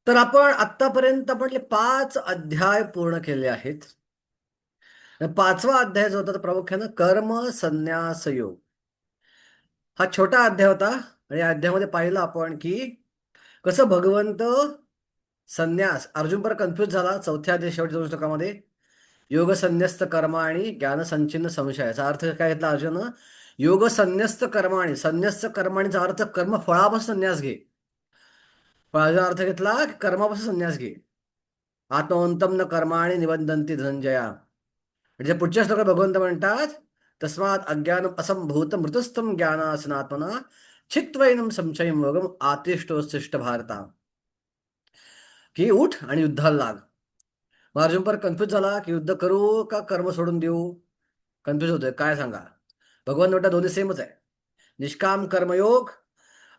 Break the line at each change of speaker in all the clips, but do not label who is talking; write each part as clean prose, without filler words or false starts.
तर आपण आतापर्यंत आपले 5 अध्याय पूर्ण केले आहेत. पाचवा अध्याय जो होता तो प्रामुख्यानं कर्म संन्यास योग हा छोटा अध्याय होता. आणि या अध्यायामध्ये पाहिलं आपण की कसं भगवंत संन्यास अर्जुन पर कन्फ्युज झाला चौथ्या अध्याय शेवटच्या 2 श्लोकामध्ये. योग संन्यस्त कर्म आणि ज्ञान संचिन्न संशय याचा अर्थ काय घेतला अर्जुन. योग संन्यस्त कर्म आणि संन्यस्त कर्माणीचा अर्थ कर्म फळापासून संन्यास घे. फळाचा अर्थ घेतला की कर्मापासून संन्यास घे. आत्मवंतम न कर्माणि निबंधन्ति धनंजया. म्हणजे पुढच्या श्लोकात भगवंत म्हणतात तस्मात अज्ञानम असंभूत मृतस्थम ज्ञानासनात्मना छित्त्वैनम संशयम योगम आतिष्ठोत्सिष्ट भारता. की उठ आणि युद्धाला लाग. मग अर्जुन पर कन्फ्युज झाला की युद्ध करू का कर्म सोडून देऊ. कन्फ्युज होतोय काय सांगा. भगवान म्हणतात दोन्ही सेमच आहे. निष्काम कर्मयोग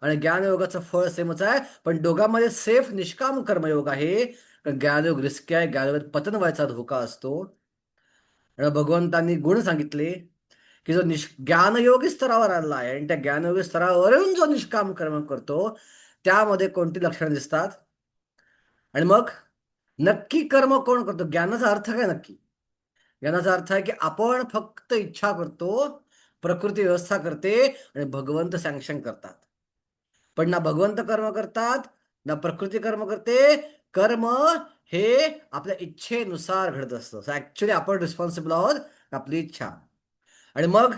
आणि ज्ञानयोगाचं फळ सेमच आहे. पण दोघांमध्ये सेफ निष्काम कर्मयोग आहे. ज्ञानयोग रिस्की आहे. ज्ञानयोग पतन व्हायचा धोका असतो. आणि भगवंतांनी गुण सांगितले की जो ज्ञानयोगी स्तरावर आलेला आहे आणि त्या ज्ञानयोगी स्तरावरून जो निष्काम कर्म करतो त्यामध्ये कोणती लक्षणं दिसतात. आणि मग नक्की कर्म कोण करतो. ज्ञानाचा अर्थ काय नक्की. ज्ञानाचा अर्थ आहे की आपण फक्त इच्छा करतो, प्रकृती व्यवस्था करते आणि भगवंत सँक्शन करतात. पण ना भगवंत कर्म करतात ना प्रकृती कर्म करते. कर्म हे आपल्या इच्छेनुसार घडत असतं. ऍक्च्युली आपण रिस्पॉन्सिबल आहोत आपली इच्छा. आणि मग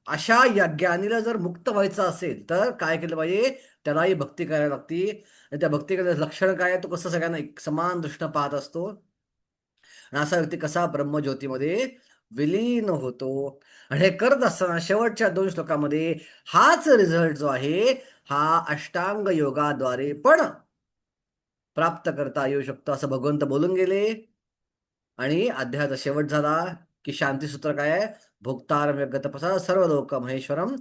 अशा या ज्ञानीला जर मुक्त व्हायचं असेल तर काय केलं पाहिजे. त्यालाही भक्ती करायला लागती. आणि त्या भक्ती करण्याचं लक्षण काय आहे. तो कसं सगळ्यांना एक समान दृष्टीनं पाहत असतो. आणि असा व्यक्ती कसा ब्रह्मज्योतीमध्ये विलीन होतो. आणि हे करत असताना शेवटच्या 2 श्लोकामध्ये हाच रिझल्ट जो आहे हा अष्टांग योगाद्वारे पण प्राप्त करता येऊ शकतो असं भगवंत बोलून गेले. आणि अध्यायाचा शेवट झाला की शांतीसूत्र काय आहे. भोक्तारम यज्ञतपसा सर्व लोक महेश्वरम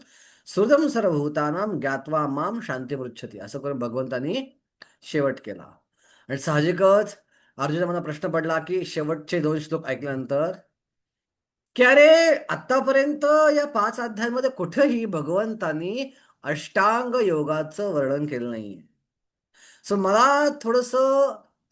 सुहृदम सर्वभूतानाम ज्ञात्वा माम शांती पृच्छती असं करून भगवंतानी शेवट केला. आणि साहजिकच अर्जुना मला प्रश्न पडला की शेवटचे 2 श्लोक ऐकल्यानंतर की अरे आतापर्यंत या 5 अध्यायांमध्ये कुठेही भगवंतानी अष्टांग योगाचं वर्णन केलं नाहीये. सो मला थोडस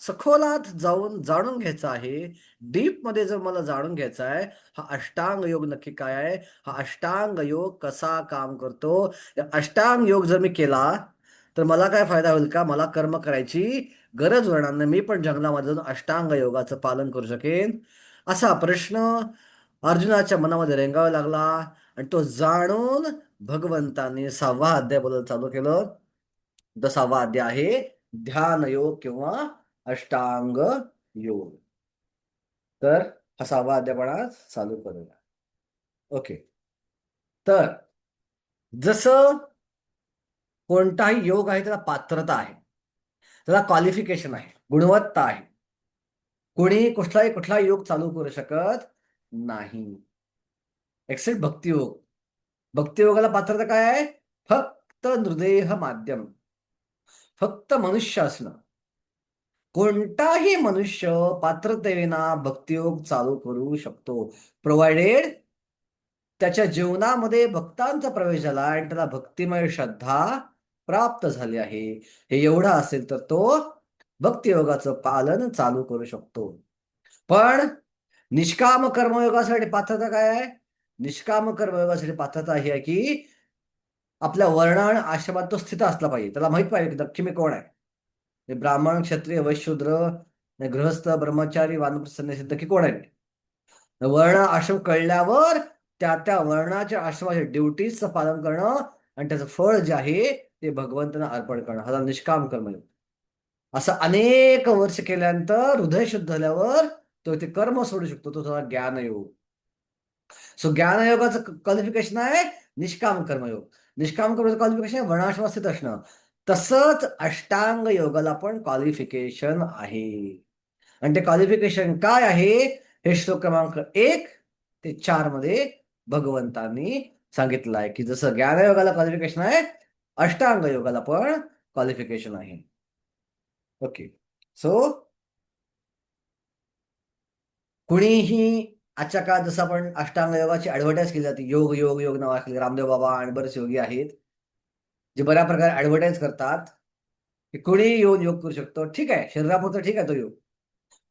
सखोलात जाऊन जाणून घ्यायचं आहे. डीप मध्ये जर मला जाणून घ्यायचा आहे हा अष्टांग योग नक्की काय आहे. हा अष्टांग योग कसा काम करतो. अष्टांग योग जर मी केला तर मला काय फायदा होईल का. मला कर्म करायची गरज होणार नाही. मी पण जंगलामध्ये जाऊन अष्टांग योगाचं पालन करू शकेन. असा प्रश्न अर्जुनाच्या मनामध्ये रेंगावा लागला. आणि तो जाणून भगवंतांनी 6वा अध्याय बोलायला चालू केलं. तो 6वा अध्याय आहे ध्यान योग किंवा अष्टांग योग. तर हा 6वा अध्याय चालू करूया. ओके. तर जसं कोणताही योग आहे त्याला पात्रता आहे, त्याला क्वालिफिकेशन आहे, गुणवत्ता आहे. कोणी कुठलाही योग चालू करू शकत नाही एक्सेप्ट भक्तियोग. भक्तियोगाला पात्रता काय आहे. फक्त नृदेह माध्यम, फक्त मनुष्य असणं. कोणताही मनुष्य पात्रतेविना भक्तियोग चालू करू शकतो प्रोव्हायडेड त्याच्या जीवनामध्ये भक्तांचा प्रवेश झाला आणि त्याला भक्तिमय श्रद्धा प्राप्त झाली आहे. हे एवढं असेल तर तो भक्तियोगाचं पालन चालू करू शकतो. पण निष्काम कर्मयोगासाठी पात्रता काय आहे. निष्काम कर्मयोगासाठी पात्रता ही आहे की आपल्या वर्ण आणि आश्रमात तो स्थित असला पाहिजे. त्याला माहित पाहिजे की नक्की मी कोण आहे. ब्राह्मण क्षत्रिय वैश्यूद्र गृहस्थ ब्रह्मचारी वानप्रस्थ संन्यासी नक्की कोण आहे. वर्ण आश्रम कळल्यावर त्या त्या वर्णाच्या आश्रमाच्या ड्युटीजचं पालन करणं आणि त्याचं फळ जे आहे ते भगवंतांना अर्पण करणं हा निष्काम कर्मयोग. असं अनेक वर्ष केल्यानंतर हृदय शुद्ध झाल्यावर तो ते कर्म सोडू शकतो. तो त्याला ज्ञानयोग. सो ज्ञानयोगाचं क्वालिफिकेशन आहे निष्काम कर्मयोग. निष्काम कर्मयोगाचं क्वालिफिकेशन आहे वर्णाश्रमात स्थित असणं. तसंच अष्टांग योगाला पण क्वालिफिकेशन आहे. आणि ते क्वालिफिकेशन काय आहे हे श्लोक क्रमांक 1 ते 4 मध्ये भगवंतांनी सांगितलं आहे की जसं ज्ञानयोगाला क्वालिफिकेशन आहे अष्टांग योगाला पण क्वालिफिकेशन आहे. ओके. सो कुणीही आजच्या काळात जसं आपण अष्टांग योगाची ऍडव्हर्टाईज केली जाते. योग योग योग नावाखाली रामदेव बाबा आणि बरेच योगी आहेत जे बऱ्या प्रकारे ऍडव्हर्टाईज करतात. की कुणी येऊन योग करू शकतो, ठीक आहे, शरीरापुरतं ठीक आहे तो योग.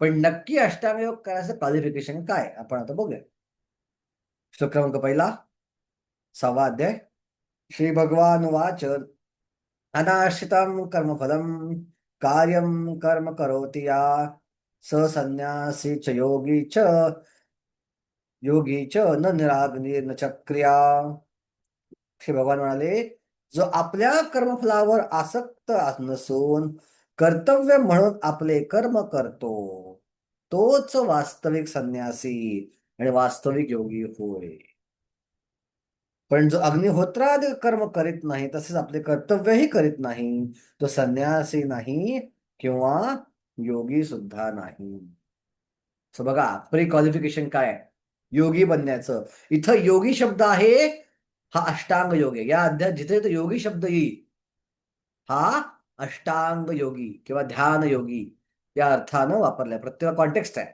पण नक्की अष्टांग योग करायचं क्वालिफिकेशन काय आपण आता बघूया. श्लोक क्रमांक पहिला, 6वा अध्याय. श्री भगवान वाच, अनाश्रितं कर्मफलं कार्यं कर्म करोति या स संन्यासी च योगी च न निराग्नी न चक्रिया. श्री भगवान म्हणाले, जो आपल्या कर्मफलावर आसक्त नसून कर्तव्य म्हणून आपले कर्म करतो तोच वास्तविक संन्यासी आणि वास्तविक योगी होय. पण जो अग्निहोत्रादी कर्म करीत नाही, तसेच आपले कर्तव्यही करीत नाही, तो संन्यासी नाही किंवा योगी सुद्धा नाही. सो बघा, प्री क्वालिफिकेशन काय आहे योगी बनण्याचं. इथं योगी शब्द आहे, हा अष्टांग योग आहे. या अध्यायात जिथे जिथे योगी शब्द येईल हा अष्टांग योगी किंवा ध्यान योगी या अर्थानं वापरलाय. प्रत्येक कॉन्टेक्स्ट आहे.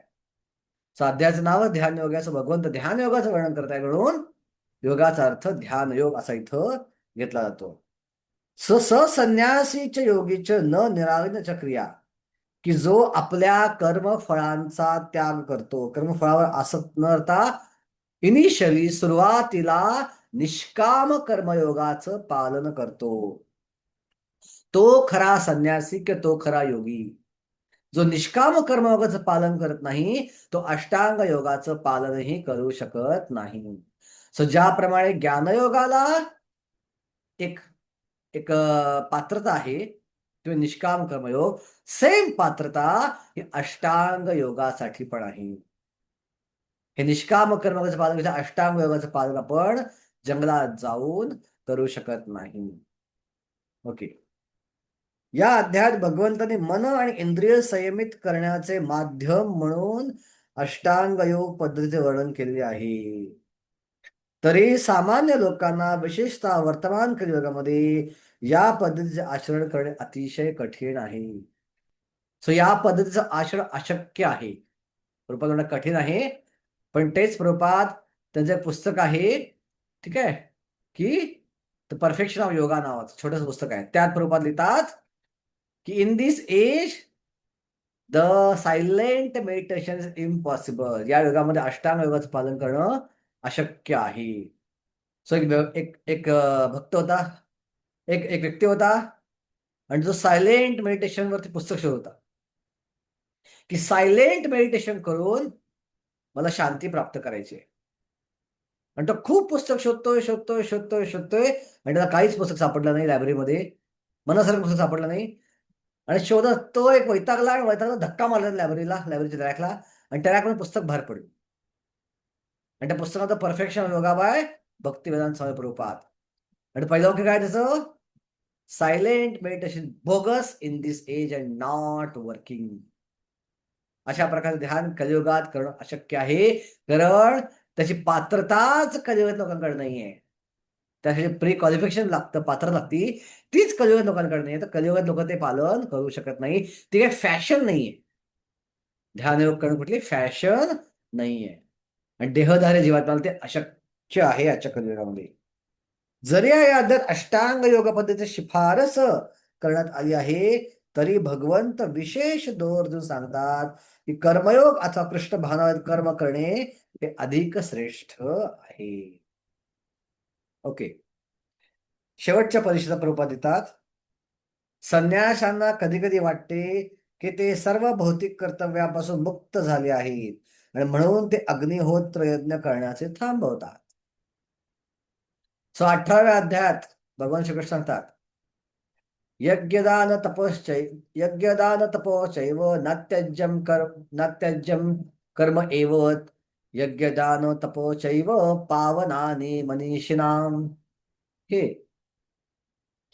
अध्यायाचं नाव ध्यान योगाचं, भगवंत ध्यान योगाचं वर्णन करताय म्हणून योगाचा अर्थ ध्यान योग असा इथं घेतला जातो. स संन्यासीच योगीच न निराग्न चक्रिया, की जो आपल्या कर्मफळांचा त्याग करतो, कर्मफळावर आसक्त न राहता इनिशियली सुरुवातीला निष्काम कर्मयोगाचं पालन करतो, तो खरा संन्यासी की तो खरा योगी. जो निष्काम कर्मयोगाचं पालन करत नाही तो अष्टांग योगाचं पालनही करू शकत नाही. सो ज्याप्रमाणे ज्ञानयोगाला एक एक पात्रता आहे तो निष्काम कर्मयोग, सेम पात्रता ही अष्टांग योगासाठी पण आहे. हे निष्काम कर्मयोगाचं पालन म्हणजे अष्टांग योगाचं पालन आपण जंगलात जाऊन करू शकत नाही. ओके. या अध्यायात भगवंताने मन आणि इंद्रिय संयमित करण्याचे माध्यम म्हणून अष्टांग योग पद्धतीचे वर्णन केले आहे. तरी सामान्य लोकांना, विशेषतः वर्तमान कलियुगामध्ये या पद्धतीचे आचरण करणे अतिशय कठीण आहे. सो या पद्धतीचं आचरण अशक्य आहे. प्रभुपाद कठीण आहे, पण तेच प्रभुपाद त्यांचं एक पुस्तक आहे, ठीक आहे, की द परफेक्शन ऑफ योगा नावाचं छोटंसं पुस्तक आहे. त्यात प्रभुपाद लिहितात की in this age the silent meditation is impossible. या योगामध्ये अष्टांग योगाचं पालन करणं अशक्य आहे. सो एक एक भक्त होता, एक व्यक्ती होता आणि जो सायलेंट मेडिटेशन वरती पुस्तक शोधत होता की सायलेंट मेडिटेशन करून मला शांती प्राप्त करायची आहे. आणि तो खूप पुस्तक शोधतोय शोधतोय शोधतोय शोधतोय आणि त्याला काहीच पुस्तक सापडलं नाही. लायब्ररीमध्ये मनासारखं पुस्तक सापडलं नाही आणि शोधत तो एक वैतागला आणि वैतागला धक्का मारला लायब्ररीच्या रॅकला आणि त्या रॅकमध्ये पुस्तक बाहेर पडलं. आणि त्या पुस्तकाचं परफेक्शन योगा बाय भक्तिवेदांत स्वामी प्रभुपाद. आणि पहिलं वाक्य काय त्याचं, silent meditation bogus in this age and not working. अशा प्रकारचे ध्यान कलियुगात करणं अशक्य आहे, कारण त्याची पात्रताच कलियुगात लोकांकडे नाहीये. त्यासाठी प्री क्वालिफिकेशन लागतं, पात्र लागती, तीच कलियुगात लोकांकडे नाहीये. तर कलियुगात लोक ते पालन करू शकत नाही. ती काही फॅशन नाहीये. ध्यानयोग करणं कुठली फॅशन नाहीये. आणि देहधारी जीवात्म्याला ते अशक्य आहे आजच्या कलियुगामध्ये. जरी या अध्यात अष्टांग योग पद्धतीची शिफारस करण्यात आली आहे, तरी भगवंत विशेष दोर देऊन सांगतात की कर्मयोग अथवा कृष्ण भावनात कर्म करणे हे अधिक श्रेष्ठ आहे. ओके. शेवटच्या परिषदा प्रभुपाद देतात, संन्याशांना कधी कधी वाटते की ते सर्व भौतिक कर्तव्यापासून मुक्त झाले आहेत आणि म्हणून ते अग्निहोत्र यज्ञ करण्याचे थांबवतात. 18व्या अध्यायात भगवान श्रीकृष्ण सांगतात, यज्ञदान तपोचैव नात्यज्यम कर्म एव यज्ञदान तपोचैव पावनानि मनीषिणाम. हे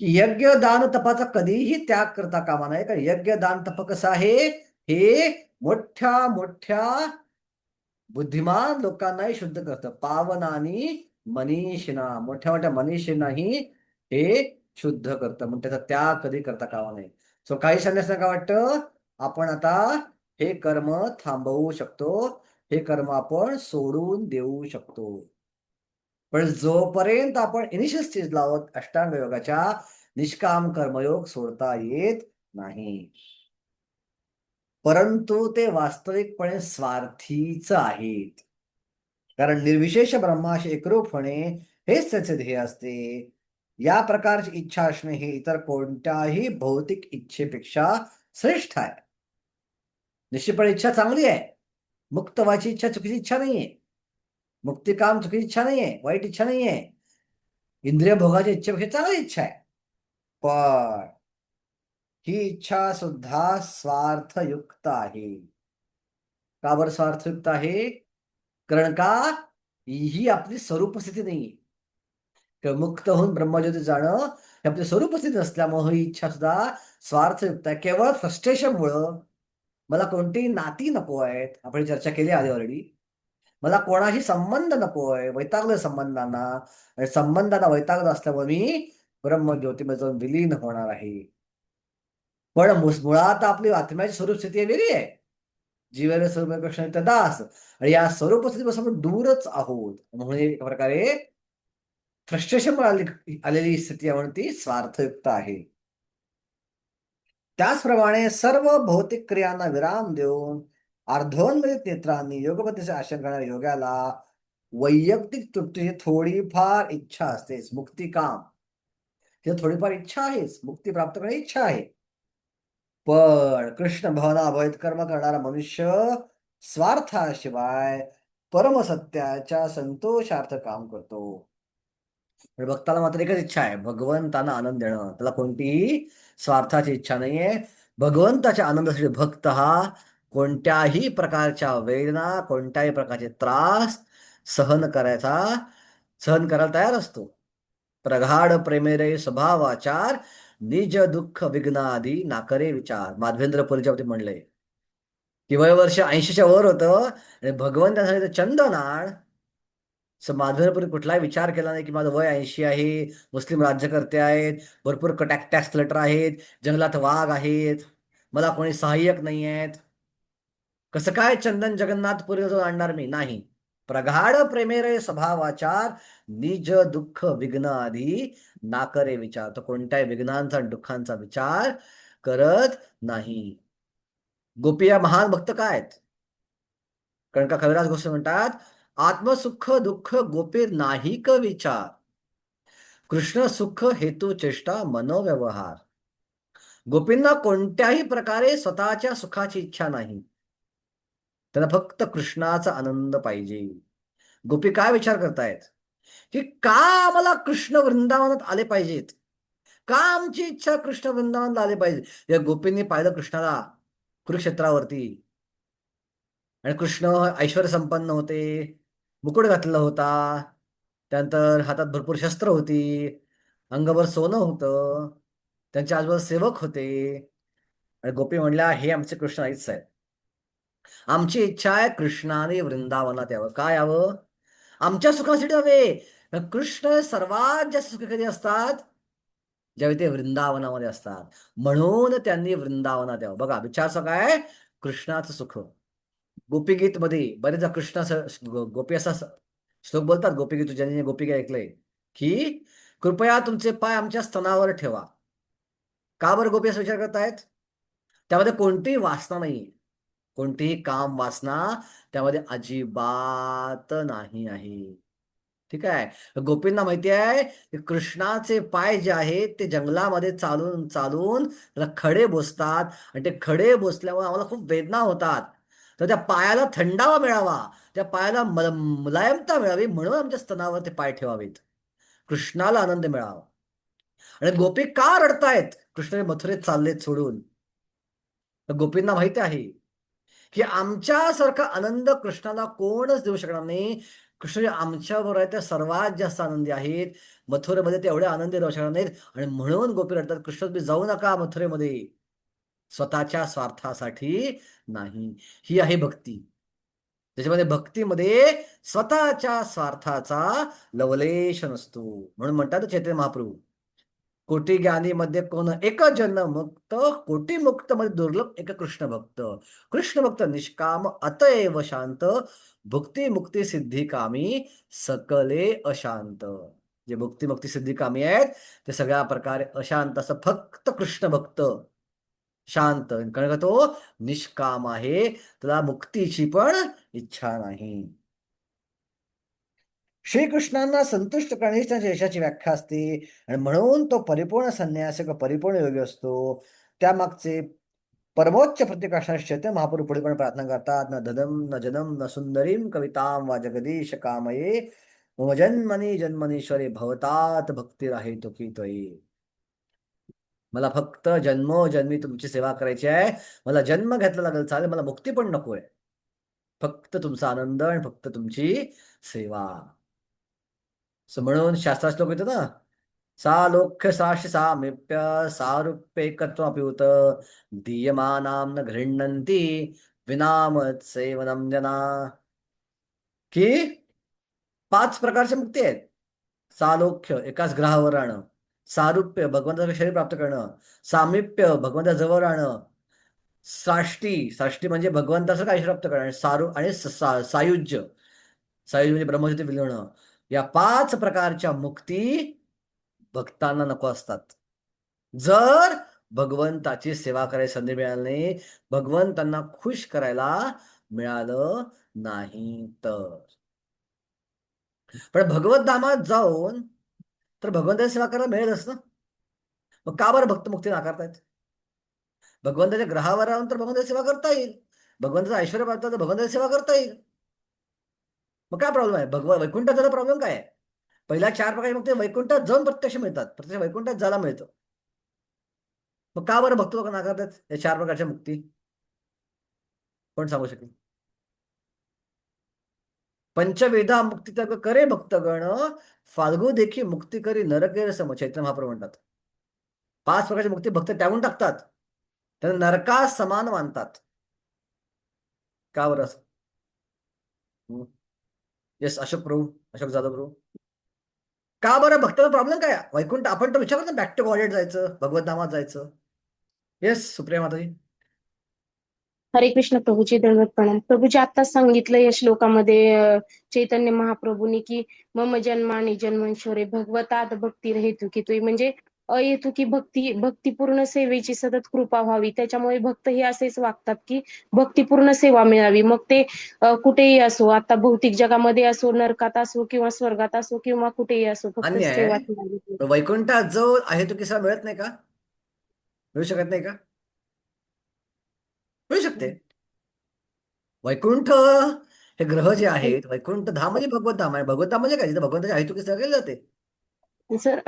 की यज्ञ दान तपाचा कधीही त्याग करता कामा नये. कारण यज्ञ दान तप कसं आहे, हे मोठ्या मोठ्या बुद्धिमान लोकांनाही शुद्ध करतं. पावनानी मनीषिणा, मोठ्या मोठ्या मनीषींनाही हे शुद्ध करतं. मग त्याचा त्याग कधी करता कामा नये. सो काही संन्यासांना काय वाटतं, आपण आता हे कर्म थांबवू शकतो, हे कर्म आपण सोडून देऊ शकतो. पण जोपर्यंत आपण इनिशियल स्टेजला आहोत अष्टांग योगाच्या, निष्काम कर्मयोग सोडता येत नाही. परंतु ते वास्तविकपणे स्वार्थीच आहेत. कारण निर्विशेष ब्रह्माशी एकरूप होणे हेच त्याचे ध्येय असते. या प्रकारची इच्छा असणे हे इतर कोणत्याही भौतिक इच्छेपेक्षा श्रेष्ठ आहे. निश्चितपणे इच्छा चांगली आहे. मुक्त व्हायची इच्छा चुकीची इच्छा नाहीये. मुक्तिकाम चुकीची इच्छा नाहीये, वाईट इच्छा नाहीये. इंद्रिय भोगाची इच्छेपेक्षा चांगली इच्छा आहे. पण ही इच्छा सुद्धा स्वार्थयुक्त आहे. का बरं स्वार्थयुक्त आहे? कारण का ही आपली स्वरूप स्थिती नाहीये. किंवा मुक्त होऊन ब्रह्मज्योती जाणं हे आपली स्वरूप स्थिती नसल्यामुळे ही इच्छा सुद्धा स्वार्थयुक्त आहे. केवळ फ्रस्ट्रेशनमुळं मला कोणतीही नाती नको आहेत. आपण चर्चा केली आधी ऑलरेडी. मला कोणाशी संबंध नकोय, वैतागलोय संबंधांना, आणि संबंधांना वैतागलं असल्यामुळे मी ब्रह्मज्योतीमध्ये जाऊन विलीन होणार आहे. पण मुळात आपली आत्म्याची स्वरूप स्थिती वेगळी आहे. जीवन स्वरूप कृष्ण दास, आणि या स्वरूप स्थितीपासून आपण दूरच आहोत. म्हणून एक प्रकारे फ्रस्ट्रेशन आलेली स्थिती आहे, म्हणून ती स्वार्थयुक्त आहे. त्याचप्रमाणे सर्व भौतिक क्रियांना विराम देऊन अर्धोन्मिलित नेत्रांनी योगपतीचे आश्रय करणाऱ्या योग्याला वैयक्तिक तृप्तीची थोडीफार इच्छा असतेच. मुक्तिकाम तिथे थोडीफार इच्छा आहेच, मुक्ती प्राप्त करण्याची इच्छा आहे. पण कृष्ण भावना अवैध कर्म करणारा मनुष्य स्वार्थाशिवाय परमसत्याच्या संतोषार्थ काम करतो. भक्ताला मात्र एकच इच्छा आहे, भगवंतांना आनंद देणं. त्याला कोणतीही स्वार्थाची इच्छा नाहीये. भगवंताच्या आनंदासाठी भक्त हा कोणत्याही प्रकारच्या वेदना, कोणत्याही प्रकारचे त्रास सहन करायला तयार असतो. प्रगाढ प्रेमेरे स्वभावाचार, निज दुःख विघ्नादी नाकरे विचार. माधवेंद्र पुरीच्या म्हणले की वय वर्ष 80च्या वर होतं आणि भगवंतासाठी चंदनाळ. माधवेंद्रपुरी कुठलाही विचार केला नाही की माझं वय 80 आहे, मुस्लिम राज्यकर्ते आहेत, भरपूर टॅक्स कलेक्टर आहेत, जंगलात वाघ आहेत, मला कोणी सहाय्यक नाही आहेत, कसं काय चंदन जगन्नाथपुरी जाऊन आणणार मी? नाही. प्रगाढ प्रेमेरे स्वभावाचार, निज दुःख विघ्न आधी नाकरे विचार. तो कोणत्याही विघ्नांचा दुःखांचा विचार करत नाही. गोपी या महान भक्त काय आहेत? कारण का कविराज गोष्ट म्हणतात, आत्मसुख दुःख गोपी नाही क विचार, कृष्ण सुख हेतू चेष्टा मनोव्यवहार. गोपींना कोणत्याही प्रकारे स्वतःच्या सुखाची इच्छा नाही. त्यांना फक्त कृष्णाचा आनंद पाहिजे. गोपी काय विचार करतायत की का आम्हाला कृष्ण वृंदावनात आले पाहिजेत, का आमची इच्छा कृष्ण वृंदावनात आले पाहिजे. या गोपींनी पाहिलं कृष्णाला कुरुक्षेत्रावरती, आणि कृष्ण ऐश्वर संपन्न होते, मुकुट घातलेला होता, त्यानंतर हातात भरपूर शस्त्र होती, अंगभर सोनं होतं, त्यांच्या आजूबाजूला सेवक होते. आणि गोपी म्हणल्या, हे आमचे कृष्ण आईच आहेत. आमची इच्छा आहे कृष्णाने वृंदावनात यावं. काय यावं? आमच्या सुखासाठी हवे. कृष्ण सर्वात जास्त सुखी कधी असतात? ज्यावेळी ते वृंदावनामध्ये असतात. म्हणून त्यांनी वृंदावनात यावं. बघा विचारचं काय? कृष्णाचं सुख. गोपीगीत मध्ये बरेचदा कृष्ण गोपी असा श्लोक बोलतात. गोपीगीत ज्यांनी गोपी ऐकलंय की कृपया तुमचे पाय आमच्या स्तनावर ठेवा. का बरं गोपी असा विचार करतायत? त्यामध्ये कोणतीही वासना नाहीये, कोणतीही काम वासना त्यामध्ये अजिबात नाही आहे. ठीक आहे. गोपींना माहिती आहे की कृष्णाचे पाय जे आहेत ते जंगलामध्ये चालून चालून त्याला खडे बोसतात, आणि ते खडे बोसल्यामुळे आम्हाला खूप वेदना होतात. तर त्या पायाला थंडावा मिळावा, त्या पायाला मुलायमता मिळावी, म्हणून आमच्या स्तनावर ते पाय ठेवावेत, कृष्णाला आनंद मिळावा. आणि गोपी का रडतायत? कृष्ण मथुरेत चाललेत सोडून. तर गोपींना माहिती आहे की आमच्यासारखा आनंद कृष्णाला कोणच देऊ शकणार नाही. कृष्ण आमच्या बरोबर आहे त्या सर्वात जास्त आनंदी आहेत. मथुरेमध्ये ते एवढे आनंदी राहू शकणार नाहीत, आणि म्हणून गोपी रडतात, कृष्ण तुम्ही जाऊ नका मथुरेमध्ये, स्वतःच्या स्वार्थासाठी नाही. ही आहे भक्ती. त्याच्यामध्ये भक्तीमध्ये स्वतःच्या स्वार्थाचा लवलेश नसतो. म्हणून म्हणतात चैतन्य महाप्रभू, कोटी ज्ञानी मध्ये कोण एक जन मुक्त, कोटी मुक्त मध्ये दुर्लभ एक कृष्ण भक्त. कृष्ण भक्त निष्काम अतएव शांत, भुक्ती मुक्ती सिद्धी कामी सकले अशांत. जे भुक्ती मुक्ती सिद्धी कामी आहेत ते सगळ्या प्रकारे अशांत. असं फक्त कृष्ण भक्त शांत, कारण का तो निष्काम आहे, त्याला मुक्तीची पण इच्छा नाही. श्रीकृष्णांना संतुष्ट करण्याची त्याच्या यशाची व्याख्या असते, आणि म्हणून तो परिपूर्ण संन्यासी किंवा परिपूर्ण योगी असतो. त्यामागचे परमोच्च प्रतिकाशांश चैतन्य महाप्रभू पुढे पण प्रार्थना करतात, न धनम न जनम न सुंदरीम कविताम वा जगदीश कामये, मम जन्मनी जन्मनीश्वरे भवतात भक्ती राहे तुकी त्वयी. मला फक्त जन्मोजन्मी तुमची सेवा करायची आहे, मला जन्म घेतला लागेल चालेल, मला मुक्ती पण नकोय, फक्त तुमचा आनंद आणि फक्त तुमची सेवा. म्हणून शास्त्रात श्लोक येतो ना, सालोक्य साशी सामिप्य सारूप्येकत्वमपि उत दीयमानां न गृह्णन्ति विनामत सेवनम जना. की 5 प्रकारच्या मुक्ती आहेत. सालोक्य, एकाच ग्रहावर राहणं. सारूप्य, भगवंताचं शरीर प्राप्त करणं. सामिप्य, भगवंताच्या जवळ राहणं. साष्टी म्हणजे भगवंताचं काय प्राप्त करणं. सारू आणि सायुज्य, सायुज्य म्हणजे ब्रह्मज्योती विलीन. या 5 प्रकारच्या मुक्ती भक्तांना नको असतात. जर भगवंताची सेवा करायची संधी मिळाली नाही, भगवंतांना खुश करायला मिळालं नाही तर. पण भगवत धामात जाऊन तर भगवंताची सेवा करायला मिळेलच ना. मग का बरं भक्त मुक्ती नाकारतायत? भगवंताच्या ग्रहावर राहून तर भगवंताची सेवा करता येईल, भगवंताचं ऐश्वर्य प्राप्त तर भगवंताची सेवा करता येईल. मग काय प्रॉब्लेम आहे? वैकुंठात जायला प्रॉब्लेम काय आहे? पहिल्या 4 प्रकारचे मुक्ती वैकुंठात जाऊन प्रत्यक्ष मिळतात, प्रत्यक्ष वैकुंठात जायला मिळतं. मग का बरं भक्त लोक नाकारतात या 4 प्रकारच्या मुक्ती? कोण सांगू शकेल? पंचवेदा मुक्ती तर्क करे भक्तगण, फाल्गू देखी मुक्ती करी नरकेर सम, चैतन्य महाप्रभू म्हणतात. 5 प्रकारची मुक्ती भक्त त्यागून टाकतात, त्यांना नरकास समान मानतात. का बरं असं? येस, अशोक प्रभू, अशोक जाधव प्रभू. का बरं भक्ताचा प्रॉब्लेम काय? वैकुंठ आपण तर विचार करतो बॅक टू गॉडेड जायचं, भगवत धामात जायचं. येस, सुप्रिया माताजी.
हरे कृष्ण प्रभूजी, दंडवत प्रणाम. प्रभूजी आत्ताच सांगितलं या श्लोकामध्ये चैतन्य महाप्रभूंनी की मम जन्माने जन्मेश्वरे भगवतात भक्ती हेतुकी तुई, म्हणजे अहेतुकी भक्तिपूर्ण सेवेची सतत कृपा व्हावी, त्याच्यामुळे भक्त हे असेच वागतात की भक्तिपूर्ण सेवा मिळावी. मग ते कुठेही असो, आता भौतिक जगामध्ये असो, नरकात असो किंवा स्वर्गात असो किंवा कुठेही असो, फक्त
अन्य
सेवा
आहे,
मिळावी.
वैकुंठात जो आहे तो किस्सा मिळत नाही का? मिळू शकत नाही का? मिळू शकते. वैकुंठ हे ग्रह जे आहेत, वैकुंठ धाम म्हणजे भगवत धाम आहे. भगवत धाम म्हणजे काय? जिथे भगवंताच्या हेतू किस्सा केले जाते.
सर,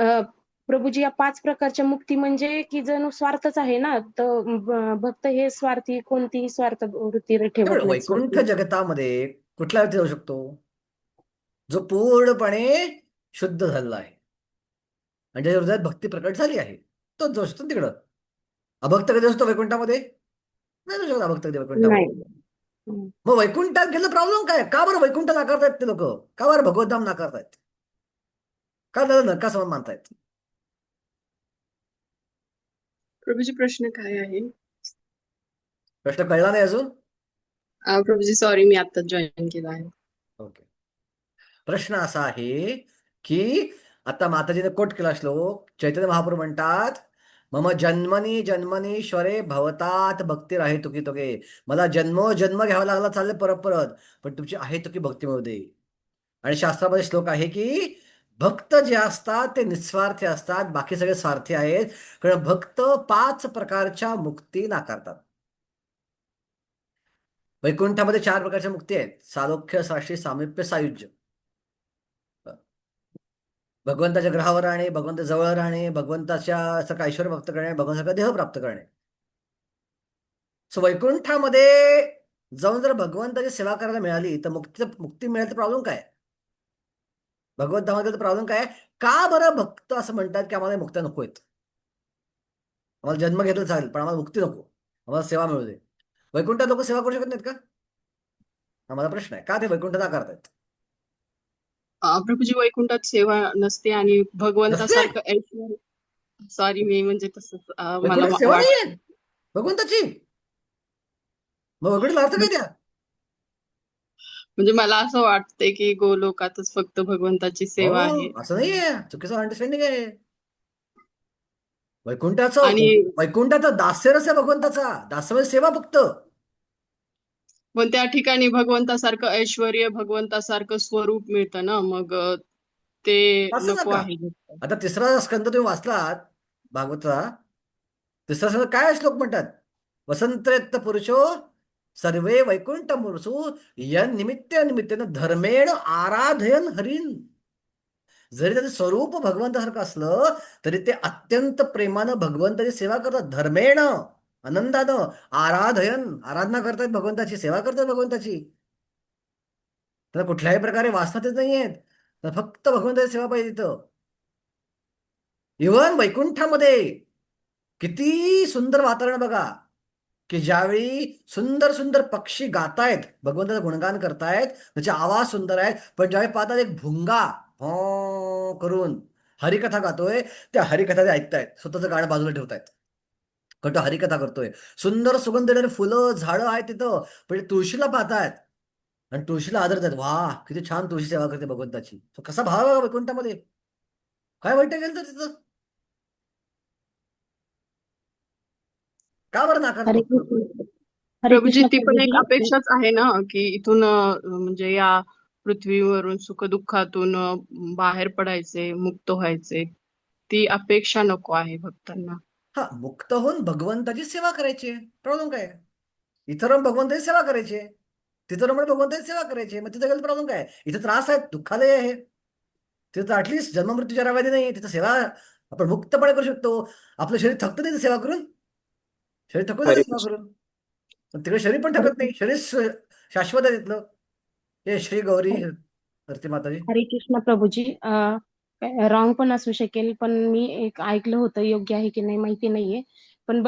प्रभूजी या 5 प्रकारच्या मुक्ती म्हणजे की जणू स्वार्थच आहे ना, तर भक्त हे स्वार्थी कोणतीही स्वार्थ वृत्ती ठेवत नाहीत सर.
वैकुंठ जगतामध्ये कुठल्या व्यक्ती जाऊ शकतो? जो पूर्णपणे शुद्ध झालेला आहे आणि ज्याच्या हृदयात भक्ती प्रकट झाली आहे, तोच जाऊ शकतो तिकडं. अभक्त कधी असतो वैकुंठामध्ये? नाही जाऊ शकत अभक्त कधी वैकुंठामध्ये.
नाही. हम्म.
मग वैकुंठात गेलं प्रॉब्लेम काय? का बरं वैकुंठ नाकारतायत ते लोक? का बरं भगवद्धाम नाकारतायत? का त्याला नरका समान मानतायत?
प्रभूजी प्रश्न काय आहे?
प्रश्न कळला नाही अजून?
प्रभूजी सॉरी, मी आता जॉईन केला आहे.
ओके. प्रश्न असा आहे की आता माताजीने कोट केला श्लोक, चैतन्य महाप्रभू म्हणतात, मम जन्मनी जन्मनीश्वरे भवतात भक्ती राहे तुकी तुके. मला जन्म घ्यावा लागला चालेल परत परत, पण तुमची आहे तुकी भक्ती मिळू दे. आणि शास्त्रामध्ये श्लोक आहे की भक्त जे असतात ते निस्वार्थी असतात, बाकी सगळे स्वार्थी आहेत. कारण भक्त 5 प्रकारच्या मुक्ती नाकारतात. वैकुंठामध्ये 4 प्रकारच्या मुक्ती आहेत: सालोख्य, साक्षी, सामिप्य, सायुज्य. भगवंताच्या ग्रहावर राहणे, भगवंत जवळ राहणे, भगवंताच्या सारखं ऐश्वर्य प्राप्त करणे, भगवंताचा देह प्राप्त करणे. सो वैकुंठामध्ये जाऊन जर भगवंताची सेवा करायला मिळाली तर मुक्ती मिळाली तर प्रॉब्लेम काय? भगवत धामात प्रॉब्लेम काय? का बरं भक्त असं म्हणतात की आम्हाला मुक्त्या नको आहेत, आम्हाला जन्म घेतला चालेल पण आम्हाला मुक्ती नको, आम्हाला सेवा मिळू दे. वैकुंठात लोक सेवा करू शकत नाहीत का? आम्हाला प्रश्न आहे, का ते वैकुंठ नाकारतायत?
प्रभूजी वैकुंठात सेवा नसते आणि
नसते.
भगवंतासारखं ऐश्वर, सॉरी मी म्हणजे तसंच मला
वैकुंठात सेवा नाही
वाटत.
आहे भगवंताची. मग वैकुंठाला अर्थ काय द्या?
म्हणजे मला असं वाटतंय की गोलोकातच फक्त भगवंताची सेवा आहे.
हो, असं नाहीये, चुकीचं अंडरस्टँडिंग आहे.
आणि
वैकुंठाचा दास्यरस आहे भगवंताचा. दास्य म्हणजे सेवा फक्त.
पण त्या ठिकाणी भगवंतासारखं ऐश्वर्य, भगवंतासारखं स्वरूप मिळतं ना, मग ते
असं
नको
नका.
आहे.
आता तिसरा स्कंद तुम्ही वाचलात भागवतचा. तिसरा स्कंद काय श्लोक म्हणतात? वसंतरेत्त पुरुषो सर्वे वैकुंठ मुरसू यन निमित्तेन धर्मेण आराधयन हरीन. जरी त्याचं स्वरूप भगवंतासारखं असलं तरी ते अत्यंत प्रेमानं भगवंताची सेवा करतात. धर्मेण, आनंदानं, आराधना करतात भगवंताची, सेवा करतात भगवंताची. त्याला कुठल्याही प्रकारे वासना तेच नाहीयेत. तर फक्त भगवंताची सेवा पाहिजे तिथं. इव्हन वैकुंठामध्ये किती सुंदर वातावरण बघा, की ज्यावेळी सुंदर सुंदर पक्षी गातायत, भगवंताचं गुणगान करतायत, त्याचे आवाज सुंदर आहेत, पण ज्यावेळी पाहतात एक भुंगा हो करून हरिकथा गातोय, त्या हरिकथा ते ऐकतायत, स्वतःचं गाणं बाजूला ठेवतायत, कारण तो हरिकथा करतोय. सुंदर सुगंध देणारी फुलं झाडं आहेत तिथं, पण ते तुळशीला पाहतायत आणि तुळशीला आदरतात. वा किती छान तुळशी सेवा करते भगवंताची. तो कसा भाव आहे बघा वैकुंठामध्ये. काय वाईट गेलं तर तिथं? का बरं नाकारतो?
हरे कृष्ण. हरे
प्रभूजी,
कृष्ण
ती पण एक
प्रभूजी.
अपेक्षाच आहे ना, की इथून म्हणजे या पृथ्वीवरून सुखदुःखातून बाहेर पडायचे, मुक्त व्हायचे. ती अपेक्षा नको आहे भक्तांना.
हा, मुक्त होऊन भगवंताची सेवा करायची. प्रॉब्लेम काय? इथं राहून भगवंताची सेवा करायची, तिथं राहून भगवंताची सेवा करायची. मग तिथं गेलं प्रॉब्लेम काय? इथं त्रास आहे, दुःखालय आहे. तिथं ऍटलिस्ट जन्ममृत्यूच्या रावायची नाही. तिथं सेवा आपण मुक्तपणे करू शकतो. आपलं शरीर थकतं नाही सेवा करून. शरीर थकून जातं
हरे
सेवा
कृष्ण.
करून. पण तिकडे शरीर पण
हरे
थकत नाही. शरीर शाश्वत आहे तिथलं. हे श्री गौरी धरती माताजी.
हरे कृष्ण प्रभूजी. रॉंग पण असू शकेल, पण मी एक ऐकलं होतं, योग्य आहे की नाही माहिती नाहीये. पण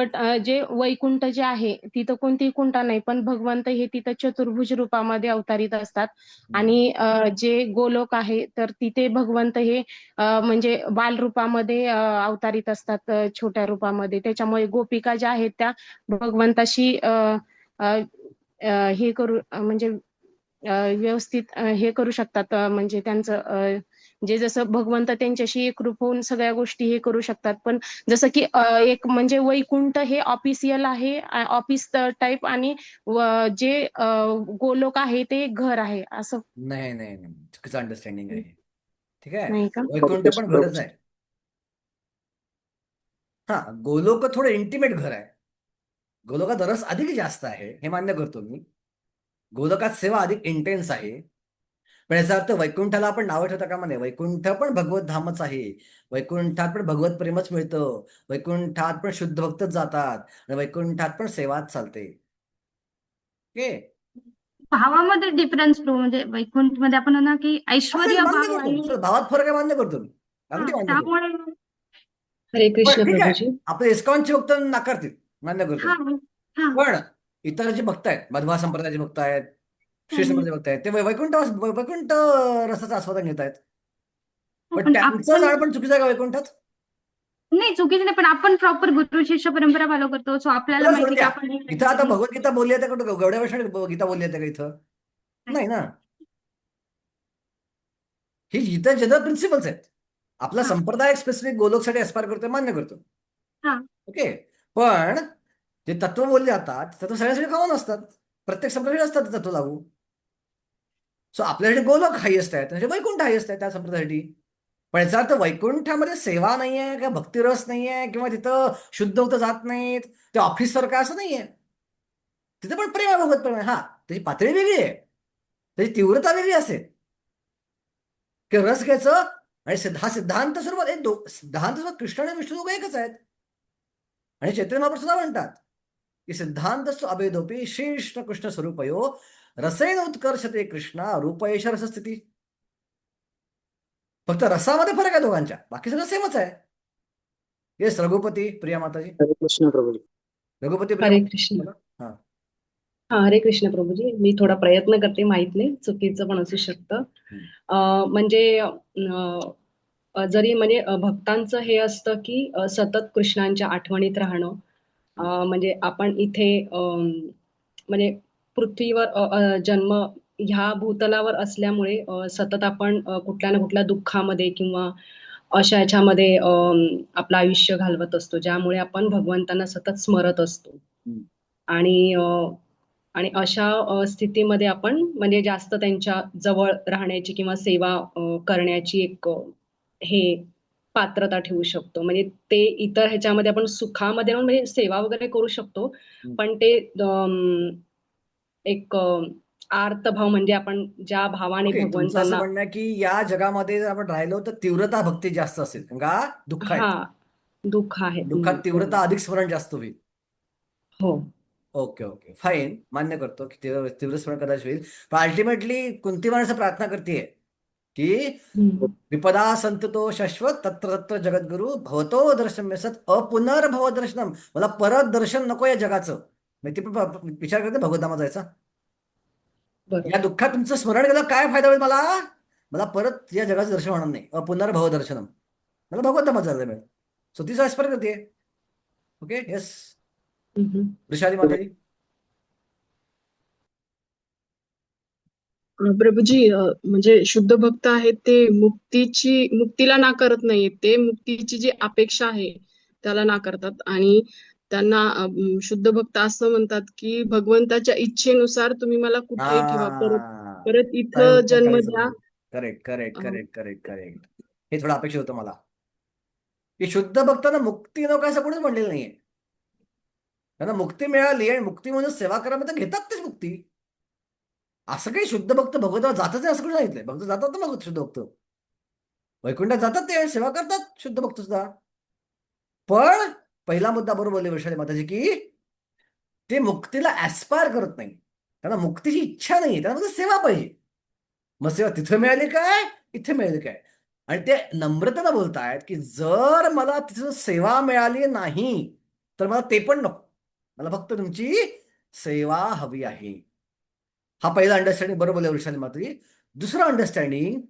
जे वैकुंठ जे आहे तिथं कोणतीही कुंठा नाही, पण भगवंत हे तिथं चतुर्भुज रूपामध्ये अवतारित असतात. आणि जे गोलोक आहे तर तिथे भगवंत हे म्हणजे बाल रूपामध्ये अवतारित असतात, छोट्या रूपामध्ये. त्याच्यामुळे गोपिका ज्या आहेत त्या भगवंताशी अ, हे करू म्हणजे व्यवस्थित हे करू शकतात, म्हणजे त्यांचं जे जसं भगवंत त्यांच्याशी एकरूप होऊन सगळ्या गोष्टी हे करू शकतात. पण जसं की एक म्हणजे वैकुंठ हे ऑफिशियल आहे, ऑफिस टाईप, आणि जे गोलोक आहे ते घर आहे असं.
नाही नाही नाही, चुकीचं अंडरस्टँडिंग आहे. ठीक आहे.
नाही का?
हरे
वैकुंठ
कृष्ण
पण घरच
प्रभूजी.
आहे. हा, गोलोक थोडं इंटिमेट घर आहे. गोलोकात रस अधिक जास्त आहे, हे मान्य करतो मी. गोलोकात सेवा अधिक इंटेन्स आहे. पण याचा अर्थ वैकुंठाला आपण नावं ठेवता कामा नये. वैकुंठ पण भगवत धामच आहे. वैकुंठात पण भगवत प्रेमच मिळतं. वैकुंठात पण शुद्ध भक्तच जातात आणि वैकुंठात पण सेवाच चालते. ओके.
भावामध्ये डिफरन्स तो म्हणजे वैकुंठ मध्ये आपण ना की
असेल,
ऐश्वर्य
मान्य
भाव
करतो.
आणि
चला, भावात फरक आहे मान्य करतो मी.
हा
अगदी मान्य करतो.
त्यामुळे
हरे
पण
कृष्ण
ठीक आहे,
प्रभूजी.
आपले इस्कॉनचे भक्त नाकारतील, मान्य करतो.
हा हा
पण इतर जे भक्त आहेत, मध्वा संप्रदायाचे भक्त आहेत, श्री
हम्म.
संप्रदायाचे भक्त आहेत, ते वैकुंठ रसाचा आस्वाद घेत आहेत. पण
पण
त्यांचं
आपण
जाण पण चुकीचं आहे का वैकुंठात?
नाही चुकीचं नाही, पण आपण प्रॉपर गुरु शिष्य परंपरा फॉलो करतो, सो आपल्याला
मला सोडून
माहिती की
द्या.
आपण हे
इथं आता
करायचं.
भगवद्गीता बोलली आहे का? गवड्या वर्षाने गीता बोलली आहे का इथं? नाही ना. ही इथं जनरल प्रिन्सिपल्स आहेत. आपला
हा
संप्रदाय स्पेसिफिक गोलोकसाठी एस्पायर करतोय, मान्य करतो.
हा
ओके. पण जे तत्व बोलले जातात तत्व सगळ्यांसाठी कॉमन असतात. प्रत्येक संप्रदायात असतात ते तत्व लागू. सो आपल्यासाठी गोलोक हायेस्ट आहे, म्हणजे वैकुंठ हायेस्ट आहे त्या संप्रदायासाठी. पण याचा अर्थ वैकुंठामध्ये सेवा नाहीये किंवा भक्तिरस नाहीये किंवा तिथं शुद्ध होतं जात नाहीत, ते ऑफिस सारखं असं नाहीये. तिथे पण प्रेम आहे, भगवत प्रेम आहे. हा, त्याची पातळी वेगळी आहे, त्याची तीव्रता वेगळी असेल. की रस घ्यायचं आणि हा सिद्धांत स्वरूपात सिद्धांत स्वरूपात कृष्ण आणि विष्णू दोघं एकच आहेत. आणि चैतन्य महाप्रभू सुद्धा म्हणतात की सिद्धांत अभेदोपी श्रीकृष्ण कृष्ण स्वरूपयो रसेन उत्कर्षते कृष्णा रूपयेश रसस्थिती. फक्त रसामध्ये फरक आहे दोघांच्या, बाकी सगळं सेमच आहे. येस रघुपती प्रिया माताजी.
हरे कृष्ण प्रभूजी.
रघुपती प्रिया
हरे
माताजी
कृष्ण.
बोला. हा.
हा, हरे कृष्ण प्रभूजी. मी थोडा प्रयत्न करते, माहित नाही, चुकीचं पण असू शकतं. म्हणजे जरी म्हणजे भक्तांचं हे असतं की सतत कृष्णांच्या आठवणीत राहणं. म्हणजे आपण इथे म्हणजे पृथ्वीवर जन्म ह्या भूतलावर असल्यामुळे सतत आपण कुठल्या ना कुठल्या दुःखामध्ये किंवा अशा याच्यामध्ये आपलं आयुष्य घालवत असतो, ज्यामुळे आपण भगवंतांना सतत स्मरत असतो.
हम्म.
आणि आणि अशा स्थितीमध्ये आपण म्हणजे जास्त त्यांच्या जवळ राहण्याची किंवा सेवा करण्याची एक हे पात्रता ठेवू शकतो. म्हणजे ते इतर ह्याच्यामध्ये आपण सुखामध्ये राहून म्हणजे सेवा वगैरे करू शकतो, पण ते एक आर्तभाव म्हणजे आपण ज्या भावाने
ओके, तुमचं असं
भगवंतांना
म्हणणं आहे की या जगामध्ये जर आपण राहिलो तर तीव्रता भक्ती जास्त असेल, कारण का दुःख
हा
आहेत.
दुःख आहे.
दुःखात तीव्रता अधिक स्मरण जास्त होईल.
हो.
ओके ओके फाईन, मान्य करतो की तीव्र तीव्र स्मरण कदाचित होईल, पण अल्टिमेटली कोणती माणसं प्रार्थना करते की
हम्म.
विपदा संततो शाश्वत तत्र तत्र जगद्गुरु भवतो दर्शन सत अपुनर्भव दर्शनम, मला परत दर्शन नको या जगाचं. म्हणजे ती पण विचार करते भगवद्धामात जायचा.
बरोबर.
या दुःखात तुमचं स्मरण केलं काय फायदा होईल मला, मला परत या जगाचं दर्शन होणार नाही, अपुनर्भव दर्शनम, मला भगवद्धामात जायला मिळेल. सो ती ऍस्पायर करते. ओके, येस वृषाली माताजी.
प्रभूजी, म्हणजे शुद्ध भक्त आहेत ते मुक्तीला नाकारत नाहीत, ते मुक्तीची जी अपेक्षा आहे त्याला नाकारतात. आणि त्यांना शुद्ध भक्त असं म्हणतात की भगवंताच्या इच्छेनुसार तुम्ही मला कुठेही ठेवा, परत
चालेल,
इथं
उत्तर
जन्म
काहीच
द्या.
नाही. करेक्ट करेक्ट
अं,
करेक्ट करेक्ट करेक्ट. हे थोडं अपेक्षित होतं मला की शुद्ध भक्तांना मुक्ती नको असं कोणीच म्हणलेलं नाहीये. त्यांना मुक्ती मिळाली आणि मुक्ती म्हणून सेवा करा तर घेतात तेच मुक्ती. असं काही शुद्ध भक्त भगवंताला जातच नाही असं कोणी सांगितलंय. भक्त जातात ना मग शुद्ध भक्त वैकुंठात जातात, ते सेवा करतात शुद्ध भक्त सुद्धा. पण पहिला मुद्दा बरोबर बोलले वैशाली माताजी की ते मुक्तीला ऍस्पायर करत नाही, त्यांना मुक्तीची इच्छा नाही, त्यांना फक्त सेवा पाहिजे. मग सेवा तिथे मिळाली काय, इथे मिळाली काय. आणि ते नम्रतेनं बोलतायत की जर मला तिथं सेवा मिळाली नाही तर मला ते पण नको, मला फक्त तुमची सेवा हवी आहे. हा पहिला अंडरस्टँडिंग बरोबर बोलले वृषाली माताजी. दुसरं अंडरस्टँडिंग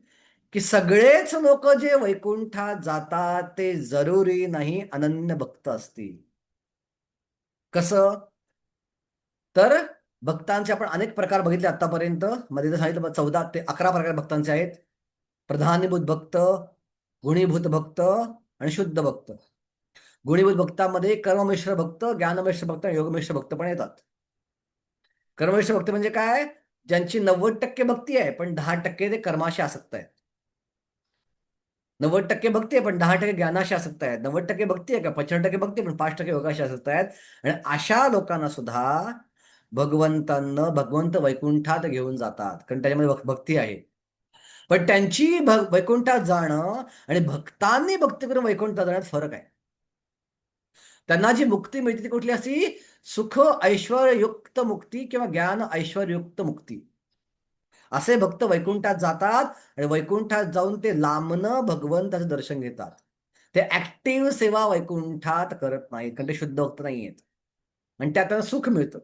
की सगळेच लोक जे वैकुंठात जातात ते जरुरी नाही अनन्य भक्त असतील. कसं तर भक्तांचे आपण अनेक प्रकार बघितले आतापर्यंत. मध्ये तर सांगितलं 14 ते 11 प्रकार भक्तांचे आहेत. प्रधानीभूत भक्त, गुणीभूत भक्त आणि शुद्ध भक्त. गुणीभूत भक्तामध्ये कर्ममिश्र भक्त, ज्ञानमिश्र भक्त आणि योगमिश्र भक्त पण येतात. कर्ममिश्र भक्त म्हणजे काय, ज्यांची 90% भक्ती आहे पण 10% ते कर्माशी आसक्त आहेत. 90% भक्ती आहे पण 10% ज्ञानाशी आसक्त आहेत. 90% भक्ती आहे का 95% भक्ती पण 5% योगाशी आसक्त आहेत. आणि अशा लोकांना सुद्धा भगवंत वैकुंठात घेऊन जातात, कारण त्याच्यामध्ये भक्ती आहे. पण त्यांची वैकुंठात जाणं आणि भक्तांनी भक्ती करून वैकुंठात जाण्यात फरक आहे. त्यांना जी मुक्ती मिळते ती कुठली असती, सुख ऐश्वर्ययुक्त मुक्ती किंवा ज्ञान ऐश्वर्ययुक्त मुक्ती. असे भक्त वैकुंठात जातात आणि वैकुंठात जाऊन ते लांबनं भगवंताचं दर्शन घेतात. ते ऍक्टिव्ह सेवा वैकुंठात करत नाहीत, कारण ते शुद्ध भक्त नाही आहेत आणि त्यात त्यांना सुख मिळतं.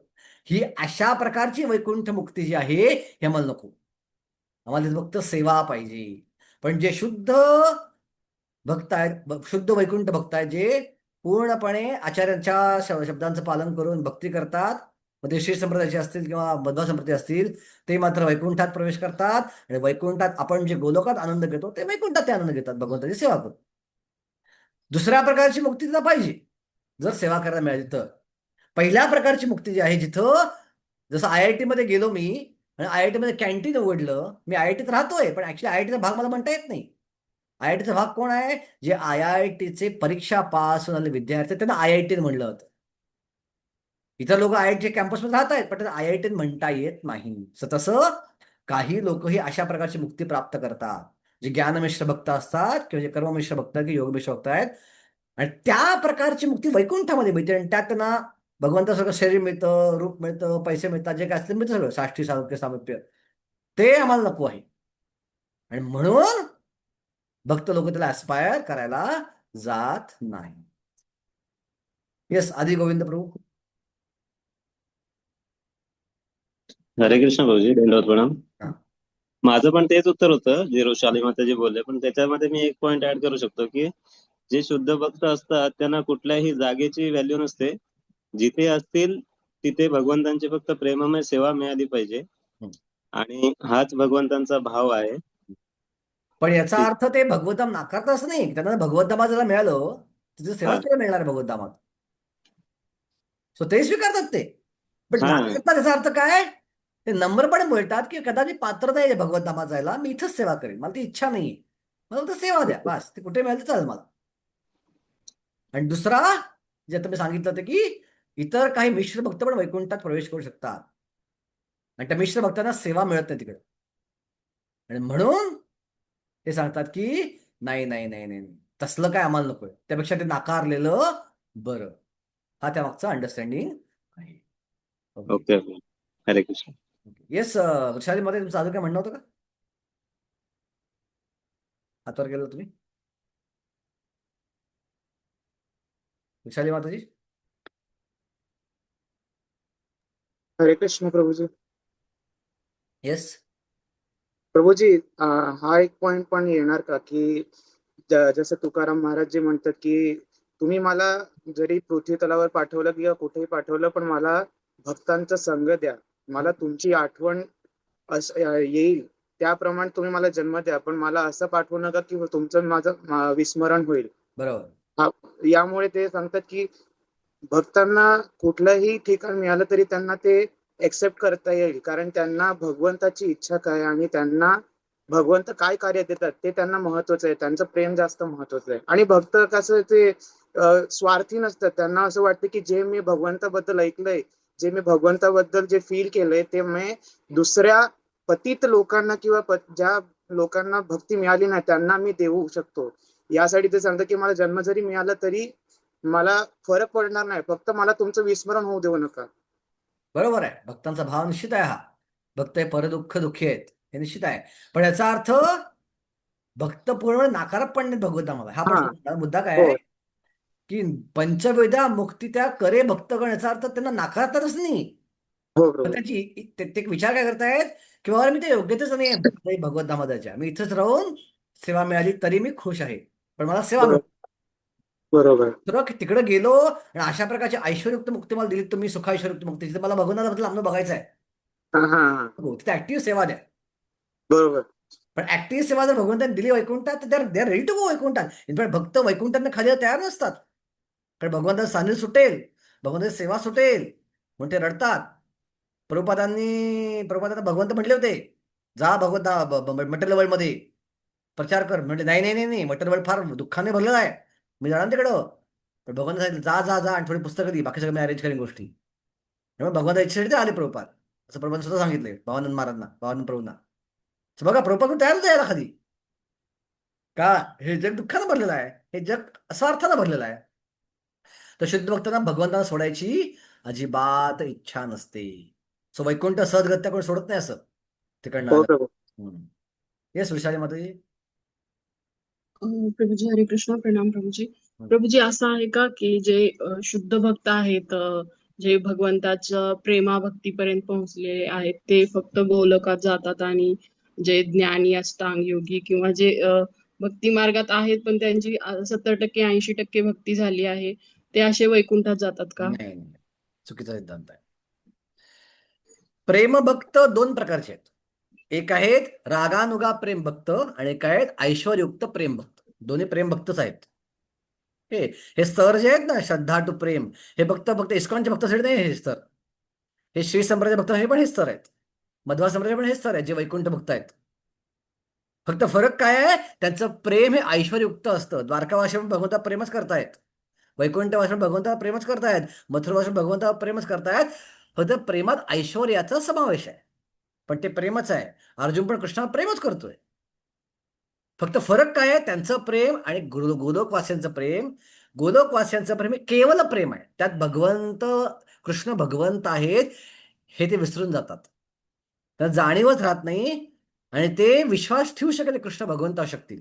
ही अशा प्रकारची वैकुंठ मुक्ती जी आहे हे आम्हाला नको. आम्हाला फक्त सेवा पाहिजे. पण जे शुद्ध भक्त आहेत, शुद्ध वैकुंठ भक्त आहेत, जे पूर्णपणे आचार्यांच्या शब्दांचं पालन करून भक्ती करतात, मग ते श्री संप्रदायाचे असतील किंवा मध्व संप्रदाय असतील, ते मात्र वैकुंठात प्रवेश करतात. आणि वैकुंठात आपण जे गोलोकात आनंद घेतो ते वैकुंठात ते आनंद घेतात भगवंताची सेवा करून. दुसऱ्या प्रकारची मुक्ती तिला पाहिजे जर सेवा करायला मिळाली तर. पहिल्या प्रकारची मुक्ती जी आहे, जिथं जसं IIT मध्ये गेलो मी आणि IIT मध्ये कॅन्टीन उघडलं, मी IITत राहतोय पण ऍक्च्युली IITचा भाग मला म्हणता येत नाही. IITचा भाग कोण आहे, जे IITचे परीक्षा पास होऊन आले विद्यार्थी, त्यांना IIT म्हणलं होतं. इतर लोक IITच्या कॅम्पसमध्ये राहत आहेत पण त्यांना IIT म्हणता येत नाही. तसं काही लोक ही अशा प्रकारची मुक्ती प्राप्त करतात, जे ज्ञानमिश्र भक्त असतात किंवा जे कर्ममिश्र भक्त किंवा योगमिश्र भक्त आहेत. आणि त्या प्रकारची मुक्ती वैकुंठामध्ये मिळते आणि त्यात त्यांना भगवंतासारखं शरीर मिळतं, रूप मिळतं, पैसे मिळतात, जे काय असतील मिळतं सगळं, साष्टी सालोक्य सामिप्य. ते आम्हाला नको आहे. आणि म्हणून भक्त लोक त्याला ऍस्पायर करायला जात नाही. येस, आदी गोविंद प्रभू.
हरे कृष्ण भाऊजी, दंडवत प्रणाम.
हा.
माझं पण तेच उत्तर होतं जे वृषाली माताजी बोलले, पण त्याच्यामध्ये मी एक पॉइंट ऍड करू शकतो की जे शुद्ध भक्त असतात त्यांना कुठल्याही जागेची व्हॅल्यू नसते. जिथे असतील तिथे भगवंतांची फक्त प्रेममय सेवा मिळाली पाहिजे. आणि हाच भगवंतांचा भाव आहे.
पण याचा
ठीक.
अर्थ ते भगवद्धाम नाकारत असं नाही. त्यांना भगवद्धामात ज्याला मिळालं तिचं
हा
सेवाच तुला मिळणार आहे भगवद्धामात. सो ते स्वीकारतात ते. पण
हा
नाकारतात याचा अर्थ काय? ते नम्रपणे बोलतात की कदाचित पात्र नाही भगवद्धामात जायला, मी इथंच सेवा करेन, मला ती इच्छा नाहीये, मला फक्त सेवा द्या बस, ते कुठे मिळालं तर चालेल मला. आणि दुसरा जे आता मी सांगितलं होतं की इतर काही मिश्र भक्त पण वैकुंठात प्रवेश करू शकतात आणि त्या मिश्र भक्तांना सेवा मिळत नाही तिकडे. आणि म्हणून ते सांगतात की नाही नाही नाही नाही नाही, तसलं काय आम्हाला नकोय, त्यापेक्षा ते नाकारलेलं बरं. हा त्यामागचा अंडरस्टँडिंग आहे. ओके.
Okay okay. हरे कृष्ण.
येस मध्ये तुमचं अजून काय म्हणणं होतं का? हातवर गेलं तुम्ही विशाली माताजी.
हरे कृष्ण प्रभूजी.
येस.
प्रभूजी, हा एक पॉइंट पण येणार का की जसं तुकाराम महाराज जे म्हणतात की तुम्ही मला जरी पृथ्वी तलावर पाठवलं किंवा कुठेही पाठवलं पण मला भक्तांचा संग द्या, मला तुमची आठवण येईल त्याप्रमाणे तुम्ही मला जन्म द्या, पण मला असं पाठवू नका की तुमचं माझं विस्मरण होईल.
बरोबर.
यामुळे ते सांगतात की भक्तांना कुठलंही ठिकाण मिळालं तरी त्यांना ते एक्सेप्ट करता येईल, कारण त्यांना भगवंताची इच्छा काय आणि त्यांना भगवंत काय कार्य देतात ते त्यांना महत्वाचं आहे, त्यांचं प्रेम जास्त महत्वाचं आहे. आणि भक्त कसं ते स्वार्थी नसतात, त्यांना असं वाटतं की जे मी भगवंताबद्दल ऐकलंय, जे मी भगवंताबद्दल जे फील केलंय ते मी दुसऱ्या पतित लोकांना किंवा ज्या लोकांना भक्ती मिळाली नाही त्यांना मी देऊ शकतो. यासाठी ते सांगतं की मला जन्म जरी मिळाला तरी मला फरक पडणार नाही, फक्त मला तुमचं विस्मरण होऊ देऊ नका.
बरोबर आहे. भक्तांचा भाव निश्चित आहे हा. भक्त हे परदुःख दुःखी आहेत हे निश्चित आहे. पण याचा अर्थ भक्त पूर्ण नाकारत पण नाही भगवद्धामाला. हा
हा.
पण मुद्दा काय
हो
आहे की पंचवेदा मुक्ती त्या करे भक्तगण, याचा अर्थ त्यांना नाकारतच नाही.
हो
तर
प्रभू.
ते विचार काय करतायत की बाबा मी ते योग्यतेच नाही भगवद्धामात जायच्या, मी इथंच राहून सेवा मिळाली तरी मी खुश आहे, पण मला सेवा मिळू.
बरोबर बरोबर.
तर तिकडे गेलो आणि अशा प्रकारची ऐश्वर्युक्त मुक्ती मला दिली तुम्ही, सुखाऐश्वर्युक्त मुक्ती, तिथे मला भगवंताबद्दल आम्हाला बघायचं आहे.
हा हा हा.
हो, तिथे ऍक्टिव्ह सेवा द्या.
बरोबर.
पण ऍक्टिव्ह सेवा जर भगवंतांनी दिली वैकुंठात तर they are ready to go वैकुंठात. इनफॅक्ट भक्त वैकुंठांना खाली यायला तयार नसतात, कारण भगवंताचं सानिध्य सुटेल, भगवंताची सेवा सुटेल म्हणून ते रडतात. प्रभुपादांना भगवंत म्हटले होते जा भगवंता मटेरियल वर्ल्ड मध्ये प्रचार कर, म्हणजे नाही नाही नाही नाही, मटेरियल वर्ल्ड फार दुःखाने भरलेलं आहे, मी जाणार तिकडं. पण भगवंत सांगितलं जा जा जा आणि थोडी पुस्तकं दी, बाकी सगळं मी अरेंज करेन गोष्टी. त्यामुळे भगवंता इच्छेसाठी ते आले प्रभुपाद, असं प्रभुपाद सुद्धा सांगितले भवानंद महाराजांना, भवानंद प्रभूंना. बघा प्रभुपाद पण तयार होते यायला खाली, का हे जग दुःखानं भरलेलं आहे, हे जग स्वार्थानं भरलेलं आहे. तर शुद्ध भक्तांना भगवंतांना सोडायची अजिबात इच्छा नसते. सो वैकुंठ सहजगत्या कोण सोडत नाही असं तिकडनं
हो
आलं.
प्रभू.
येस विशाली माताजी.
प्रभूजी हरे कृष्ण. प्रणाम प्रभूजी. प्रभूजी असं आहे का की जे शुद्ध भक्त आहेत, जे भगवंताच्या प्रेमाभक्तीपर्यंत पोहोचलेले आहेत, ते फक्त गोलोकात जातात आणि जे ज्ञानी अष्टांग योगी किंवा जे भक्ती मार्गात आहेत पण त्यांची 70% 80% भक्ती झाली आहे, ते असे वैकुंठात जातात का?
नाही नाही, चुकीचा सिद्धांत आहे. प्रेमभक्त दोन प्रकारचे आहेत. एक आहेत रागानुगा प्रेम भक्त आणि एक आहेत ऐश्वर्युक्त प्रेम भक्त. दोन्ही प्रेम भक्तच आहेत. हे स्तर जे आहेत ना, श्रद्धा टू प्रेम, हे फक्त इस्कॉनचे भक्तासाठी नाही हे स्तर. हे श्री संप्रदाय भक्त हे पण हे स्तर आहेत, मध्वा संप्रदाय पण हे स्तर आहेत, जे वैकुंठ भक्त आहेत. फक्त फरक काय आहे, त्यांचं प्रेम हे ऐश्वर्युक्त असतं. द्वारकावासी पण भगवंता प्रेमच करतायत, वैकुंठवासी भगवंता प्रेमच करतायत, मथुरवासी भगवंता प्रेमच करतायत. फक्त प्रेमात ऐश्वर्याचा समावेश आहे, पण ते प्रेमच आहे. अर्जुन पण कृष्णावर प्रेमच करतोय. फक्त फरक काय आहे, त्यांचं प्रेम आणि गोलोकवासियांचं प्रेम. गोलोकवासियांचं प्रेम हे केवळ प्रेम आहे, त्यात भगवंत कृष्ण भगवंत आहेत हे ते विसरून जातात, त्यात जाणीवच राहत नाही आणि ते विश्वास ठेवू शकत कृष्ण भगवंता शक्ती.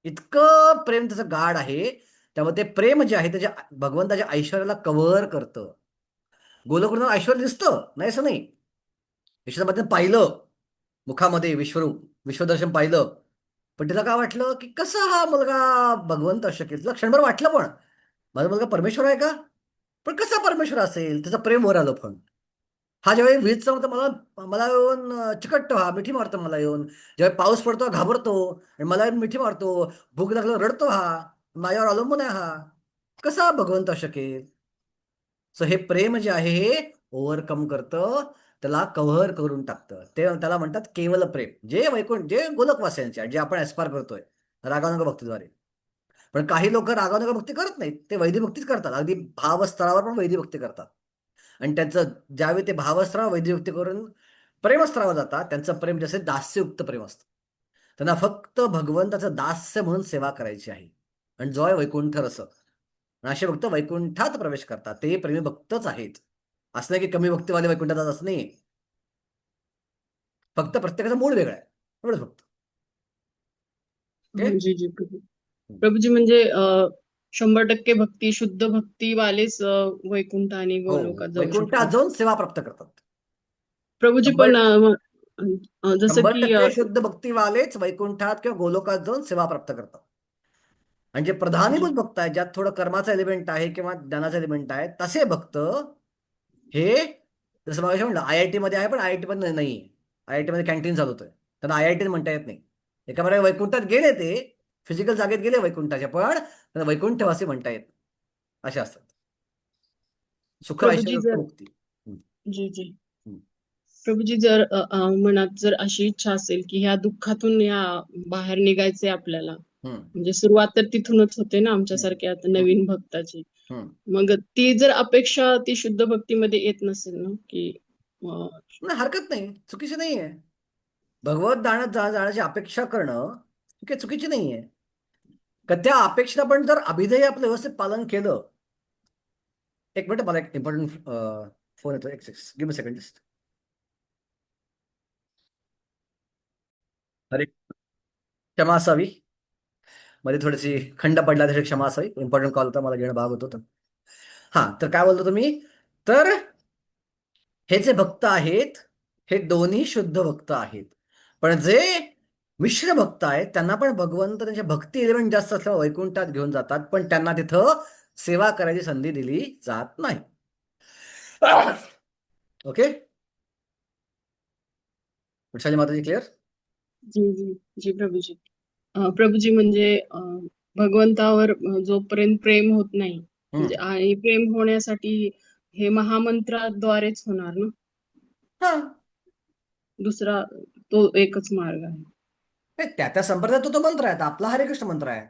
इतकं प्रेम त्याचं गाढ आहे. त्यामुळे ते प्रेम जे आहे त्याच्या भगवंताच्या ऐश्वर्याला कव्हर करतं. गोलोकवृंदावर ऐश्वर्य दिसतं नाही असं नाही, यशोदामातेनं पाहिलं मुखामध्ये विश्वदर्शन पाहिलं, पण तिला काय वाटलं की कसा हा मुलगा भगवंत शकेल. तिला क्षणभर वाटलं पण माझा मुलगा परमेश्वर आहे का, पण कसा परमेश्वर असेल, त्याचं प्रेम वर आलं. पण हा ज्यावेळी वीज चमकतो मला मला येऊन चिकटतो, हा मिठी मारतो मला येऊन. ज्यावेळी पाऊस पडतो घाबरतो आणि मला येऊन मिठी मारतो. भूक लागलं रडतो हा. माझ्यावर अवलंबून आहे हा. कसा भगवंत शकेल? सो हे प्रेम जे आहे हे ओव्हरकम करतं, त्याला कव्हर करून टाकतं. ते त्याला म्हणतात केवल प्रेम, जे वैकुंठ, जे गोलकवासियांचे आहे, जे आपण एस्पायर करतोय रागानुग भक्तीद्वारे. पण काही लोक रागानुग भक्ती करत नाहीत, ते वैदिक भक्तीच करतात. अगदी भावस्तरावर पण वैदिक भक्ती करतात. आणि त्यांचं ज्यावेळी ते भावस्तरावर वैदिक भक्ती करून प्रेमस्तरावर जातात, त्यांचं प्रेम जसे दास्ययुक्त प्रेम असतं. त्यांना फक्त भगवंताचं दास्य म्हणून सेवा करायची आहे. आणि जो आहे वैकुंठ रस. आणि असे भक्त वैकुंठात प्रवेश करतात, ते प्रेमी भक्तच आहेत. असं नाही की कमी भक्तीवाले वैकुंठात जातात, असं नाही. फक्त प्रत्येकाचं मूळ वेगळं आहे, एवढंच फक्त. ओके.
जी जी प्रभू. प्रभूजी म्हणजे 100% भक्ती, शुद्ध भक्तीवालेच वैकुंठ आणि
हो,
गोलोकात जाऊ
वैकुंठात
शकतात.
जाऊन सेवा प्राप्त करतात.
प्रभूजी
शंभर
पण जसं
शंभर
की
टक्के शुद्ध भक्तीवालेच वैकुंठात किंवा गोलोकात जाऊन सेवा प्राप्त करतात. आणि जे
जी
प्रधानीभूत भक्त आहेत, ज्यात थोडं कर्माचा एलिमेंट आहे किंवा ज्ञानाचा एलिमेंट आहे, तसे भक्त हे जसं मग म्हणलं IIT मध्ये आहे, पण IIT मध्ये नाही. IIT मध्ये कॅन्टीन चालवतोय, त्यांना IIT म्हणता येत नाही. एका प्रकारे वैकुंठात गेले, ते फिजिकल जागेत गेले वैकुंठाच्या, पण त्यांना वैकुंठवासी म्हणता येत नाही. असे असतात. सुख
प्रभूजी
ऐश्वर्य
जर
मुक्ती. हम्म,
जी जी
हम्म.
प्रभूजी जर मनात जर अशी इच्छा असेल की ह्या दुःखातून या बाहेर निघायचंय आपल्याला,
हम्म,
म्हणजे सुरुवात तर तिथूनच होते ना
हम्म,
आमच्यासारख्या आता
हम्म,
नवीन भक्ताची.
हम्म.
मग ती जर अपेक्षा ती शुद्ध भक्तीमध्ये येत नसेल ना की अं,
नाही, हरकत नाही, चुकीची नाही आहे. भगवत जाण्याची अपेक्षा करणं ही काही चुकीची नाही आहे. का त्या अपेक्षेला पण जर अभिधेय आपलं व्यवस्थित पालन केलं. एक मिनिट, मला एक इम्पॉर्टंट फोन येतो. एक गिव्ह मी सेकंड जस्ट. अरे, क्षमा असावी, मध्ये थोडीशी खंड पडला, तरी क्षमा असावी. इम्पॉर्टंट कॉल होता, मला घेणं भाग होत होतं. हा, तर काय बोलतो तुम्ही? तर हे जे भक्त आहेत, हे दोन्ही शुद्ध भक्त आहेत. पण जे मिश्र भक्त आहेत, त्यांना पण भगवंत त्यांच्या भक्ती एलिमेंट जास्त असल्यामुळे वैकुंठात घेऊन जातात, पण त्यांना तिथं सेवा करायची संधी दिली जात नाही. ओके. वृषाली माताजी, क्लिअर?
जी जी जी प्रभूजी. प्रभूजी म्हणजे भगवंतावर जोपर्यंत प्रेम होत नाही, म्हणजे आणि प्रेम होण्यासाठी हे महामंत्राद्वारेच होणार ना,
हा,
दुसरा तो एकच मार्ग आहे.
त्या त्या संप्रदायात तो मंत्र आहे. आता आपला हरिकृष्ण मंत्र आहे.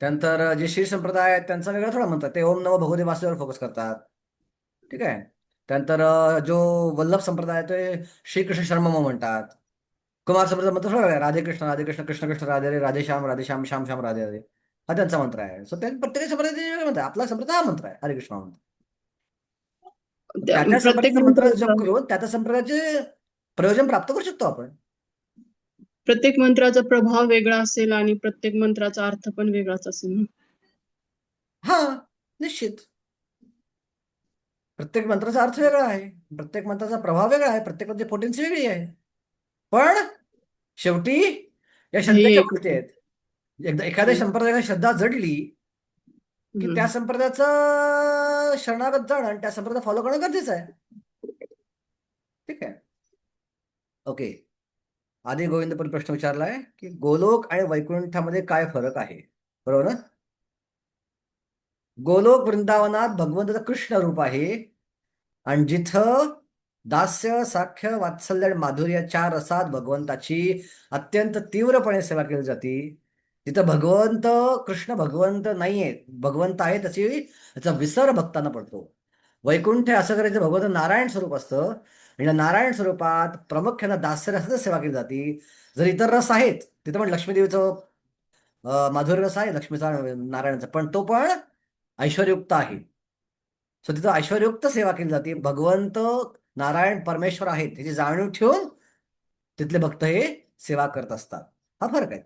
त्यानंतर जे श्री संप्रदाय आहेत, त्यांचा वेगळा थोडा मंत्र आहे. ते ओम नमो भगवते वासुदेवावर फोकस करतात. ठीक आहे. त्यानंतर जो वल्लभ संप्रदाय आहे, ते श्रीकृष्ण शर्मम म्हणतात. कुमार संप्रदाय मंत्र थोडा वेगळा आहे. राधे कृष्ण राधे कृष्ण कृष्ण कृष्ण राधे रे, राधे श्याम श्याम श्याम राधे राधे, हा त्यांचा मंत्र आहे. सो त्या प्रत्येक संप्रदायाचे मंत्र आहे. आपला संप्रदाय हा मंत्र आहे, हरिकृष्ण मंत्र. त्या त्या
प्रत्येक
संप्रदायाचा मंत्र जप
मंत्राचा
करून त्या त्या संप्रदायाचे प्रयोजन प्राप्त करू शकतो आपण.
प्रत्येक मंत्राचा प्रभाव वेगळा असेल आणि प्रत्येक मंत्राचा अर्थ पण वेगळाच असेल ना.
हा, निश्चित. प्रत्येक मंत्राचा अर्थ वेगळा आहे, प्रत्येक मंत्राचा प्रभाव वेगळा आहे, प्रत्येकाची पोटेन्सी वेगळी आहे. पण शेवटी या
ध्येय
श्रद्धेच्या
एक.
गोष्टी आहेत. एकदा एखाद्या संप्रदायाची श्रद्धा जडली की त्या
हम्म.
संप्रदायाचं शरणागत जाणं आणि त्या संप्रदाय फॉलो करणं गरजेचं आहे. ठीक आहे. ओके. आधी गोविंदपूर प्रश्न विचारलाय की गोलोक आणि वैकुंठामध्ये काय फरक आहे, बरोबर ना? गोलोक वृंदावनात भगवंताचं कृष्ण रूप आहे, आणि जिथं दास्य साख्य वात्सल्य आणि माधुर्य चार रसात भगवंताची अत्यंत तीव्रपणे सेवा केली जाते, तिथं भगवंत कृष्ण भगवंत नाहीये, भगवंत आहे त्याची त्याचा विसर भक्तांना पडतो. वैकुंठ हे असं करायचं, भगवंत नारायण स्वरूप असतं आणि या नारायण स्वरूपात प्रामुख्यानं दास्य रसाचं सेवा केली जाते. जर इतर रस आहेत तिथं पण लक्ष्मीदेवीचं माधुर्य रस आहे, लक्ष्मीचा नारायणाचा, पण तो पण ऐश्वर्युक्त आहे. सो तिथं ऐश्वर्युक्त सेवा केली जाते. भगवंत नारायण परमेश्वर आहेत त्याची जाणीव ठेवून तिथले भक्त हे सेवा करत असतात. हा फरक आहे.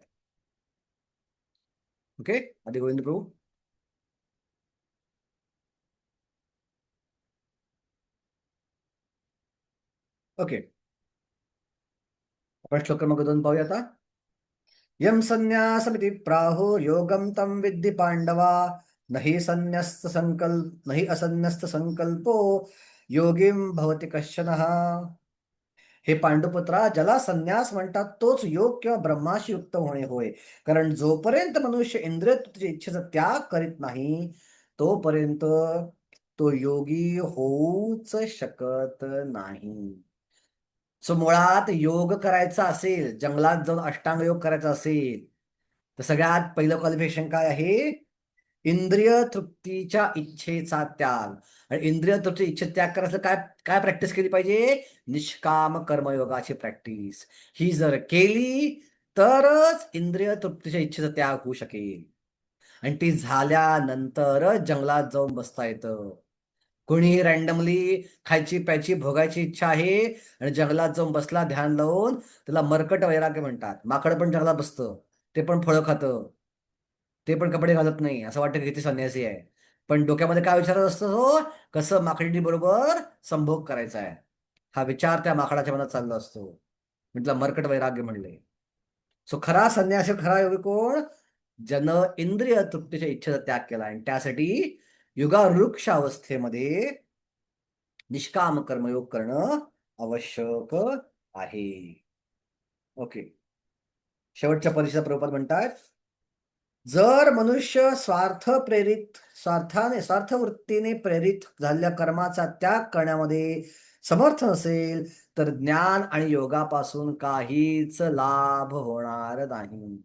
ओके. आधी गोविंद प्रभू. ओके, आपण श्लोक क्रमांक 2 पाहूया आता. यम संन्यासमिति प्राहुर योगम तम विद्धि पांडवा, नहि असन्यस्त संकल्पो योगीम भवती कश्चन. हे पांडुपुत्रा, ज्याला संन्यास म्हणतात तोच योग किंवा ब्रह्माशी युक्त होणे होय. कारण जोपर्यंत मनुष्य इंद्रिय तृप्तीच्या इच्छेचा त्याग करीत नाही तोपर्यंत तो योगी होऊच शकत नाही. सो मुळात योग करायचा असेल, जंगलात जाऊन अष्टांग योग करायचा असेल, तर सगळ्यात पहिलं क्वालिफिकेशन काय आहे? इंद्रिय तृप्तीच्या इच्छेचा त्याग. आणि इंद्रिय तृप्ती इच्छेचा त्याग करायचं काय काय प्रॅक्टिस केली पाहिजे? निष्काम कर्मयोगाची प्रॅक्टिस. ही जर केली तरच इंद्रिय तृप्तीच्या इच्छेचा त्याग होऊ शकेल. आणि ती झाल्यानंतरच जंगलात जाऊन बसता येतं. कोणीही रॅन्डमली खायची प्यायची भोगायची इच्छा आहे आणि जंगलात जाऊन बसला ध्यान लावून, त्याला मर्कट वैराग्य म्हणतात. माकड पण जंगलात बसतं, ते पण फळं खातं, ते पण कपडे घालत नाही, असं वाटतं की किती संन्यासी आहे. पण डोक्यामध्ये काय विचारत असतं? हो, कसं माकडी बरोबर संभोग करायचा आहे, हा विचार त्या माकडाच्या मनात चालला असतो. म्हटलं मर्कट वैराग्य म्हणले. सो खरा संन्यासी, खरा योगी कोण? ज्यानं इंद्रिय तृप्तीच्या इच्छेचा त्याग केला. आणि त्यासाठी युगारुक्ष अवस्थेमध्ये निष्काम कर्मयोग करणं आवश्यक आहे. ओके, शेवटच्या परिषदा प्रभुपाद म्हणतात, जर मनुष्य स्वार्थ वृत्तीने प्रेरित झालेल्या कर्माचा त्याग करण्यामध्ये समर्थ नसेल तर ज्ञान आणि योगापासून काहीच लाभ होणार नाही.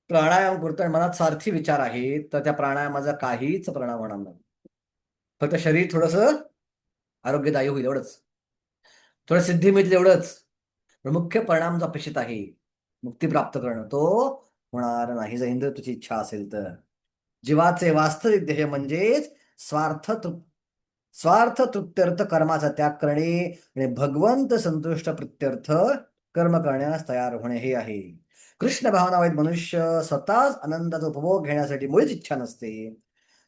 प्राणायाम करतोय, मनात स्वार्थी विचार आहेत, तर त्या प्राणायामाचा काहीच परिणाम होणार नाही. फक्त शरीर थोडस आरोग्यदायी होईल एवढंच, थोडं सिद्धी मिळेल एवढंच. पण मुख्य परिणाम जो अपेक्षित आहे मुक्ती प्राप्त करणं, तो होणार नाही जर इंद्रिय तुझी इच्छा असेल तर. जीवाचे वास्तविक ध्येय म्हणजेच स्वार्थ तृप्त्यर्थ कर्माचा त्याग करणे आणि भगवंत संतुष्ट प्रित्यर्थ कर्म करण्यास तयार होणे हे आहे. कृष्ण भावनावाईत मनुष्य स्वतःच आनंदाचा उपभोग घेण्यासाठी मुळीच इच्छा नसते.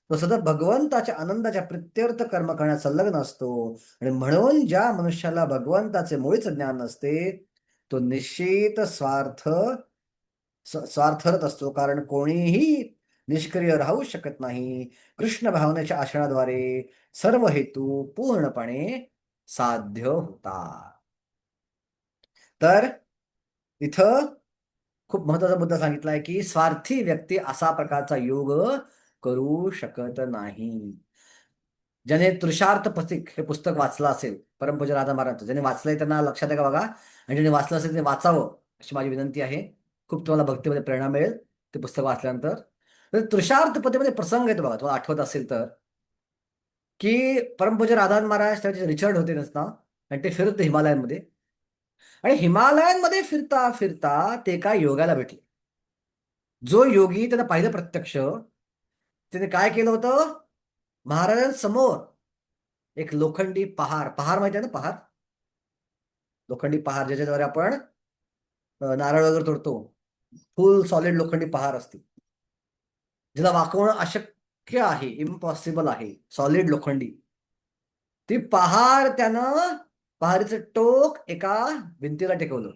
तो सतत भगवंताच्या आनंदाच्या प्रित्यर्थ कर्म करण्यात संलग्न असतो. आणि म्हणून ज्या मनुष्याला भगवंताचे मुळीच ज्ञान नसते तो निश्चित स्वार्थरत असतो. कारण कोणीही निष्क्रिय राहू शकत नाही. कृष्ण भावनेच्या आचरणाद्वारे सर्व हेतू पूर्णपणे साध्य होतात. तर इथं खूप महत्वाचा मुद्दा सांगितलाय की स्वार्थी व्यक्ती असा प्रकारचा योग करू शकत नाही. ज्याने तृषार्थ पथिक हे पुस्तक वाचलं असेल, परमपूज्य राधा महाराज, ज्याने वाचलंय त्यांना लक्षात आहे का बघा. आणि ज्याने वाचलं असेल ते वाचावं अशी माझी विनंती आहे. खूप तुम्हाला भक्तीमध्ये प्रेरणा मिळेल ते पुस्तक वाचल्यानंतर. तर तृषार्थ पथीमध्ये प्रसंग येतो बघा, तुम्हाला आठवत असेल तर, की परमपूज्य राधा महाराज त्याचे रिचर्ड होते नसता आणि ते फिरत होते हिमालयांमध्ये. आणि हिमालयांमध्ये फिरता फिरता ते एका योगाला भेटले. जो योगी त्यांना पाहिलं प्रत्यक्ष, त्याने काय केलं होतं? महाराजांसमोर एक लोखंडी पहार माहिती आहे ना, पहार, लोखंडी पहार ज्याच्याद्वारे आपण नारळ वगैरे तोडतो, फुल सॉलिड लोखंडी पहार असते, ज्याला वाकवणं अशक्य आहे, इम्पॉसिबल आहे, सॉलिड लोखंडी. ती पहारीचं टोक एका भिंतीला टेकवलं,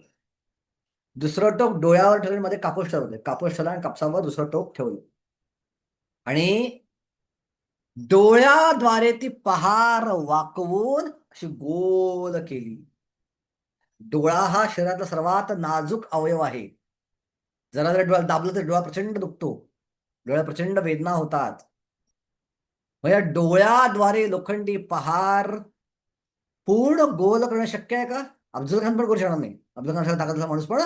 दुसरं टोक डोळ्यावर ठेवून मध्ये कापूस ठेवला आणि कापसावर दुसरं टोक ठेवलं आणि डोळ्याद्वारे ती पहार वाकवून अशी गोल केली. डोळा हा शरीरातला सर्वात नाजूक अवयव आहे. जरा जरा डोळा दाबलं तर डोळा प्रचंड दुखतो, डोळ्यात प्रचंड वेदना होतात. या डोळ्याद्वारे लोखंडी पहार पूर्ण गोल करणं शक्य आहे का? अफजल खान पण करू शकणार नाही. अफजल खान ताकदीचा माणूस पण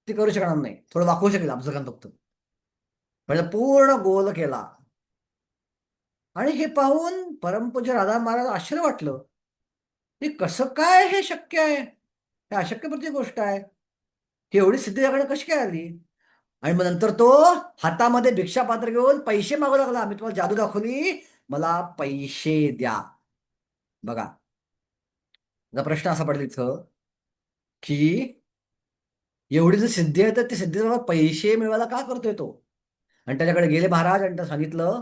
ते करू शकणार नाही. थोडं वाकवू शकेल अफजल खान फक्त, म्हणजे पूर्ण गोल केला. आणि हे पाहून परमपूज्य राधा महाराज आश्चर्य वाटलं, हे कसं काय हे शक्य आहे? हे अशक्य प्रति गोष्ट आहे, ही एवढी सिद्धी त्याकडे कशी काय आली? आणि मग नंतर तो हातामध्ये भिक्षापात्र घेऊन पैसे मागू लागला. मी तुम्हाला जादू दाखवली, मला पैसे द्या. बघा, प्रश्न असा पडला इथं की एवढी जर सिद्धी आहे तर ती सिद्धीला पैसे मिळवायला का करतोय तो? आणि त्याच्याकडे गेले महाराज आणि त्याला सांगितलं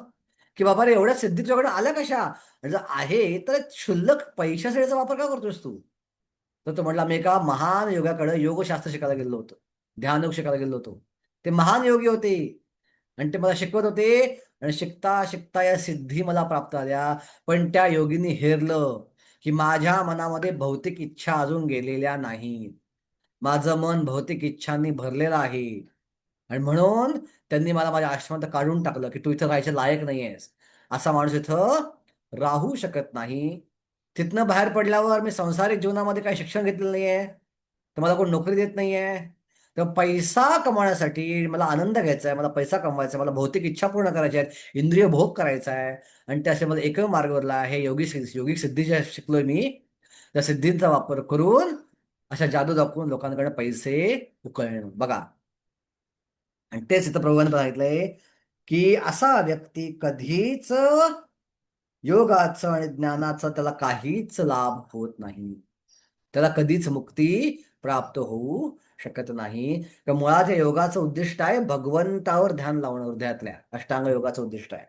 की बाबा रे, एवढ्या सिद्धी तुझ्याकडे आल्या कशा? आणि जर आहे तर क्षुल्लक पैशासाठीचा वापर का करतोयस तू? तर तो म्हटला, मी एका महान योगाकडे योगशास्त्र शिकायला गेलो होतो, ध्यानयोग शिकायला गेलो होतो. ते महान योगी होते आणि ते मला शिकवत होते आणि शिकता शिकता या सिद्धी मला प्राप्त झाल्या. पण त्या योगींनी हेरलं की माझ्या मनामध्ये भौतिक इच्छा अजून गेलेल्या नाहीत. माझं मन भौतिक इच्छांनी भरलेलं आहे. आणि म्हणून त्यांनी मला माझ्या आश्रमात काढून टाकलं की तू इथं राहायच्या लायक नाहीयेस. असा माणूस इथं राहू शकत नाही. तिथनं बाहेर पडल्यावर मी संसारिक जीवनामध्ये काही शिक्षण घेतलेलं नाहीये, तर मला कोण नोकरी देत नाहीये. तर पैसा कमवण्यासाठी मला आनंद घ्यायचा आहे, मला पैसा कमवायचा आहे, मला भौतिक इच्छा पूर्ण करायच्या आहेत, इंद्रिय भोग करायचा आहे. आणि त्यासाठी मला एकमेव मार्ग उरला आहे योगिक सिद्धी ज्या शिकलोय मी, त्या सिद्धींचा वापर करून अशा जादू दाखवून लोकांकडे पैसे उकळणं. बघा, आणि तेच इथं प्रभूने सांगितलंय की असा व्यक्ती कधीच योगाचं आणि ज्ञानाचं त्याला काहीच लाभ होत नाही. त्याला कधीच मुक्ती प्राप्त होऊ शकत नाही. तर मुळात या योगाचं उद्दिष्ट आहे भगवंतावर ध्यान लावणं. हृदयातल्या अष्टांग योगाचं उद्दिष्ट आहे.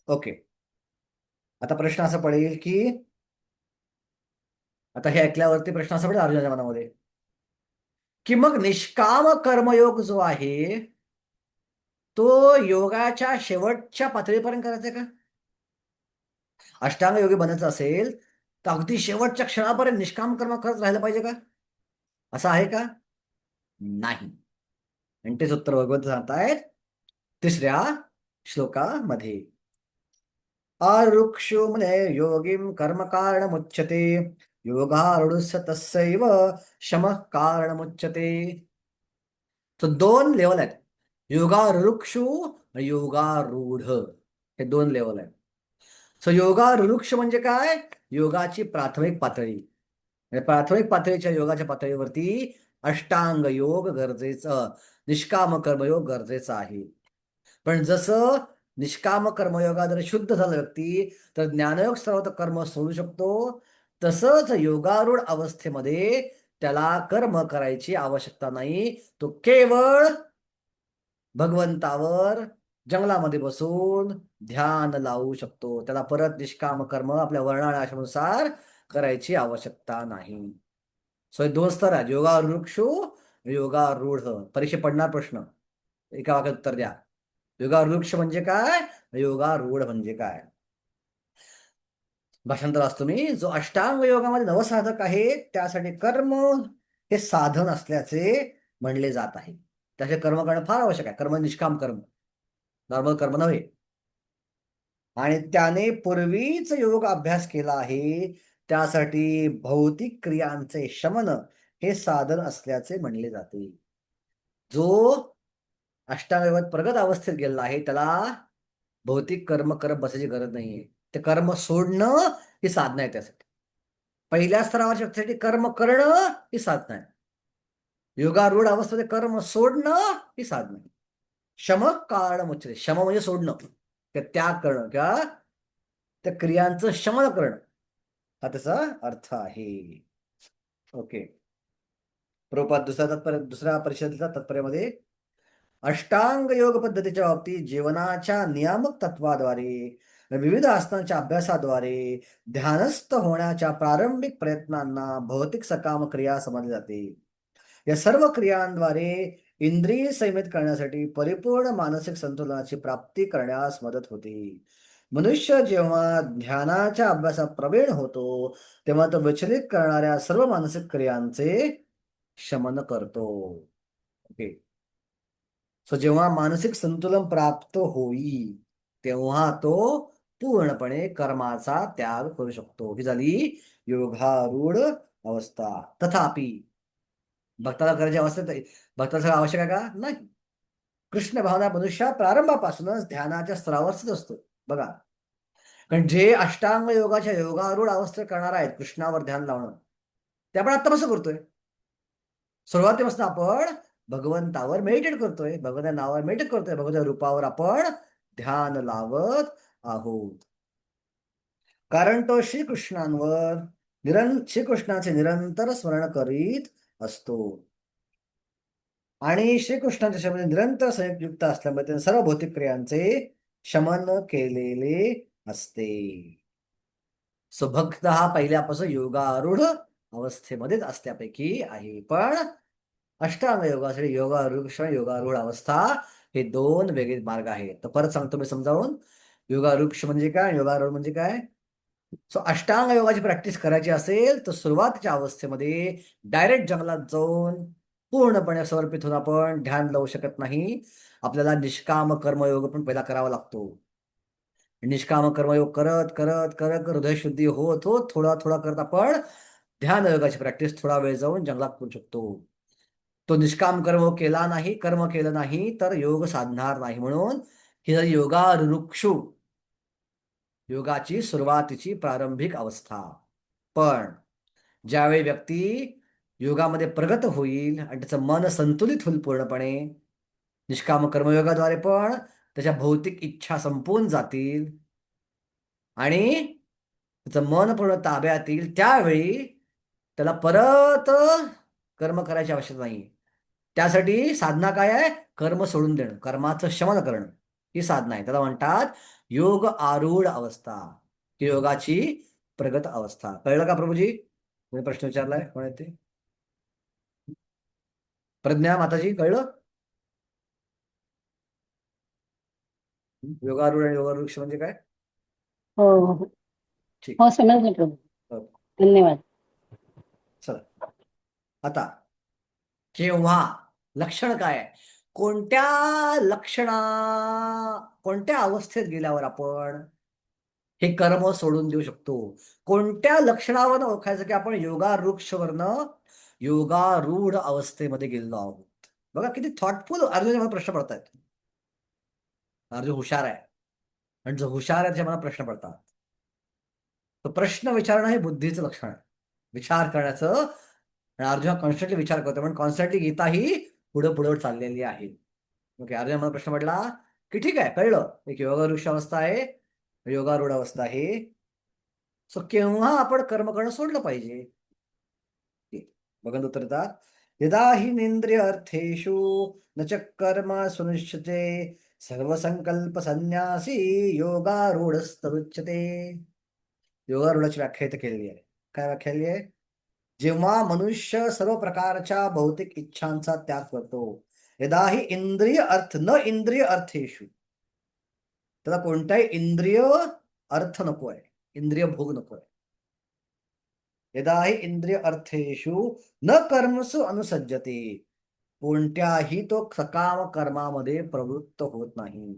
ओके, आता प्रश्न असा पडेल की आता हे ऐकल्यावरती प्रश्न असा पडेल अर्जुनाच्या मनामध्ये की मग निष्काम कर्मयोग जो आहे तो योगाच्या शेवटच्या पातळीपर्यंत करायचा का? अष्टांग योगी बनायचं असेल तर अगदी शेवटच्या क्षणापर्यंत निष्काम कर्म करत राहिलं पाहिजे का? असं आहे का? नाही. आणि तेच उत्तर भगवंत सांगतायत 3ऱ्या श्लोकामध्ये. आरुक्षो म्हणे योगीम कर्म कारणमुच्यते योगारूढस्य तस्यैव शमः कारणमुच्यते. तर 2 लेवल आहेत, योगारुक्षु आणि योगारूढ, हे 2 लेवल आहेत. सो योगारुक्ष म्हणजे काय? योगाची प्राथमिक पातळी. प्राथमिक पातळीच्या योगाच्या पातळीवरती अष्टांग योग गरजेचं, निष्काम कर्मयोग गरजेचा आहे. पण जसं निष्काम कर्मयोगा जर शुद्ध झाला व्यक्ती तर ज्ञानयोग सर्व कर्म सोडू शकतो, तसंच योगारूढ अवस्थेमध्ये त्याला कर्म करायची आवश्यकता नाही. तो केवळ भगवंतावर जंगलामध्ये बसून ध्यान लावू शकतो. त्याला परत निष्काम कर्म आपल्या वर्णाश्रमानुसार करायची आवश्यकता नाही. सो हे 2 स्तर आहेत, योगारुक्षु, योगारूढ. परीक्षेत पडणार प्रश्न, एका वाक्यात उत्तर द्या. योगारुक्ष म्हणजे काय, योगारूढ म्हणजे काय? भाषांतर असतो मी. जो अष्टांग योगामध्ये नवसाधक आहे त्यासाठी कर्म हे साधन असल्याचे म्हणले जात आहे. त्याचे कर्म करणं फार आवश्यक आहे. कर्म निष्काम कर्म, नॉर्मल कर्म नव्हे. आणि त्याने पूर्वीच योग अभ्यास केला आहे त्यासाठी भौतिक क्रियांचे शमन हे साधन असल्याचे म्हणले जाते. जो अष्टांग योगात प्रगत अवस्थेत गेलेला आहे त्याला भौतिक कर्म करत बसायची गरज नाहीये. ते कर्म सोडणं ही साधना आहे. त्यासाठी पहिल्या स्तरावर व्यक्तीसाठी कर्म करणं ही साधना आहे. योगारूढ अवस्थेमध्ये कर्म सोडणं ही साधना आहे. शम कारण उच्चते, शम म्हणजे सोडणं, त्याग करणं किंवा त्या क्रियांचं शमन करणं, हा त्याचा अर्थ आहे. ओके, प्रभुपाद दुसऱ्या परिषदेच्या तात्पर्यामध्ये अष्टांग योग पद्धतीच्या बाबतीत जीवनाच्या नियामक तत्वाद्वारे विविध आसनांच्या अभ्यासाद्वारे ध्यानस्थ होण्याच्या प्रारंभिक प्रयत्नांना भौतिक सकाम क्रिया समजली जाते. या सर्व क्रियांद्वारे इंद्रिय संयमित करण्यासाठी परिपूर्ण मानसिक संतुलनाची प्राप्ती करण्यास मदत होते. मनुष्य जेव्हा ध्यानाच्या अभ्यासात प्रवीण होतो तेव्हा तो विचलित करणाऱ्या सर्व मानसिक क्रियांचे शमन करतो. ओके, सो जेव्हा मानसिक संतुलन प्राप्त होईल तेव्हा तो पूर्णपणे कर्माचा त्याग करू शकतो. ही झाली योगारूढ अवस्था. तथापि भक्ताला करायची अवस्थेत भक्ताला आवश्यक आहे का? नाही. कृष्ण भावना मनुष्य प्रारंभापासूनच ध्यानाच्या स्तरावरच असतो. बघा, कारण जे अष्टांग योगाच्या योगारूढ अवस्थेत करणार आहेत कृष्णावर ध्यान लावणं, ते आपण आत्तापासून करतोय. सुरुवातीपासून आपण भगवंतावर मेडिटेट करतोय, भगवंता नावावर मेडिटेट करतोय, भगवंता रूपावर आपण ध्यान लावत आहोत. कारण तो श्रीकृष्णांवर श्रीकृष्णाचे निरंतर स्मरण करीत असतो आणि श्रीकृष्णाच्या शब्दामध्ये निरंतर संयुक्त असल्यामुळे त्याने सर्व भौतिक क्रियांचे शमन केलेले असते. सो भक्त हा पहिल्यापासून योगारूढ अवस्थेमध्येच असल्यापैकी आहे. पण अष्टांग योगासाठी योगारूढ अवस्था हे दोन वेगळे मार्ग आहेत. तर परत सांगतो मी समजावून. योगारूढ म्हणजे काय, योगारूढ म्हणजे काय? सो अष्टांग योगाची प्रॅक्टिस करायची असेल तर सुरुवातीच्या अवस्थेमध्ये डायरेक्ट जंगलात जाऊन पूर्णपणे समर्पित होऊन आपण ध्यान लावू शकत नाही. आपल्याला निष्काम कर्मयोग पण पहिला करावा लागतो. निष्काम कर्मयोग करत करत करत हृदय शुद्धी होत होत थोडा थोडा करत आपण ध्यान योगाची प्रॅक्टिस थोडा वेळ जाऊन जंगलात करू शकतो. तो निष्काम कर्म केलं नाही तर योग साधणार नाही. म्हणून ही झाली योगारुक्षु, योगाची सुरुवातीची प्रारंभिक अवस्था. पण ज्यावेळी व्यक्ती योगामध्ये प्रगत होईल आणि त्याचं मन संतुलित होईल पूर्णपणे, निष्काम कर्मयोगाद्वारे पण त्याच्या भौतिक इच्छा संपून जातील आणि त्याचं मन पूर्ण ताब्यात येईल, त्यावेळी त्याला परत कर्म करायची आवश्यकता नाही. त्यासाठी साधना काय आहे? कर्म सोडून देणं, कर्माचं शमन करणं ही साधना आहे. त्याला म्हणतात योग आरूढ अवस्था, ही योगाची प्रगत अवस्था. कळलं का प्रभूजी? तुम्ही प्रश्न विचारलाय, कोण आहे ते? प्रज्ञा माताजी, कळलं? योगारूढ आणि योगारूढ म्हणजे काय?
हो हो
ठीक.
हो, समजलं प्रभू.
हो.
धन्यवाद.
चला आता केव्हा, लक्षण काय आहे? कोणत्या अवस्थेत गेल्यावर आपण हे कर्म सोडून देऊ शकतो? कोणत्या लक्षणावरनं ओळखायचं की आपण योगारूढवरनं योगारूढ अवस्थेमध्ये गेलेलो आहोत? बघा किती थॉटफुल अर्जुन मला प्रश्न पडतायत. अर्जुन हुशार आहे आणि जो हुशार आहे त्याच्या मला प्रश्न पडतात. तर प्रश्न विचारणं हे बुद्धीचं लक्षण आहे, विचार करण्याचं. आणि अर्जुन कॉन्स्टंटली विचार करतो, पण कॉन्स्टंटली गीता ही पुढे पुढे चाललेली आहे. ओके, अर्जुन मला प्रश्न पडला की ठीक आहे, कळलं, एक योगारूढ अवस्था आहे, योगारूढ अवस्था आहे. सो केव्हा आपण कर्म करणं सोडलं पाहिजे? बघा उत्तर देतात, यदा हि नेंद्रिय अर्थेषु न च कर्म सुनिश्चिते सर्वसंकल्प संन्यासी योगारूढस्तरुच्यते. योगारूढाची व्याख्या इथे केलेली आहे. काय व्याख्या केली आहे? जेव्हा मनुष्य सर्व प्रकारच्या भौतिक इच्छांचा त्याग करतो, यदा हि इंद्रिय अर्थेषु, त्याला कोणताही इंद्रिय अर्थ नको आहे, इंद्रिय भोग नको आहे. यदा हि इंद्रिय अर्थेषु न कर्मसु अनुसज्जते, कोणत्याही तो सकाम कर्मामध्ये प्रवृत्त होत नाही.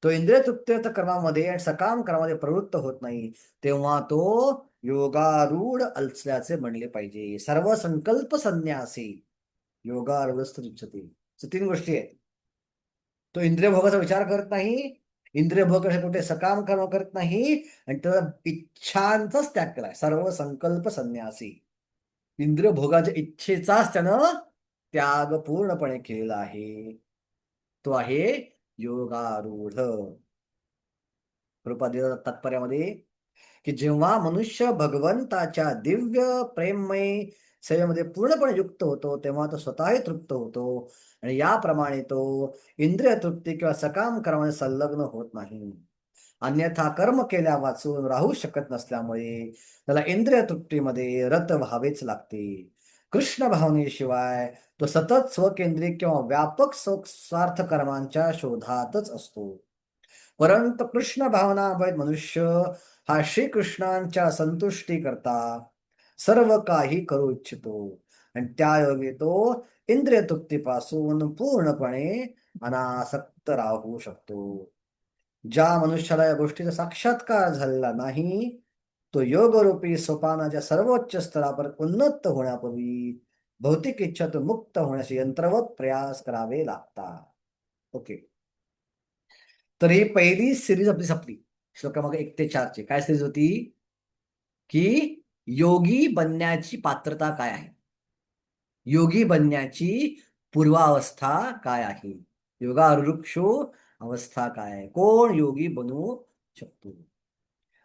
तो इंद्रिय तृप्त कर्मामध्ये आणि सकाम कर्मामध्ये प्रवृत्त होत नाही, तेव्हा तो योगारूढ असल्याचे म्हणले पाहिजे. सर्व संकल्प संन्यासी योगारूढ उच्यते. 3 गोष्टी आहेत. तो इंद्रिय भोगाचा विचार करत नाही, इंद्रिय भोग कुठे सकाम कर्म करत नाही, आणि त्याचा इच्छांचाच त्याग केलाय. सर्व संकल्प संन्यासी, इंद्रिय भोगाच्या इच्छेचाच त्यानं त्याग पूर्णपणे केलेला आहे. तो आहे योगारूढ. कृपादेव तात्पर्यामध्ये की जेव्हा मनुष्य भगवंताच्या दिव्य प्रेममय सेवेमध्ये पूर्णपणे युक्त होतो, तेव्हा तो स्वतःही तृप्त होतो, आणि याप्रमाणे तो इंद्रिय तृप्ती किंवा सकाम कर्मामध्ये संलग्न होत नाही. अन्यथा कर्म केल्या वाचून राहू शकत नसल्यामुळे त्याला इंद्रिय तृप्तीमध्ये रत व्हावेच लागते. कृष्ण भावनेशिवाय तो सतत स्वकेंद्रित किंवा व्यापक स्वार्थ कर्मांच्या शोधातच असतो. परंतु कृष्ण भावनाभय मनुष्य हा श्रीकृष्णांच्या संतुष्टी करता सर्व काही करू इच्छितो, आणि त्या योगे तो इंद्रिय तृप्तीपासून पूर्णपणे अनासक्त राहू शकतो. ज्या मनुष्याला या गोष्टीचा साक्षात्कार झालेला नाही, तो योगरूपी सोपानाच्या सर्वोच्च स्तरावर उन्नत होण्यापूर्वी भौतिक इच्छातून मुक्त होण्याचे यंत्रवत प्रयास करावे लागतात. ओके, तर ही पहिली सिरीज आपली संपली. श्लोक क्रमांक 1 ते 4 ची काय सिरीज होती? की योगी बनण्याची पात्रता काय आहे, योगी बनण्याची पूर्वावस्था काय आहे, योगारूढ अवस्था काय आहे, कोण योगी बनवू शकतो.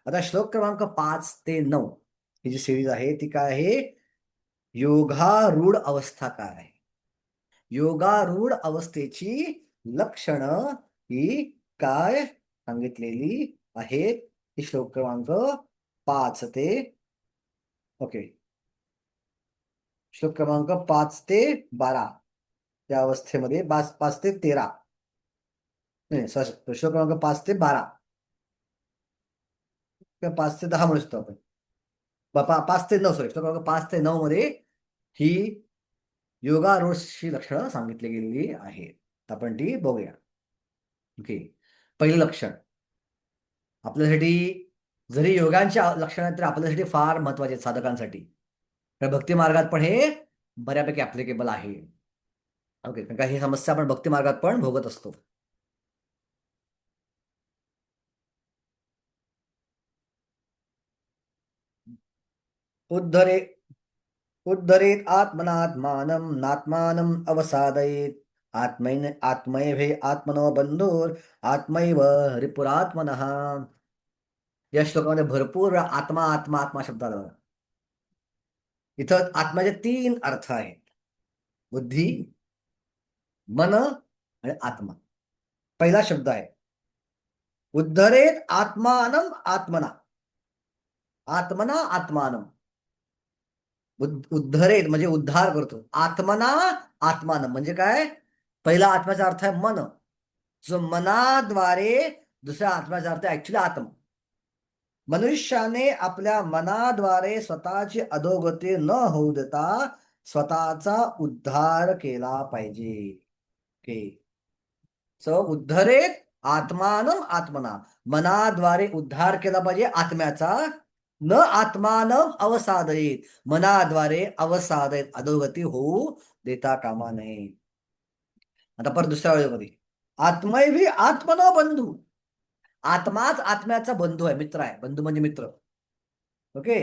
आता श्लोक क्रमांक 5 ते 9 ही जी सिरीज आहे ती काय आहे? योगारूढ अवस्था काय आहे, योगारूढ अवस्थेची लक्षणं ही काय सांगितलेली आहेत. ही श्लोक क्रमांक 5 ते ओके श्लोक क्रमांक 5 ते 12 या अवस्थेमध्ये 5 ते 13 नाही श्लोक क्रमांक 5 ते 12 किंवा 5 ते 10 म्हणू शकतो आपण. 5 ते 9, सॉरी, श्लोक क्रमांक 5 ते 9 मध्ये ही योगारूढची लक्षणं सांगितली गेलेली आहेत. आपण ती बघूया. ओके. पहिलं लक्षण आपल्यासाठी, जरी योगांची लक्षणं आहेत, तर आपल्यासाठी फार महत्वाचे आहेत साधकांसाठी. तर भक्ती मार्गात पण हे बऱ्यापैकी ऍप्लिकेबल आहे. ओके, कारण का ही समस्या आपण भक्ती मार्गात पण भोगत असतो. उद्धरे उद्धरेत आत्मनात्मानं नात्मानं अवसादयेत आत्मैभे आत्मनो बंधुर आत्मैव रिपुरात्मनः. या श्लोकामध्ये भरपूर वेळा आत्मा आत्मा आत्मा शब्द आला. इथं आत्म्याचे 3 अर्थ आहेत: बुद्धी, मन आणि आत्मा. पहिला शब्द आहे उद्धरेत आत्मानं आत्मना. आत्मना आत्मानं. उद्धरेत म्हणजे उद्धार करतो. आत्मना आत्मानं म्हणजे काय? पहिला आत्म्याचा अर्थ आहे मन, जो मनाद्वारे. दुसऱ्या आत्म्याचा अर्थ ऍक्च्युली आत्मा. मनुष्याने आपल्या मनाद्वारे स्वतःची अधोगती न होऊ देता स्वतःचा उद्धार केला पाहिजे. सो उद्धरेत आत्मानं आत्मना, मनाद्वारे उद्धार केला पाहिजे आत्म्याचा. न आत्मानं अवसादयेत, मनाद्वारे अवसादयेत, अधोगती होऊ देता कामा नये. आता परत दुसऱ्या वेळेमध्ये आत्मैवी आत्मनो बंधू. आत्माच आत्म्याचा बंधू आहे, मित्र आहे. बंधू म्हणजे मित्र. ओके,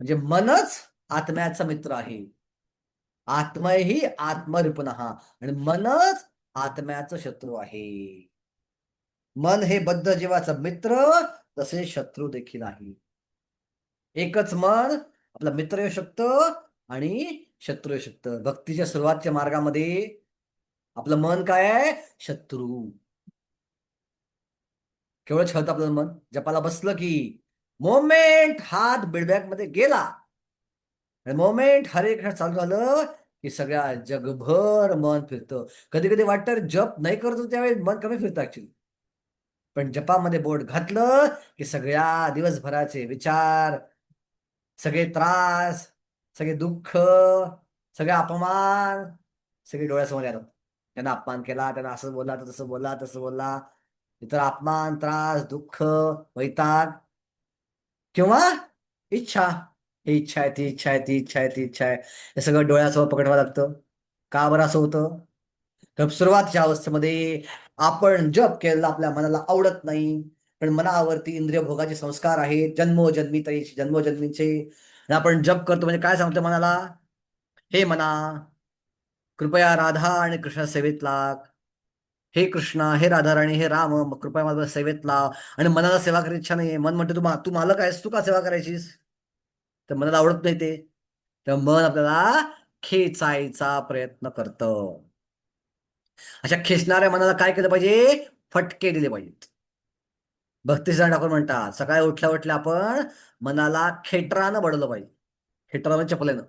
म्हणजे मनच आत्म्याचा मित्र आहे. आत्मैही आत्मरिपुनः, आणि मनच आत्म्याचं शत्रू आहे. मन हे बद्ध जीवाचा मित्र, तसे शत्रू देखील आहे. एकच मन आपला मित्र येऊ शकतं आणि शत्रू येऊ शकतं. भक्तीच्या सुरुवातीच्या मार्गामध्ये आपलं मन काय आहे? शत्रू. केवळ छळतं आपलं मन. जपाला बसलं की मोमेंट हात बिडबॅग मध्ये गेला, आणि मोमेंट हरे कृष्ण चालू झालं की सगळ्या जगभर मन फिरतं. कधी कधी वाटतं जप नाही करतो त्यावेळी मन कमी फिरतं ऍक्च्युली, पण जपामध्ये बोट घातलं की सगळ्या दिवसभराचे विचार, सगळे त्रास, सगळे दुःख, सगळे अपमान सगळे डोळ्यासमोर येतात. त्यांना अपमान केला, त्यांना असं बोलला, तसं बोलला, तसं बोलला. इतर अपमान, त्रास, दुःख, वैताग किंवा इच्छा. ही इच्छा आहे, ती इच्छा आहे, ती इच्छा आहे, ती इच्छा आहे, हे सगळं डोळ्यासमोर पकडावं लागतं. का बरं असं होतं? तर सुरुवातीच्या अवस्थेमध्ये आपण जप केलेला आपल्या मनाला आवडत नाही, पण मनावरती इंद्रिय भोगाचे संस्कार आहेत जन्मोजन्मीचे. आणि आपण जप करतो म्हणजे काय सांगतो मनाला? हे मना, कृपया राधा आणि कृष्ण सेवेत लाग. हे कृष्णा, हे राधाराणी, हे राम, मग कृपया माझ्या सेवेत लाव. आणि मनाला सेवा करायची इच्छा नाहीये. मन म्हणते तू मालक आहेस, तू का सेवा करायचीस? तर मनाला आवडत नाही ते. तर मन आपल्याला खेचायचा प्रयत्न करतं. अशा खेचणाऱ्या मनाला काय केलं पाहिजे? फटके दिले पाहिजेत. भक्तिसिद्धांत ठाकूर म्हणतात सकाळी उठल्या उठल्या आपण मनाला खेटरानं बडवलं पाहिजे. खेटरानं, चपलेनं.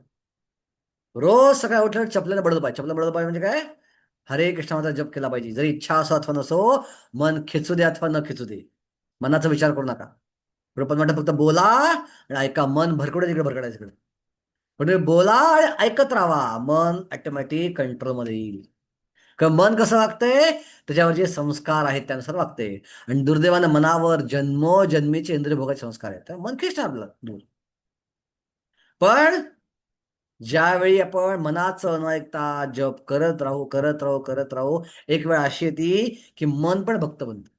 रोज सकाळी उठल्या चपलेनं बडवलं पाहिजे. चपलेनं बडवलं पाहिजे म्हणजे काय? हरे कृष्णाचा जप केला पाहिजे. जरी इच्छा असो अथवा नसो, मन खेचू दे अथवा न खेचू दे, मनाचा विचार करू नका. प्रपद म्हणतात फक्त बोला आणि ऐका. मन भरकडे तिकडे भरकडायचं तिकडे, पण बोला आणि ऐकत राहा. मन ऑटोमॅटिक कंट्रोलमध्ये येईल. कारण मन कसं वागतंय, त्याच्यावर जे संस्कार आहेत त्यानुसार वागते. आणि दुर्दैवानं मनावर जन्मोजन्मीचे इंद्रिय भोगाचे संस्कार आहेत, तर मन खेचणार आपलं दूर. पण ज्यावेळी आपण मनाचं न ऐकता जप करत राहू, एक वेळ अशी येते की मन पण भक्त बनतं.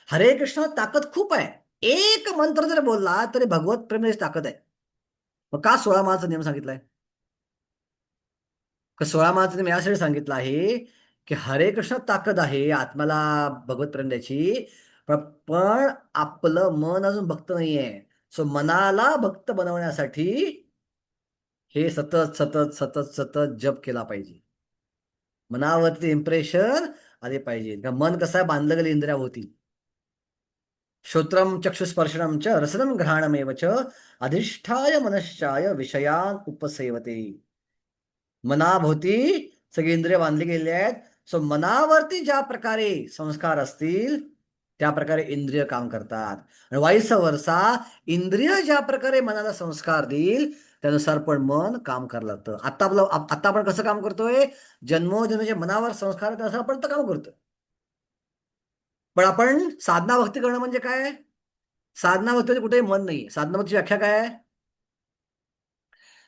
हरे कृष्ण ताकद खूप आहे. एक मंत्र जर बोलला तरी भगवत प्रेमाची ताकद आहे. मग का 16 माळाचा नियम सांगितलाय? 16 माळाचा नियम यासाठी सांगितला आहे की हरे कृष्ण ताकद आहे आत्म्याला भगवत प्रेम द्यायची, पण आपलं मन अजून भक्त नाहीये. सो मनाला भक्त बनवण्यासाठी हे सतत सतत सतत सतत जप केला पाहिजे. मनावरती इम्प्रेशन आले पाहिजे. मन कसं आहे? बांधलं गेलं इंद्रिया होती. श्रोत्रम चक्षुस्पर्शनम च रसनम घ्राणमेव च अधिष्ठाय मनश्चाय विषयान उपसेवते. मनाभोवती सगळे इंद्रिय बांधले गेले आहेत. सो मनावरती ज्या प्रकारे संस्कार असतील त्या प्रकारे इंद्रिय काम करतात आणि वाईस वर्षा इंद्रिय ज्या प्रकारे मनाला संस्कार देईल त्यानुसार पण मन काम करायला लागतं. आता आपण कसं काम करतोय? जन्मोजन्मीच्या मनावर संस्कार आहेत असं आपण तर काम करतोय. पण आपण साधना भक्ती करणं म्हणजे काय? साधना भक्तीमध्ये कुठेही मन नाही. साधना भक्तीची व्याख्या काय आहे?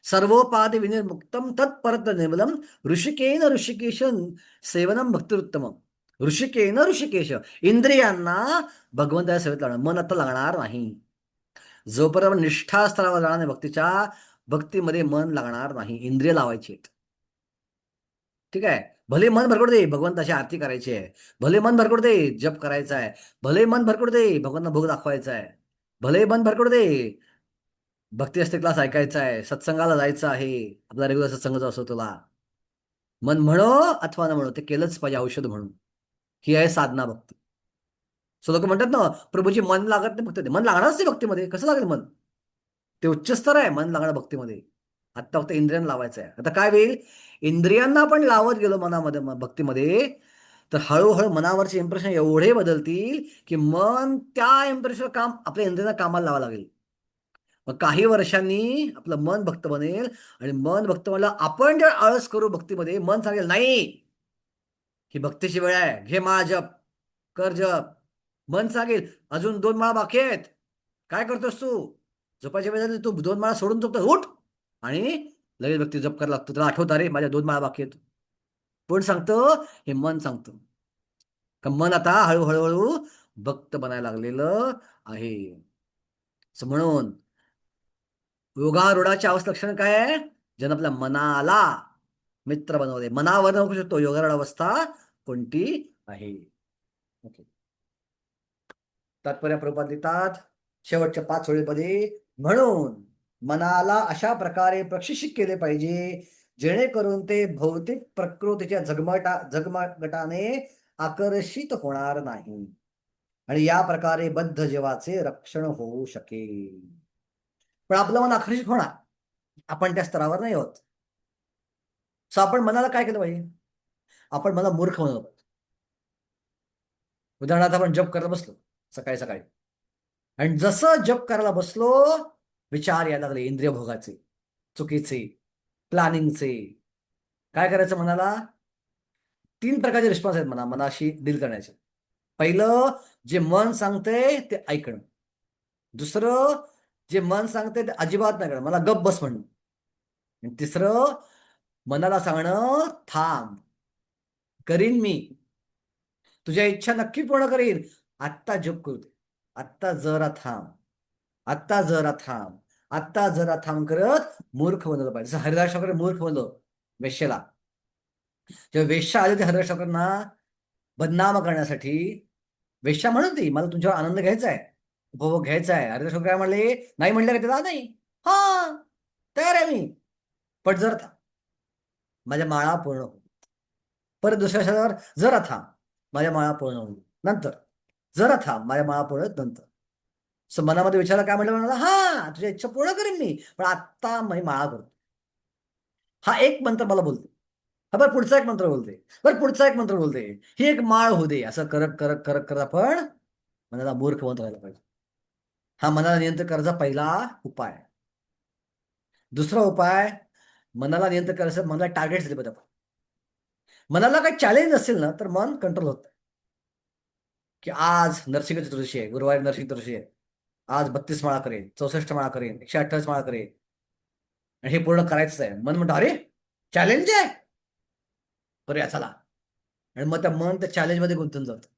सर्वोपाधि विनिर्मुक्तम तत्परत निर्मलम ऋषिकेन ऋषिकेश सेवनम भक्तिरुत्तम. ऋषिकेन ऋषिकेश, इंद्रियांना भगवंताच्या सेवेत लावणार. मन आता लागणार नाही. जोपर्यंत निष्ठा स्तरावर जाणार नाही भक्तीच्या, भक्तीमध्ये मन लागणार नाही. इंद्रिय लावायची आहेत. ठीक आहे. भले मन भरकट दे भगवंताची आरती करायची आहे, भले मन भरकट दे जप करायचा आहे, भले मन भरकट दे भगवंतांना भोग दाखवायचा आहे, भले मन भरकट दे भक्ती असते क्लास ऐकायचा आहे, सत्संगाला जायचं आहे, आपला रेग्युलर सत्संग जो असतो तुला. मन म्हणो अथवा न म्हणो ते केलंच पाहिजे औषध म्हणून. ही आहे साधना भक्ती. सो लोक म्हणतात ना प्रभूजी मन लागत नाही भक्ती. मन लागणारच नाही भक्तीमध्ये. कसं लागेल मन? ते उच्च स्तर आहे मन लागणं भक्तीमध्ये. आता फक्त इंद्रियांना लावायचं आहे. आता काय होईल? इंद्रियांना आपण लावत गेलो मनामध्ये भक्तीमध्ये तर हळूहळू मनावरचे इम्प्रेशन एवढे बदलतील की मन त्या इम्प्रेशन काम आपल्या इंद्रियांना कामाला लावावं लागेल. मग काही वर्षांनी आपलं मन भक्त बनेल आणि मन भक्त म्हणलं आपण जर आळस करू भक्तीमध्ये, मन सांगेल नाही ही भक्तीची वेळ आहे, घे माळा जप, कर जप. मन सांगेल अजून 2 माळा बाकी आहेत, काय करतोस तू? झोपायच्या वेळेला तू 2 माळा सोडून झोपतो, उठ. आणि लगेच व्यक्ती जप करायला लागतो. त्याला आठवतं अरे माझ्या 2 माळा बाकी आहेत. कोण सांगतं? हे मन सांगतं. का मन आता हळूहळू भक्त बनायला लागलेलं आहे. म्हणून योगारूढाची अवस्था लक्षण काय आहे? ज्यानं आपल्या मनाला मित्र बनवले. मनावर नको शकतो योगारूढ अवस्था कोणती आहे. ओके. तात्पर्य प्रभुपाद लिहितात शेवटच्या 5 ओळीमध्ये, म्हणून मनाला अशा प्रकारे प्रशिक्षित केले पाहिजे जेणेकरून ते भौतिक प्रकृतीच्या झगमगाटाने आकर्षित होणार नाही आणि या प्रकारे बद्ध जीवाचे रक्षण होऊ शकेल. पण आपलं मन आकर्षित होणार, आपण त्या स्तरावर नाही होत. सो आपण मनाला काय केलं पाहिजे? आपण मला मूर्ख बनवलं पाहिजे. उदाहरणार्थ आपण जप करायला बसलो सकाळी सकाळी आणि जसं जप करायला बसलो विचार यायला लागले इंद्रिय भोगाचे, चुकीचे, प्लॅनिंगचे. काय करायचं? मनाला 3 प्रकारचे रिस्पॉन्स आहेत मनाशी डील करण्याचे. पहिलं, जे मन सांगते ते ऐकणं. दुसरं, जे मन सांगते ते अजिबात नाही करणं, मला गप बस म्हणणं. आणि तिसरं, मनाला सांगणं थांब, करीन मी, तुझ्या इच्छा नक्की पूर्ण करीन, आत्ता जप करू दे, आत्ता जरा थांब, आत्ता जरा थांब, आत्ता जरा थांब करत मूर्ख बनवलं पाहिजे. जसं हरिदास ठाकरे मूर्ख बनलो वेश्येला. जेव्हा वेश्या आले ते हरिदास ठाकरेंना बदनाम करण्यासाठी, वेश्या म्हणत होती मला तुमच्यावर आनंद घ्यायचा आहे, उपभोग घ्यायचा आहे. हरिदास ठाकरे काय म्हणले? नाही म्हणले का त्याला? नाही, हा तयार आहे मी, पण जर थांब माझ्या माळा पूर्ण होईल. परत दुसऱ्या शब्दावर जरा थांब माझ्या माळा पूर्ण होईल, नंतर जरा थांब माझ्या माळा पूर्ण नंतर. सो मनामध्ये विचारला काय म्हटलं? म्हणाला हा तुझ्या इच्छा पूर्ण करेन मी, पण आत्ता मी माळा करतो. हा एक मंत्र मला बोलते, हा बरं पुढचा एक मंत्र बोलते, बरं पुढचा एक मंत्र बोलते, ही एक माळ होऊ दे. असं करत करत करत करत आपण मनाला मूर्ख बनत राहायला पाहिजे. हा मनाला नियंत्रण करायचा पहिला उपाय. दुसरा उपाय, मनाला नियंत्रण करायचं मनाला टार्गेट दिले पाहिजे. मनाला काही चॅलेंज असेल ना तर मन कंट्रोल होत. की आज नरसिंह चतुर्दशी आहे, गुरुवारी नरसिंह चतुर्दशी आहे, आज 32 माळा करेन, 64 माळा करेन, 128 माळा करेन आणि हे पूर्ण करायचंच आहे. मन म्हणतो अरे चॅलेंज आहे, करूया चला. आणि मग त्या मन त्या चॅलेंज मध्ये गुंतून जातं.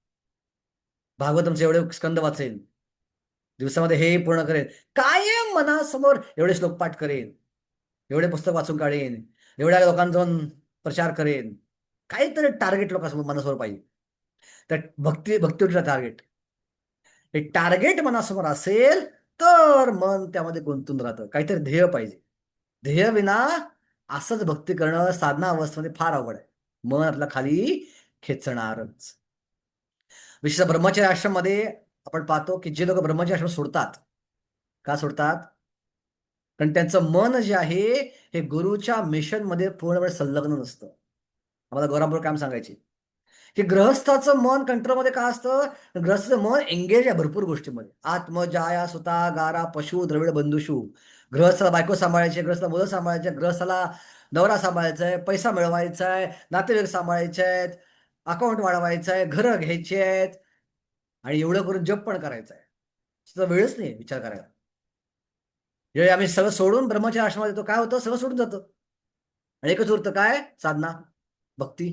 भागवतमचे एवढे स्कंद वाचेन, दिवसामध्ये हे पूर्ण करेन, कायम मनासमोर एवढे श्लोक पाठ करेन, एवढे पुस्तक वाचून काढेन, एवढ्या लोकांचा प्रचार करेन. काहीतरी टार्गेट लोकांसमोर मनासमोर पाहिजे. तर भक्तीचं टार्गेट, हे टार्गेट मनासमोर असेल तर मन त्यामध्ये गुंतून राहतं. काहीतरी ध्येय पाहिजे. ध्येय विना असंच भक्ती करणं साधना अवस्थेमध्ये फार अवघड आहे. मन आपला खाली खेचणारच. विशेष ब्रह्मचर्य आश्रममध्ये आपण पाहतो की जे लोक ब्रह्मचर्य आश्रम सोडतात, का सोडतात? कारण त्यांचं मन जे आहे हे गुरुच्या मिशन मध्ये पूर्णपणे संलग्न नसतं. आम्हाला गौरामपूर काम सांगायचे की गृहस्थाचं मन कंट्रोलमध्ये का असतं? गृहस्थाचं मन एंगेज आहे भरपूर गोष्टींमध्ये. आत्मजाया सुता गारा पशु द्रविड बंधुषू. गृहस्थाला बायको सांभाळायची, गृहस्थाला मुलं सांभाळायचे, गृहस्थाला नवरा सांभाळायचा आहे, पैसा मिळवायचा आहे, नातेवाईक सांभाळायचे आहेत, अकाउंट वाढवायचं आहे, घरं घ्यायची आहेत, आणि एवढं करून जप पण करायचं आहे. तुझा वेळच नाही विचार करायला. ज्यावेळी आम्ही सगळं सोडून ब्रह्मचर्य आश्रमात येतो, काय होतं? सगळं सोडून जातं आणि एकच उरतं काय? साधना, भक्ती.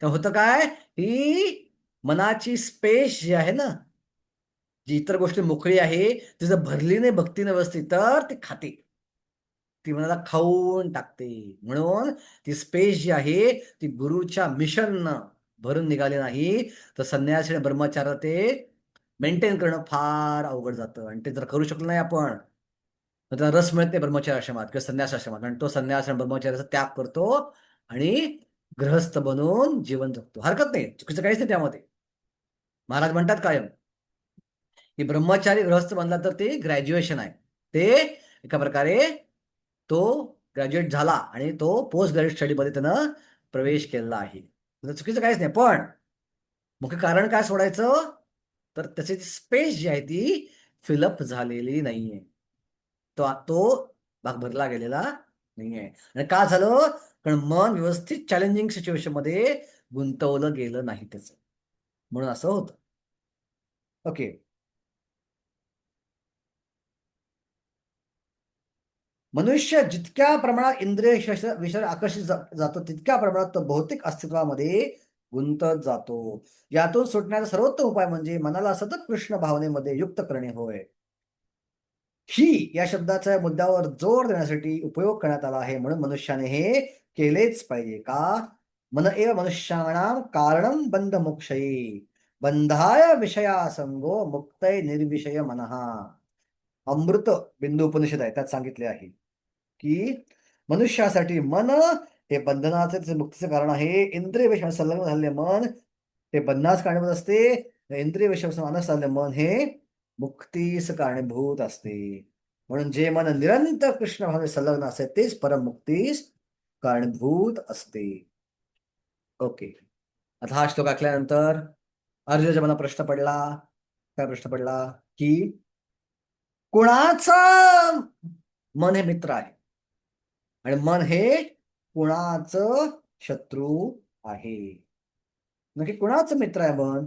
तर होतं काय? ही मनाची स्पेस जी आहे ना, जी इतर गोष्टी मोकळी आहे, ती जर भरली नाही भक्तीने व्यवस्थित, तर ती खाते, ती मनाला खाऊन टाकते. म्हणून ती स्पेस जी आहे ती गुरुच्या मिशननं भरून निघाली नाही तर संन्यासी आणि ब्रह्मचार्य ते मेंटेन करणं फार अवघड जातं. आणि ते जर करू शकलो नाही आपण तर त्याला रस मिळत नाही ब्रह्मचर्य आश्रमात किंवा संन्यास आश्रमात. आणि तो संन्यास आणि ब्रह्मचर्याचा त्याग करतो आणि गृहस्थ बनून जीवन जगतो. हरकत नाही, चुकीचं काहीच नाही त्यामध्ये. महाराज म्हणतात कायम की ब्रह्मचारी गृहस्थ बनला तर ते ग्रॅज्युएशन आहे. ते एका प्रकारे तो ग्रॅज्युएट झाला आणि तो पोस्ट ग्रॅज्युएट स्टडीमध्ये त्यानं प्रवेश केलेला आहे. चुकीचं काहीच नाही. पण मुख्य कारण काय सोडायचं? तर त्याची स्पेस जी आहे ती फिलअप झालेली नाहीये. तो भाग भरला गेलेला नाहीये. आणि का झालं? कारण मन व्यवस्थित चॅलेंजिंग सिच्युएशन मध्ये गुंतवलं गेलं नाही त्याचं, म्हणून असं होतं. ओके. मनुष्य जितक्या प्रमाणात इंद्रिय विषय आकर्षित जातो तितक्या प्रमाणात तो भौतिक अस्तित्वामध्ये गुंतत जातो. यातून सुटण्याचा सर्वोत्तम उपाय म्हणजे मनाला सतत कृष्ण भावनेमध्ये युक्त करणे होय. ही या शब्दाच्या मुद्द्यावर जोर देण्यासाठी उपयोग करण्यात आला आहे. म्हणून मनुष्याने हे केलेच पाहिजे. का? मन एव मनुष्याणाम कारणम बंध मोक्षये बंधाय विषया संगो मुक्तय निर्विषय मनहा. अमृत बिंदू उपनिषद आहे, त्यात सांगितले आहे की मनुष्यासाठी मन हे बंधनाचे मुक्तीचे कारण आहे. इंद्रिय विषय संलग्न झालेले मन हे बंधनास कारणीभूत असते. इंद्रिय विषय मानस झालेले मन हे मुक्तीस कारणीभूत असते. म्हणून जे मन निरंतर कृष्ण भावने संलग्न असते तेच परम मुक्तीस कारणीभूत असते. ओके. आता हा श्लोक ऐकल्यानंतर अर्जुनाच्या मनात प्रश्न पडला. काय प्रश्न पडला? की कुणाचा मन हे मित्र आहे आणि मन हे कुणाचं शत्रू आहे? नक्की कुणाचं मित्र आहे मन,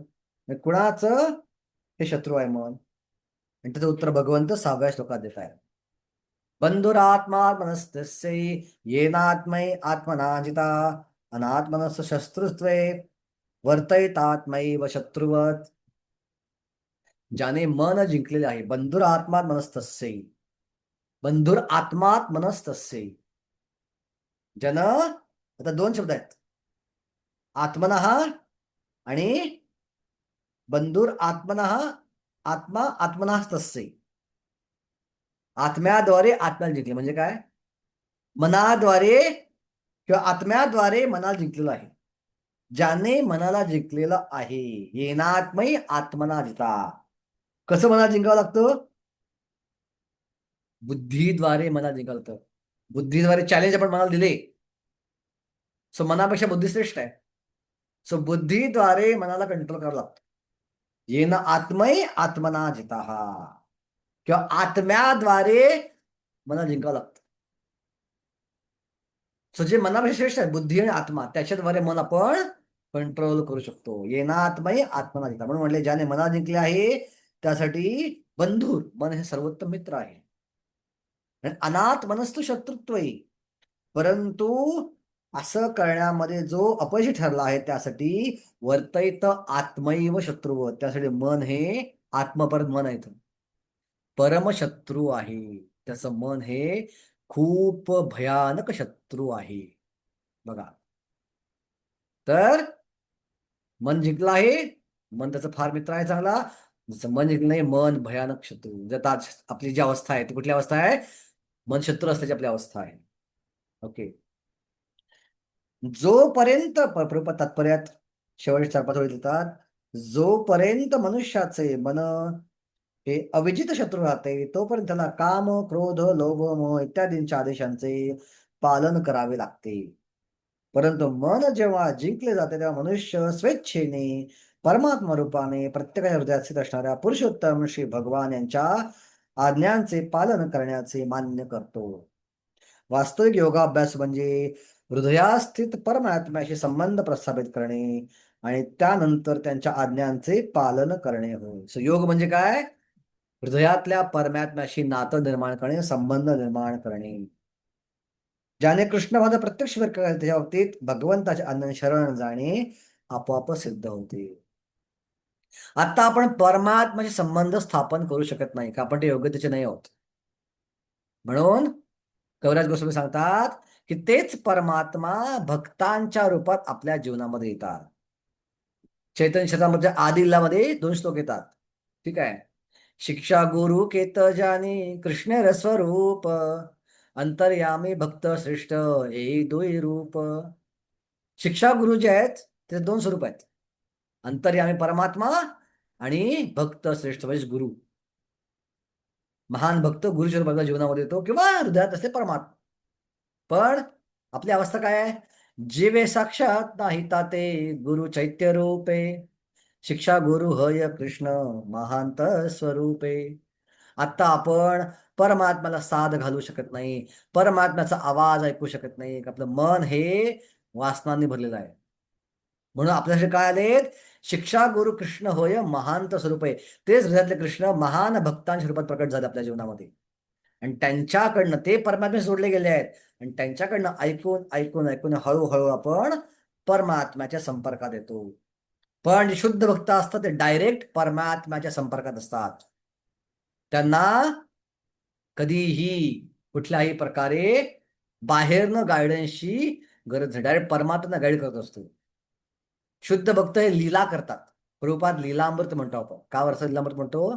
कुणाचं हे शत्रू आहे मन? आणि त्याचं उत्तर भगवंत 6व्या श्लोकात देत आहे. बंधुरात्मा मनस्तस्य येनात्मै आत्मनाजिता अनात्मनस्य शत्रुत्वे वर्तयतात्मैव शत्रुवत. ज्याने मन जिंकलेले आहे. बंधुर आत्मात मनस्तस्य, बंधुर आत्मात मनस्तस्य. ज्यानं, आता 2 शब्द आहेत, आत्मनः आणि बंधुर आत्मनः. आत्मा आत्मनास्तस्य, आत्म्याद्वारे आत्म्याला जिंकले. म्हणजे काय? मनाद्वारे किंवा आत्म्याद्वारे मनाला जिंकलेलं आहे. ज्याने मनाला जिंकलेलं आहे. येनात्मै आत्मना जिता. कसं मनाला जिंकावं लागतं? बुद्धीद्वारे मनाला जिंकावं लागतं. बुद्धीद्वारे चॅलेंज आपण मनाला दिले, सो मनापेक्षा बुद्धी श्रेष्ठ आहे. सो बुद्धीद्वारे मनाला कंट्रोल करावं लागतं. येन आत्मै आत्मना जिता, किंवा आत्म्याद्वारे मनाला जिंकावं लागतं. सो जे मनापेक्षा श्रेष्ठ आहे, बुद्धी आणि आत्मा, त्याच्याद्वारे मन आपण कंट्रोल करू शकतो. येनात्मै आत्मना जिता. म्हणून म्हणले ज्याने मनाला जिंकले आहे त्यासाठी बंधुर मन हे सर्वोत्तम मित्र आहे. अनाथ मनस्तु शत्रुत्व. परंतु असं करण्यामध्ये जो अपयशी ठरला आहे त्यासाठी वर्तयत आत्मैव शत्रुव. त्यासाठी मन हे आत्मपरत मन आहे, परमशत्रू आहे. त्याचं मन हे खूप भयानक शत्रू आहे. बघा, तर मन जिंकलं आहे, मन त्याचा फार मित्र आहे चांगला. जसं मन जिंकलं नाही, मन भयानक शत्रू. जर आपली जी अवस्था आहे ती कुठली अवस्था आहे? मन शत्रू असल्याची आपली अवस्था आहे. ओके. जोपर्यंत तात्पर्यात शेवटच्या 4-5 ओळी देतात, जोपर्यंत मनुष्याचे मन हे अविजित शत्रू राहते तोपर्यंत त्याला काम, क्रोध, लोभ, मोह इत्यादींच्या आदेशांचे पालन करावे लागते. परंतु मन जेव्हा जिंकले जाते तेव्हा मनुष्य स्वेच्छेने परमात्मा रूपाने प्रत्येकाच्या हृदयात स्थित असणाऱ्या पुरुषोत्तम श्री भगवान यांच्या आज्ञांचे पालन करण्याचे मान्य करतो. वास्तविक योगाभ्यास म्हणजे हृदयास्थित परमात्म्याशी संबंध प्रस्थापित करणे आणि त्यानंतर त्यांच्या आज्ञांचे पालन करणे होय. सो योग म्हणजे काय? हृदयातल्या परमात्म्याशी नातं निर्माण करणे, संबंध निर्माण करणे. ज्याने कृष्ण माझा प्रत्यक्ष व्यक्त केला त्याच्या बाबतीत भगवंताच्या अन्न शरण जाणे आपोआप सिद्ध होते. आता आपण परमात्म्याशी संबंध स्थापन करू शकत नाही का आपण ते योग्यतेचे नाही आहोत. म्हणून कविराज गोस्वामी सांगतात की तेच परमात्मा भक्तांच्या रूपात आपल्या जीवनामध्ये येतात. चैतन्य चरितामृतच्या आदिलामध्ये 2 श्लोक येतात. ठीक आहे. शिक्षा गुरु केत जानी कृष्ण रस्वरूप अंतर्यामी भक्त श्रेष्ठ एक दुई रूप. शिक्षा गुरु जे आहेत ते 2 स्वरूप आहेत. अंतर्यामी परमात्मा आणि भक्त श्रेष्ठ म्हणजे गुरु. महान भक्त गुरुच्या रूपात जीवनामध्ये येतो किंवा हृदयात असते परमात्मा. पण आपली अवस्था काय आहे? जीवे साक्षात नाही ताते गुरु चैत्य रूपे शिक्षा गुरु हय कृष्ण महांत स्वरूपे. आता आपण परमात्म्याला साथ घालू शकत नाही, परमात्म्याचा आवाज ऐकू शकत नाही. आपलं मन हे वासनांनी भरलेलं आहे. म्हणून आपल्यासाठी काय आलेत? शिक्षा गुरु कृष्ण होय महांत स्वरूपे. तेच हृदयातले कृष्ण महान भक्तांच्या रूपात प्रकट झाले आपल्या जीवनामध्ये आणि त्यांच्याकडनं ते परमात्म्याशी जोडले गेले आहेत आणि त्यांच्याकडनं ऐकून ऐकून ऐकून हळूहळू आपण परमात्म्याच्या संपर्कात येतो. पण जे शुद्ध भक्त असतात ते डायरेक्ट परमात्म्याच्या संपर्कात असतात. त्यांना कधीही कुठल्याही प्रकारे बाहेरनं गायडन्सची गरज नाही. डायरेक्ट परमात्मा गाईड करत असतो. शुद्ध भक्त हे लीला करतात. प्रभुपाद लीलामृत म्हणतो आपण. का वर्ष लीलामृत म्हणतो?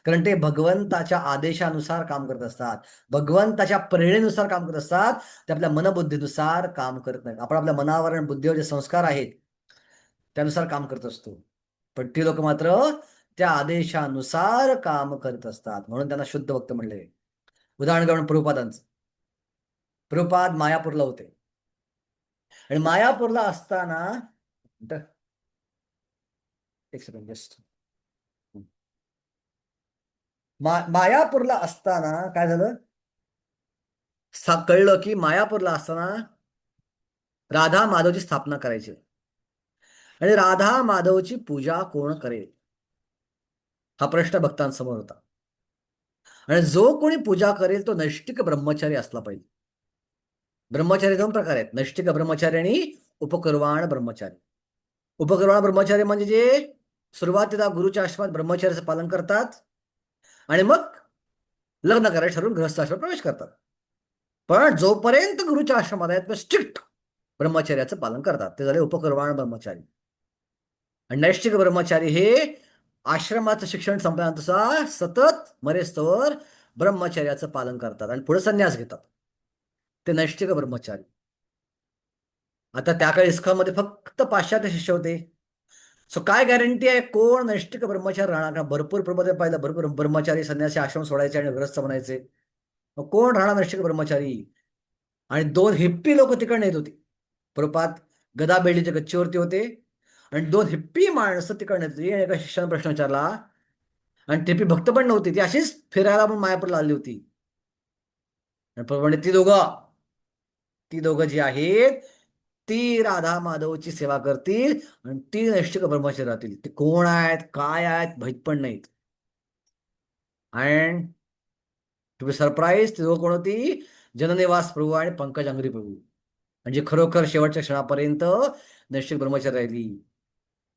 कारण ते भगवंताच्या आदेशानुसार काम करत असतात, भगवंताच्या प्रेरणेनुसार काम करत असतात. ते आपल्या मनबुद्धीनुसार काम करत नाहीत. आपण आपल्या मनावर आणि बुद्धीवर जे संस्कार आहेत त्यानुसार काम करत असतो. पण ती लोक मात्र त्या आदेशानुसार काम करत असतात. म्हणून त्यांना शुद्ध भक्त म्हणले. उदाहरण घेऊन प्रभुपादांचं. प्रभुपाद मायापूरला होते आणि मायापूरला असताना एक सेकंड जस्ट मायापूरला असताना काय झालं? कळलं की मायापूरला असताना राधा माधवची स्थापना करायची आणि राधा माधवची पूजा कोण करेल हा प्रश्न भक्तांसमोर होता. आणि जो कोणी पूजा करेल तो नैष्टिक ब्रह्मचारी असला पाहिजे. ब्रह्मचारी 2 प्रकार आहेत, नैष्टिक ब्रह्मचारी आणि उपकर्वाण ब्रह्मचारी. उपकर्वाण ब्रह्मचारी म्हणजे जे सुरुवातीला गुरुच्या आश्रमात ब्रह्मचार्याचं पालन करतात आणि मग लग्न करायचं ठरवून गृहस्थ आश्रमात प्रवेश करतात. पण जोपर्यंत गुरुच्या आश्रमात आहेत स्ट्रिक्ट ब्रह्मचर्याचं पालन करतात ते झाले उपकर्वाण ब्रह्मचारी. आणि नैष्टिक ब्रह्मचारी हे आश्रमाचं शिक्षण संपल्यानंतर सतत मरेस्तवर ब्रह्मचर्याचं पालन करतात आणि पुढे संन्यास घेतात. ते नैष्टिक ब्रह्मचारी. आता त्या काळी इस्कॉनमध्ये फक्त पाश्चात्य शिष्य होते. सो काय गॅरंटी आहे कोण नैष्टिक ब्रह्मचारी राहणार? भरपूर प्रमाणात पाहिलं, भरपूर ब्रह्मचारी संन्यासी आश्रम सोडायचे आणि ग्रस्त बनायचे. मग कोण राहणार नैष्टिक ब्रह्मचारी? आणि 2 हिप्पी लोक तिकडे येत होती. प्रभुपाद गदा बेल्लीच्या गच्चीवरती होते आणि 2 हिप्पी माणसं तिकडे येत होती. एका शिष्याने प्रश्न विचारला आणि ती भक्त पण नव्हती, ती अशीच फिरायला पण मायापूरला आली होती. ती दोघं जी आहेत ती राधा माधवची सेवा करतील आणि ती नैष्टिक ब्रह्मचारी राहतील. ते कोण आहेत काय आहेत माहित पण नाहीत. अँड टू बी सरप्राईज ती दोघं कोण होती? जननिवास प्रभू आणि पंकज अंगरी प्रभू. म्हणजे खरोखर शेवटच्या क्षणापर्यंत नैष्टिक ब्रह्मचारी राहिली.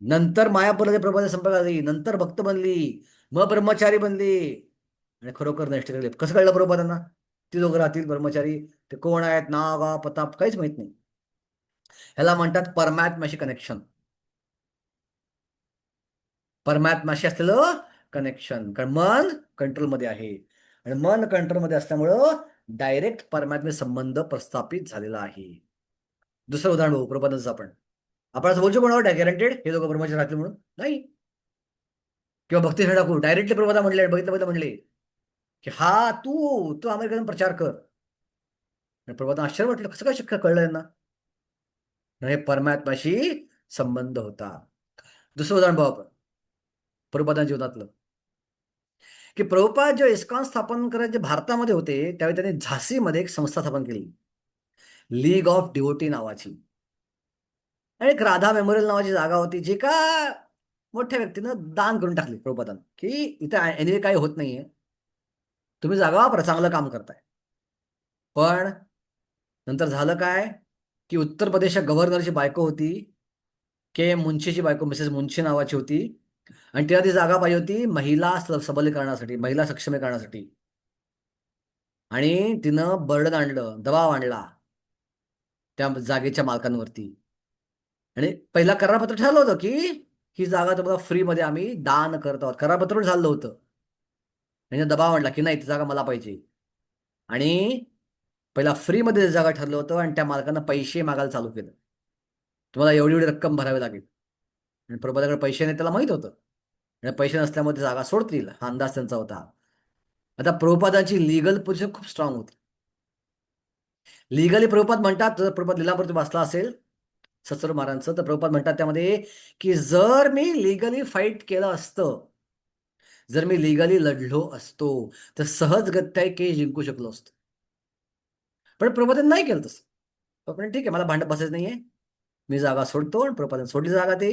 नंतर मायापूरला प्रभूच्या संपर्कात आली, नंतर भक्त बनली, मग ब्रह्मचारी बनली आणि खरोखर नैष्टिक राहिली. कसं कळलं प्रभुपादांना ती दोघं राहतील ब्रह्मचारी? ते कोण आहेत, नाव गाव पत्ता काहीच माहित नाही. ह्याला म्हणतात परमात्म्याशी कनेक्शन. परमात्म्याशी असलेलं कनेक्शन. कारण मन कंट्रोलमध्ये आहे आणि मन कंट्रोलमध्ये असल्यामुळं डायरेक्ट परमात्म्याशी संबंध प्रस्थापित झालेला आहे. दुसरं उदाहरण बघू प्रभुपादांचं. आपण असं बोलतो कोणावर गॅरंटेड हे दोघं ब्रह्मचारी राहतील म्हणून नाही. किंवा भक्ती ठाकूर डायरेक्टली प्रभुपादा म्हणले, बघितलं म्हणले की हा तू अमेरिकेतून प्रचार कर. प्रभुपादांना आश्चर्य वाटलं, कसं काय शक्य कळलं यांना? हे परमात्म्याशी संबंध होता. दुसरं उदाहरण पाहू आपण प्रभुपादांच्या जीवनातलं, की प्रभुपाद जे इस्कॉन स्थापन करायचे भारतामध्ये होते त्यावेळी त्यांनी झाशीमध्ये एक संस्था स्थापन केली, लीग ऑफ डिवोटी नावाची. आणि एक राधा मेमोरियल नावाची जागा होती, जी का मोठ्या व्यक्तीनं दान करून टाकली प्रभुपादांना, की इथे एनिवे काही होत नाहीये, तुम्ही जागा वापरा, चांगलं काम करताय. पण नंतर झालं काय, की उत्तर प्रदेशच्या गव्हर्नरची बायको होती, के मुंशीची बायको मिसेस मुंशी नावाची होती, आणि तिला ती जागा पाहिजे होती महिला सबलीकरणासाठी, महिला सक्षमीकरणासाठी. आणि तिनं बर्डन आणलं, दबाव आणला त्या जागेच्या मालकांवरती. आणि पहिला करारपत्र ठरलं होतं की ही जागा तुम्हाला फ्रीमध्ये आम्ही दान करत आहोत, करारपत्र झालं होतं. आणि दबाव आणला की नाही, ती जागा मला पाहिजे. आणि पहिला फ्रीमध्ये जागा ठरलं होतं आणि त्या मालकानं पैसे मागायला चालू केलं, तुम्हाला एवढी एवढी रक्कम भरावी लागेल. आणि प्रभुपादाकडे पैसे नाही, त्याला माहित होतं, आणि पैसे नसल्यामुळे ती जागा सोडतील हा अंदाज त्यांचा होता. आता प्रभुपादांची लिगल पोझिशन खूप स्ट्रॉंग होती. लिगली प्रभुपाद म्हणतात, जर प्रभुपाद लिलावरती वाचला असेल सत्सर महाराजांचं, तर प्रभुपाद म्हणतात त्यामध्ये की जर मी लिगली फाईट केलं असतं, जर मी लिगली लढलो असतो तर सहजगत्या केस जिंकू शकलो असतो. पण प्रभुपादांनी नाही केलं तसं. पण ठीक आहे, मला भांडत बसायचं नाहीये, मी जागा सोडतो. आणि प्रभुपादांनी सोडली जागा ते.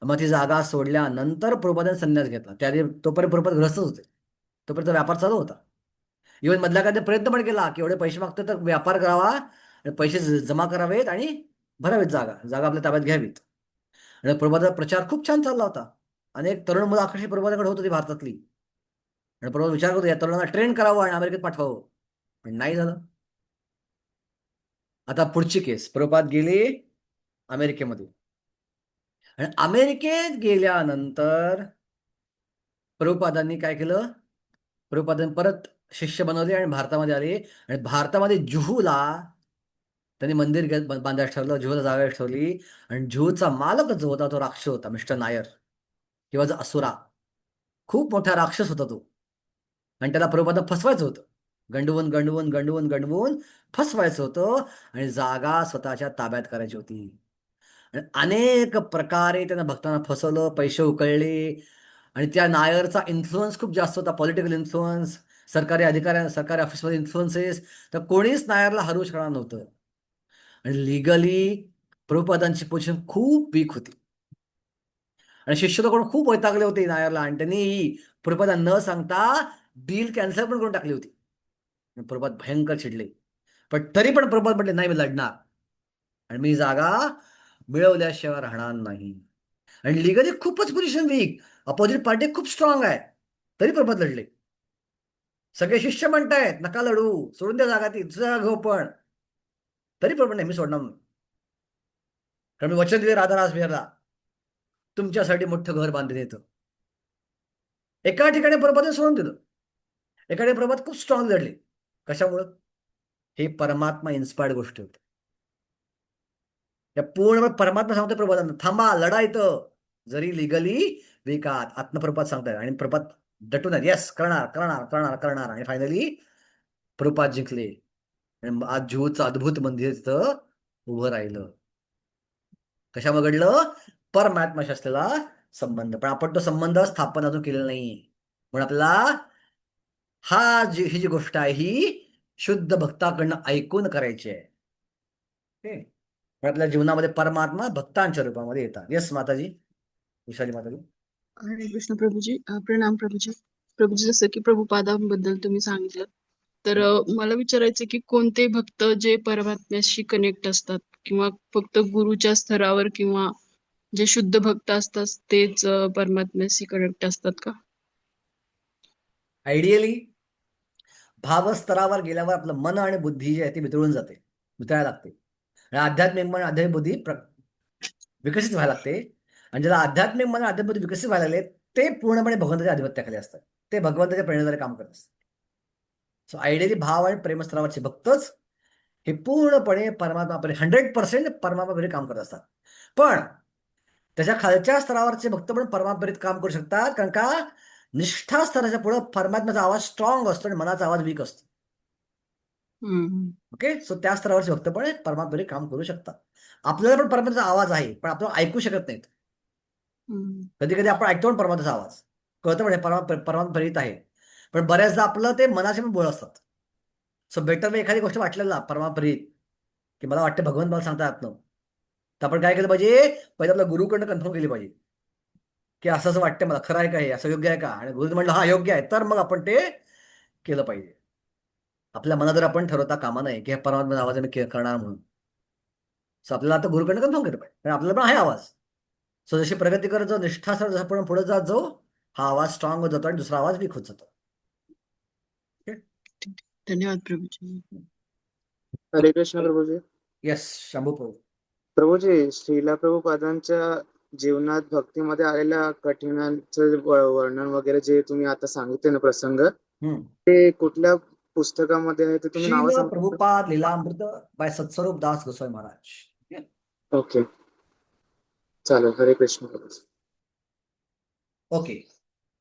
मग ती जागा सोडल्यानंतर प्रभुपादांनी संन्यास घेतला. त्याआधी तोपर्यंत प्रभुपाद ग्रस्तच होते, तोपर्यंत व्यापार चालू होता. इव्हन मधल्या काळात प्रयत्न पण केला की एवढे पैसे मागतो तर व्यापार करावा, आणि पैसे जमा करावेत आणि भरावेत, जागा आपल्या ताब्यात घ्यावीत. आणि प्रभुपादाचा प्रचार खूप छान चालला होता. अनेक तरुण मुलं आकर्षित प्रभुपादाकडे होत होती भारतातली. आणि प्रभुपाद विचार करतो या तरुणांना ट्रेन करावं आणि अमेरिकेत पाठवावं, पण नाही झालं. आता पुढची केस, प्रभुपाद गेले अमेरिकेमध्ये. आणि अमेरिकेत गेल्यानंतर प्रभुपादांनी काय केलं, प्रभुपादांनी परत शिष्य बनवले आणि भारतामध्ये आले. आणि भारतामध्ये जुहूला त्यांनी मंदिर बांधायला ठरलं, जुहूला जागा ठेवली. आणि जुहूचा मालक जो होता तो राक्षस होता, मिस्टर नायर किंवा जो असुरा, खूप मोठा राक्षस होता तो. आणि त्याला प्रभुपादांना फसवायचं होतं, गंडवून गंडवून गंडवून गंडवून फसवायचं होतं आणि जागा स्वतःच्या ताब्यात करायची होती. आणि अनेक प्रकारे त्यानं भक्तांना फसवलं, पैसे उकळले. आणि त्या नायरचा इन्फ्लुअन्स खूप जास्त होता, पॉलिटिकल इन्फ्लुअन्स, सरकारी ऑफिसमध्ये इन्फ्लुअन्सेस. तर कोणीच नायरला हरवू शकणार नव्हतं. आणि लिगली प्रभुपादांची पोझिशन खूप वीक होती. आणि शिष्य लोक खूप वैतागले होते नायरला, आणि त्यांनी प्रभुपादा न सांगता डील कॅन्सल पण करून टाकली होती. प्रभुपाद भयंकर चिडले, पण तरी पण प्रभुपाद म्हटले नाही, मी लढणार आणि मी जागा मिळवल्याशिवाय राहणार नाही. आणि लिगली खूपच पोझिशन वीक, अपोजिट पार्टी खूप स्ट्रॉंग आहे, तरी प्रभुपाद लढले. सगळे शिष्य म्हणतायत नका लढू, सोडून द्या जागा, ती जागा घेऊ, पण तरी प्रभुपाद नाही, मी सोडणार नाही, कारण मी वचन दिले राधारास बिहारला तुमच्यासाठी मोठं घर बांधून येतं. एका ठिकाणी प्रभुपादांनी सोडून दिलं, एका ठिकाणी प्रभुपाद खूप स्ट्रॉंग लढले. कशामुळं? हे परमात्मा इन्स्पायर्ड गोष्टी होते. त्या पूर्ण परमात्मा सांगतोय प्रभुपादांना, थांबा, लढा इथं, जरी लिगली विकात. आत्मप्रभुपाद सांगतायत आणि प्रभुपाद दटून आहेत, येस, करणार करणार करणार करणार. आणि फायनली प्रभुपाद जिंकले. आणि आज जुहूचं अद्भुत मंदिर तिथं उभं राहिलं. कशामुळे घडलं? परमात्माशी असलेला संबंध. पण आपण तो संबंध स्थापन अजून केलेला नाही, म्हणून आपल्याला ही जी गोष्ट आहे ही शुद्ध भक्ताकडनं ऐकून करायची आहे. आपल्या जीवनामध्ये परमात्मा भक्तांच्या रूपामध्ये येतात. येस माताजी, विशाली माताजी.
हरे कृष्ण प्रभूजी. प्रणाम प्रभूजी. प्रभूजी, जसं की प्रभुपादांबद्दल तुम्ही सांगितलं, तर मला विचारायचं की कोणते भक्त जे परमात्म्याशी कनेक्ट असतात, किंवा फक्त गुरुच्या स्तरावर, किंवा जे शुद्ध भक्त असतात तेच परमात्म्याशी कनेक्ट असतात का?
आयडियली भावस्तरावर गेल्यावर आपलं मन आणि बुद्धी जी आहे ती मिसळून जाते, मिसळायला लागते. आणि आध्यात्मिक मन, आध्यात्मिक बुद्धी विकसित व्हायला लागते. आणि ज्याला आध्यात्मिक मन, आध्यात्मिक बुद्धी विकसित व्हायला लागले, ते पूर्णपणे भगवंताच्या अधिपत्याखाली असतात, ते भगवंताच्या प्रेरणेद्वारे काम करत असतात. सो आयडियली भाव आणि प्रेमस्तरावरचे भक्तच हे पूर्णपणे परमात्मा 100% परमात्माप्रेरित काम करत असतात. पण त्याच्या खालच्या स्तरावरचे भक्त पण परमात्माप्रेरित काम करू शकतात, कारण का निष्ठा स्तराच्या पुढे परमात्म्याचा आवाज स्ट्रॉंग असतो आणि मनाचा आवाज वीक असतो.
हम्म.
ओके. सो त्या स्तरावरचे भक्त पण परमात्म्याने काम करू शकतात. आपल्याला पण परमात्म्याचा आवाज आहे, पण आपण ऐकू शकत नाहीत.
हम्म.
कधी कधी आपण ऐकतो पण परमात्म्याचा आवाज कळतं, म्हणजे परमात्मा प्रेरित आहे, पण बऱ्याचदा आपलं ते मनाचे पण बोल असतात. सो बेटर मी एखादी गोष्ट वाटलेलं ना परमात्मा प्रेरित, की मला वाटतं भगवान मला सांगता येत तर आपण काय केलं पाहिजे, पहिले आपल्या गुरुकडनं कन्फर्म केली पाहिजे की असं असं वाटतं मला, खरं आहे का हे, असं योग्य आहे का, आणि गुरुजी म्हणलं हा योग्य आहे, तर मग आपण ते केलं पाहिजे. आपल्या मनात आपण ठरवता कामा नये की हे परमात्मा आवाज आम्ही करणार म्हणून. सो आपल्याला आता गुरुकडनं कन्फर्म केलं पाहिजे, कारण आपल्याला पण आहे आवाज. सो जशी प्रगती करत जाऊ, निष्ठा सर जसं आपण पुढे जात जाऊ, हा आवाज स्ट्रॉंग होत जातो आणि दुसरा आवाज वीक होत जातो.
धन्यवाद प्रभूजी.
हरे कृष्ण प्रभूजी.
येस, शंभू प्रभू.
प्रभूजी, श्रीला प्रभुपादांच्या जीवनात भक्तीमध्ये आलेल्या कठीणांचं वर्णन वगैरे जे तुम्ही आता सांगितले ना प्रसंग,
हम्म.
ते कुठल्या पुस्तकामध्ये आहे ते तुम्ही नावं
शील
सांगता?
प्रभुपाद लीलामृत बाय सत्स्वरूप दास गोस्वामी महाराज.
ओके, चालेल. हरे कृष्ण प्रभूजी.
ओके.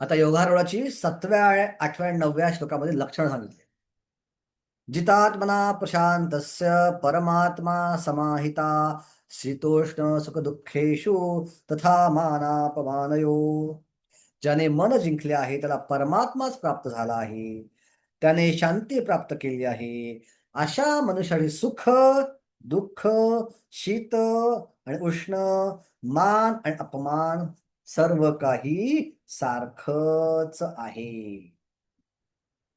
आता योगारूढाची 7व्या, 8व्या, 9व्या श्लोकामध्ये लक्षण सांगितले. जितात्मना प्रशांतस्य परमात्मा समाहिता शीतोष्ण सुख दुःखेषु तथा मानापमानयो. ज्याने मन जिंकले आहे त्याला परमात्माच प्राप्त झाला आहे, त्याने शांती प्राप्त केली आहे. अशा मनुष्याने सुख, दुःख, शीत आणि उष्ण, मान आणि अपमान सर्व काही सारखंच आहे.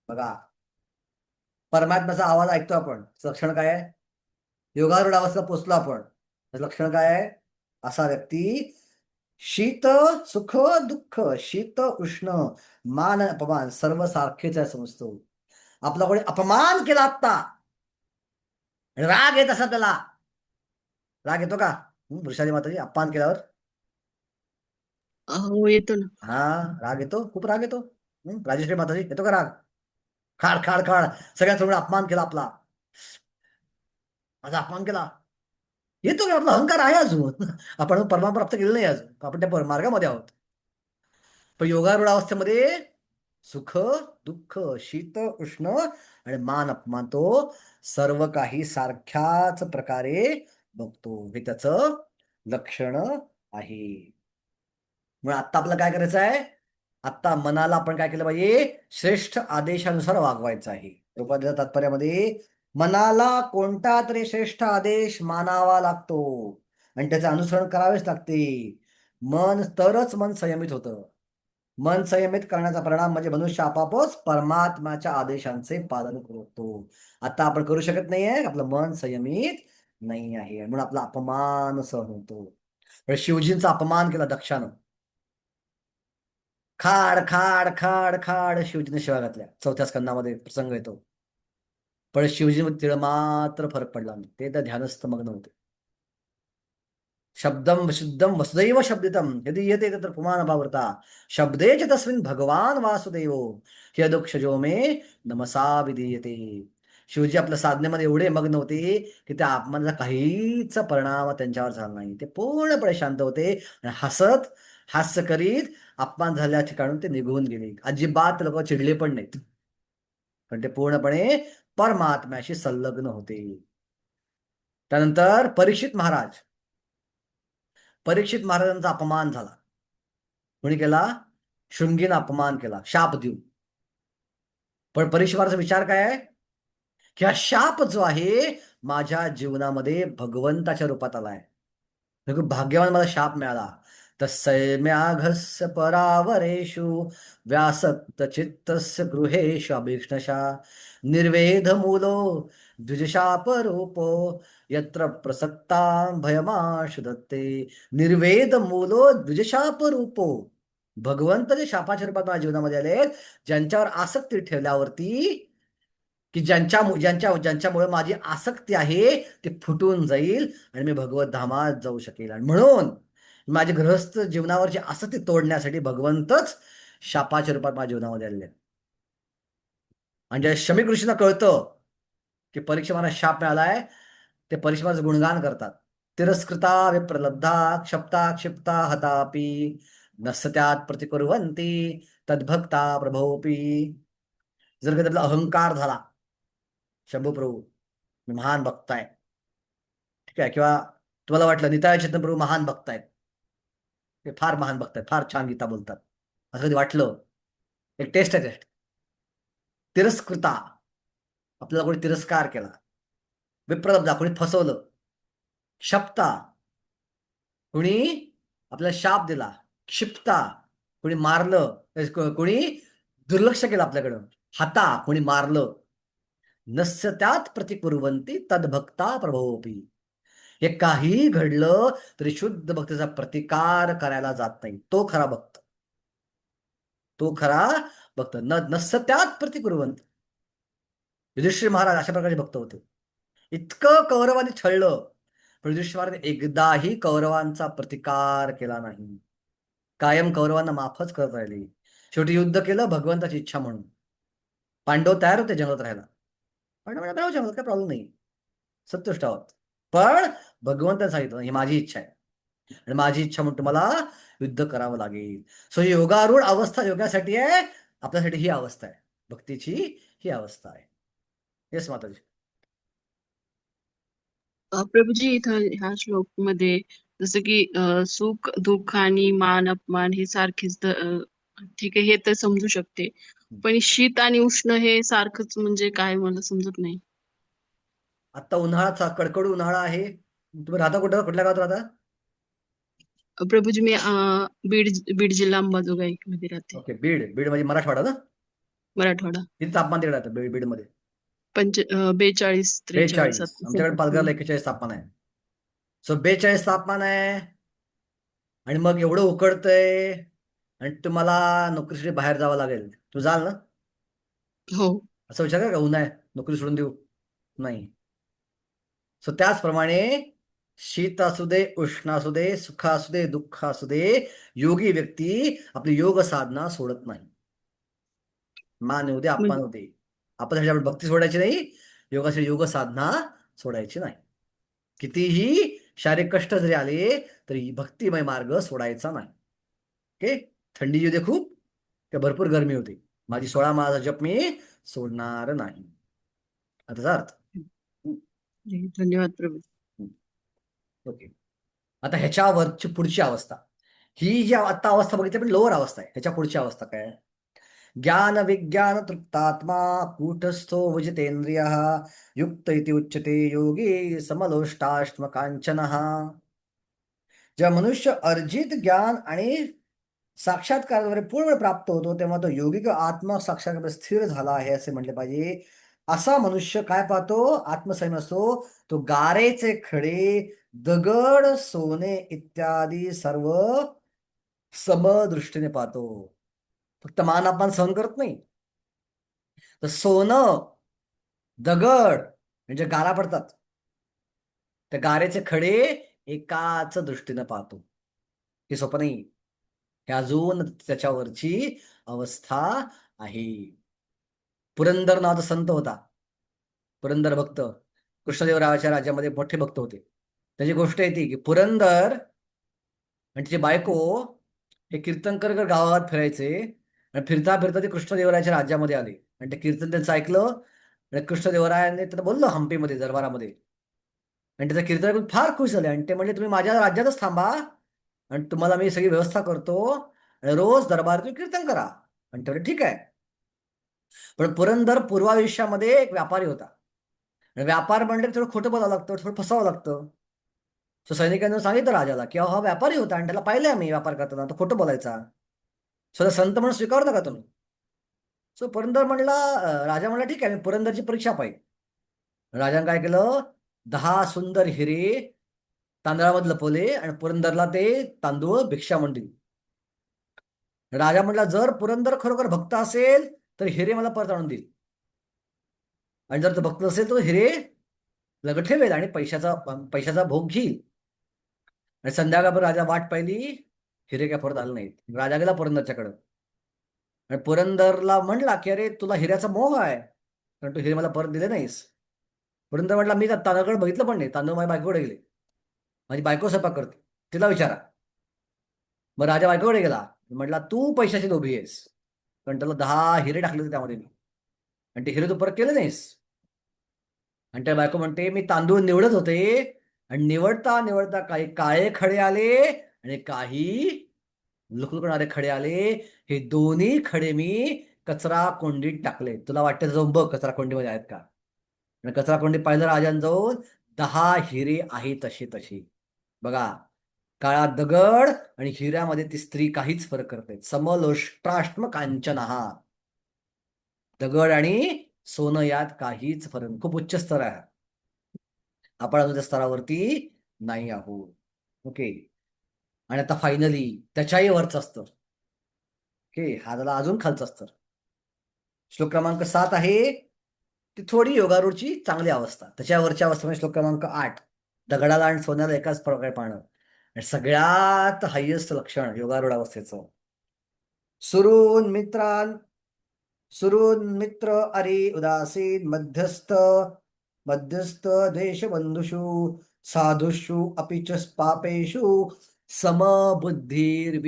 बघा, परमात्म्याचा आवाज ऐकतो आपण, लक्षण काय आहे? योगारूढ अवस्थेला पोचलो आपण, लक्षण काय आहे? असा व्यक्ती शीत सुख दुःख, शीत उष्ण, मान अपमान सर्व सारखेच आहे समजतो. आपला कोणी अपमान केला आत्ता, राग येत असा त्याला, राग येतो का वृषाली माताजी अपमान केल्यावर?
हो, येतो ना.
हा, राग येतो, खूप राग येतो. राजेश्री माताजी येतो का राग? खाड खाड खाड, सगळ्या समोर अपमान केला आपला, माझा अपमान केला, येतो का? आपला अहंकार आहे अजून, आपण परमात्मा प्राप्त केलेलं नाही अजून, आपण त्या मार्गामध्ये आहोत. पण योगारूढ अवस्थेमध्ये सुख दुःख, शीत उष्ण आणि मान अपमान तो सर्व काही सारख्याच प्रकारे बघतो, हे त्याचं लक्षण आहे. मग आत्ता आपलं काय करायचं आहे? आत्ता मनाला आपण काय केलं पाहिजे? श्रेष्ठ आदेशानुसार वागवायचं आहे. उपाध्याय तात्पर्यामध्ये मनाला कोणता तरी श्रेष्ठ आदेश मानावा लागतो आणि त्याचं अनुसरण करावेच लागते. तरच मन संयमित होतं. मन संयमित करण्याचा परिणाम म्हणजे मनुष्य आपापच परमात्म्याच्या आदेशांचे पालन करतो. आता आपण करू शकत नाहीये, आपलं मन संयमित नाही आहे, म्हणून आपला अपमान सहन होतो. शिवजींचा अपमान केला दक्षानं, खाड खाड खाड खाड शिवजीने शिव्या घातल्या. 4थ्या स्कंदामध्ये प्रसंग येतो. पण शिवजीमध्ये तिळ मात्र फरक पडला नाही, ते तर ध्यानस्थ मग्न होते. शब्दम शुद्धम वसुदैव शब्दितम यदि येते तत्र पुमान भावृता शब्देच तस्मिन् भगवान वासुदेव ह्यदुक्षजो मे नमसा विधीयते. शिवजी आपल्या साधनेमध्ये एवढे मग्न होते की त्या अपमानाचा काहीच परिणाम त्यांच्यावर झाला नाही. ते पूर्णपणे शांत होते आणि हसत हास्य करीत अपमान झाल्या ठिकाणून ते निघून गेले. अजिबात लोक चिडले पण नाहीत, पण ते पूर्णपणे परमात्म्याशी संलग्न होते. त्यानंतर परीक्षित महाराजांचा अपमान झाला. कोणी केला? शृंगीनं अपमान केला, शाप देऊन. पण परीक्षित महाराजांचा विचार काय आहे की हा शाप जो आहे माझ्या जीवनामध्ये भगवंताच्या रूपात आलाय, भाग्यवान मला शाप मिळाला. तस्सैम्याघस्य परावरेषु व्यासक्त चित्तस्य गृहेषु अभीक्ष्णशा निर्वेद मूलो द्विजशाप रूपो यत्र प्रसक्तां भयमाशु दत्ते. निर्वेद मूलो द्विजशाप रूपो, भगवंत जे शापाच्या रूपात माझ्या जीवनामध्ये आले, ज्यांच्यावर आसक्ती ठेवल्यावरती, की ज्यांच्यामुळे माझी आसक्ती आहे ती फुटून जाईल आणि मी भगवत धामात जाऊ शकेल. आणि म्हणून माझे गृहस्थ जीवनावरची आसक्ती तोडण्यासाठी भगवंतच शापाच्या रूपात माझ्या जीवनामध्ये आलेले आहेत. आणि ज्या शमीक ऋषींना कळतं की परीक्षा मला शाप मिळालाय, ते परीक्षेचं गुणगान करतात. तिरस्कृता विप्रलब्धा क्षप्ता क्षिप्ता हतापि नसत्यात प्रतिकुर्वन्ति तद्भक्ता प्रभोपी. जर कधी आपला अहंकार झाला, शंभू प्रभू मी महान भक्त आहे, ठीक आहे, किंवा तुम्हाला वाटलं निताय चैतन्य प्रभू महान भक्त आहेत, ते फार महान भक्त आहेत, फार छान गीता बोलतात, असं कधी वाटलं? एक टेस्ट आहे, टेस्ट. तिरस्कृता, आपल्याला कोणी तिरस्कार केला, विप्रलब्धा कोणी फसवलं, क्षप्ता कोणी आपल्याला शाप दिला, क्षिप्ता कोणी मारलं, कोणी दुर्लक्ष केलं आपल्याकडं, हता कोणी मारलं, नस्य त्यात प्रतिकुर्वंती तद्भक्ता प्रभोपी. हे काही घडलं तरी शुद्ध भक्तीचा प्रतिकार करायला जात नाही, तो खरा भक्त, तो खरा भक्त. नस्य त्यात प्रतिकुर्वंत. युधिष्ठिर महाराज अशा प्रकारचे भक्त होते. इतकं कौरवांनी छळलं पण युधिष्ठिर महाराज एकदाही कौरवांचा प्रतिकार केला नाही, कायम कौरवांना माफच करत राहिले. शेवटी युद्ध केलं भगवंताची इच्छा म्हणून. पांडव तयार होते जंगलात राहायला, पांडव जंगलात काय प्रॉब्लेम नाही, संतुष्ट आहोत, पण भगवंताने सांगितलं ही माझी इच्छा आहे आणि माझी इच्छा म्हणून तुम्हाला युद्ध करावं लागेल. सो योगारूढ अवस्था योगासाठी आहे, आपल्यासाठी ही अवस्था आहे, भक्तीची ही अवस्था आहे. येस माताजी.
प्रभूजी इथं ह्या श्लोक मध्ये जसं की सुख दुःख आणि मान अपमान हे सारखेच ठीक आहे, हे तर समजू शकते, पण शीत आणि उष्ण हे सारखंच म्हणजे काय मला समजत नाही.
आता उन्हाळा, कडकडू उन्हाळा आहे. तुम्ही राहता कुठं, कुठल्या गावात राहता?
प्रभूजी मी बीड जिल्हा अंबाजोगाई मध्ये राहते.
ओके, बीड. बीड म्हणजे मराठवाडा ना?
मराठवाडा.
किती तापमान तिकडे राहतं बीडमध्ये?
42, 43.
42. आमच्याकडे पालघरला 41 तापमान आहे. सो 42 तापमान आहे आणि मग एवढं उकडतंय आणि तुम्हाला नोकरीसाठी बाहेर जावं लागेल, तू जाल ना?
हो.
असं विचार का उन्हा आहे नोकरी सोडून देऊ? नाही. सो त्याचप्रमाणे शीत असू दे, उष्ण असू दे, सुख असू दे, दुःख असू दे, योगी व्यक्ती आपली योग साधना सोडत नाही. मान येऊ दे, अपमान होऊ दे, आपण भक्ती सोडायची नाही, योगासाठी योग साधना सोडायची नाही. कितीही शारीरिक कष्ट जरी आले तरी भक्तिमय मार्ग सोडायचा नाही. ओके, थंडी येऊ दे खूप किंवा भरपूर गरमी होते, माझी 16 माळाचा जप मी सोडणार नाही. आता अर्थ.
धन्यवाद प्रभू.
ओके, आता ह्याच्यावरची पुढची अवस्था, ही जी आता अवस्था बघितली पण लोअर अवस्था आहे, ह्याच्या पुढची अवस्था काय? ज्ञान विज्ञान तृप्तात्मा कूटस्थो विजितेंद्रिय युक्त इति उच्यते योगी समलोष्टाश्म कांचनः. जेव्हा मनुष्य अर्जित ज्ञान आणि साक्षात्काराद्वारे पूर्ण प्राप्त होतो तेव्हा तो योगी किंवा आत्मा साक्षात्कार स्थिर झाला आहे असे म्हटले पाहिजे. असा मनुष्य काय पाहतो? आत्मसंयम असतो तो गारेचे खडे, दगड, सोने इत्यादी सर्व समदृष्टीने पाहतो. फक्त मान अपमान सहन करत नाही, तर सोनं, दगड म्हणजे गारा पडतात, त्या गारेचे खडे एकाच दृष्टीने पाहतो. हे सोपं नाही, हे अजून त्याच्यावरची अवस्था आहे. पुरंदर नावाचा संत होता, पुरंदर भक्त, कृष्णदेवरायाच्या राज्यामध्ये मोठे भक्त होते. त्याची गोष्ट येते की पुरंदर आणि त्याची बायको हे कीर्तनकर गावात फिरायचे आणि फिरता फिरता ते कृष्णदेवरायाच्या राज्यामध्ये आले आणि ते कीर्तन त्यांचं ऐकलं आणि कृष्णदेवरायांनी त्यांना बोललं हंपीमध्ये दरबारामध्ये, आणि त्याचं कीर्तन फार खुश झाले आणि ते म्हणले तुम्ही माझ्या राज्यातच थांबा आणि तुम्हाला मी सगळी व्यवस्था करतो आणि रोज दरबारातून कीर्तन करा. आणि ते ठीक आहे. पण पुरंदर पूर्वायुष्यामध्ये एक व्यापारी होता आणि व्यापार म्हणले थोडं खोटं बोलावं लागतं, थोडं फसावं लागतं. सो सैनिकांनी सांगितलं राजाला की हा व्यापारी होता आणि त्याला पाहिलं आम्ही व्यापार करताना, तो खोटं बोलायचा, सो संत म्हणून स्वीकारता का तुम्ही? सो पुरंदर म्हणला, राजा म्हणला ठीक आहे मी पुरंदरची परीक्षा पाहिजे. राजाने काय केलं, 10 सुंदर हिरे तांदळामध्ये लपवले आणि पुरंदरला ते तांदूळ भिक्षा म्हणून दिली. राजा म्हणला जर पुरंदर खरोखर भक्त असेल तर हिरे मला परत आणून देईल, आणि जर तो भक्त असेल तर हिरे लगत ठेवेल आणि पैशाचा भोग घेईल. आणि संध्याकाळपर्यंत राजा वाट पाहिली, हिरे काय परत आले नाहीत. राजा गेला पुरंदरच्याकडं आणि पुरंदरला म्हणला की अरे तुला हिऱ्याचा मोह आहे कारण तू हिरे मला परत दिले नाहीस. पुरंदर म्हटला मी तांदळाकडे बघितलं पण नाही, तांदूळ माझ्या बायकोकडे गेले, माझी बायको स्वयंपाक करते, तिला विचारा. मग राजा बायकोकडे गेला, म्हटला तू पैशाची लोभी आहेस कारण त्याला 10 हिरे टाकले होते त्यामध्ये मी, आणि ते हिरे तू परत केले नाहीस. आणि त्या बायको म्हणते मी तांदूळ निवडत होते आणि निवडता निवडता काही काळे खडे आले आणि काही लुकलुकणारे खडे आले. हे दोन्ही खडे मी कचरा कोंडीत टाकले. तुला वाटतं जाऊन बघ कचरा कोंडीमध्ये आहेत का. आणि कचरा कोंडी पाहिलं राजान जाऊन 10 हिरे आहे तशी तशी. बघा, काळा दगड आणि हिऱ्यामध्ये ती स्त्री काहीच फरक करते. समलोष्टाश्म कांचनहा. दगड आणि सोनं यात काहीच फरक नाही. खूप उच्च स्तर आहे. आपण अजून त्या स्तरावरती नाही आहोत. ओके. आणि आता फायनली त्याच्याही वरचं असतं. ओके, हा झाला अजून खालचं स्तर. श्लोक क्रमांक 7 आहे ती थोडी योगारूढची चांगली अवस्था. त्याच्यावरच्या अवस्था म्हणजे श्लोक क्रमांक 8, दगडाला आणि सोन्याला एकाच प्रकारे पाहणं. आणि सगळ्यात हायेस्ट लक्षण योगारूढ अवस्थेचं. सुरून मित्रान सुरून मित्र अरे उदासीन मध्यस्थ मध्यस्थ देशबंधुषु साधुषु अपि च पापेषु समबुद्धिर्विशेषते.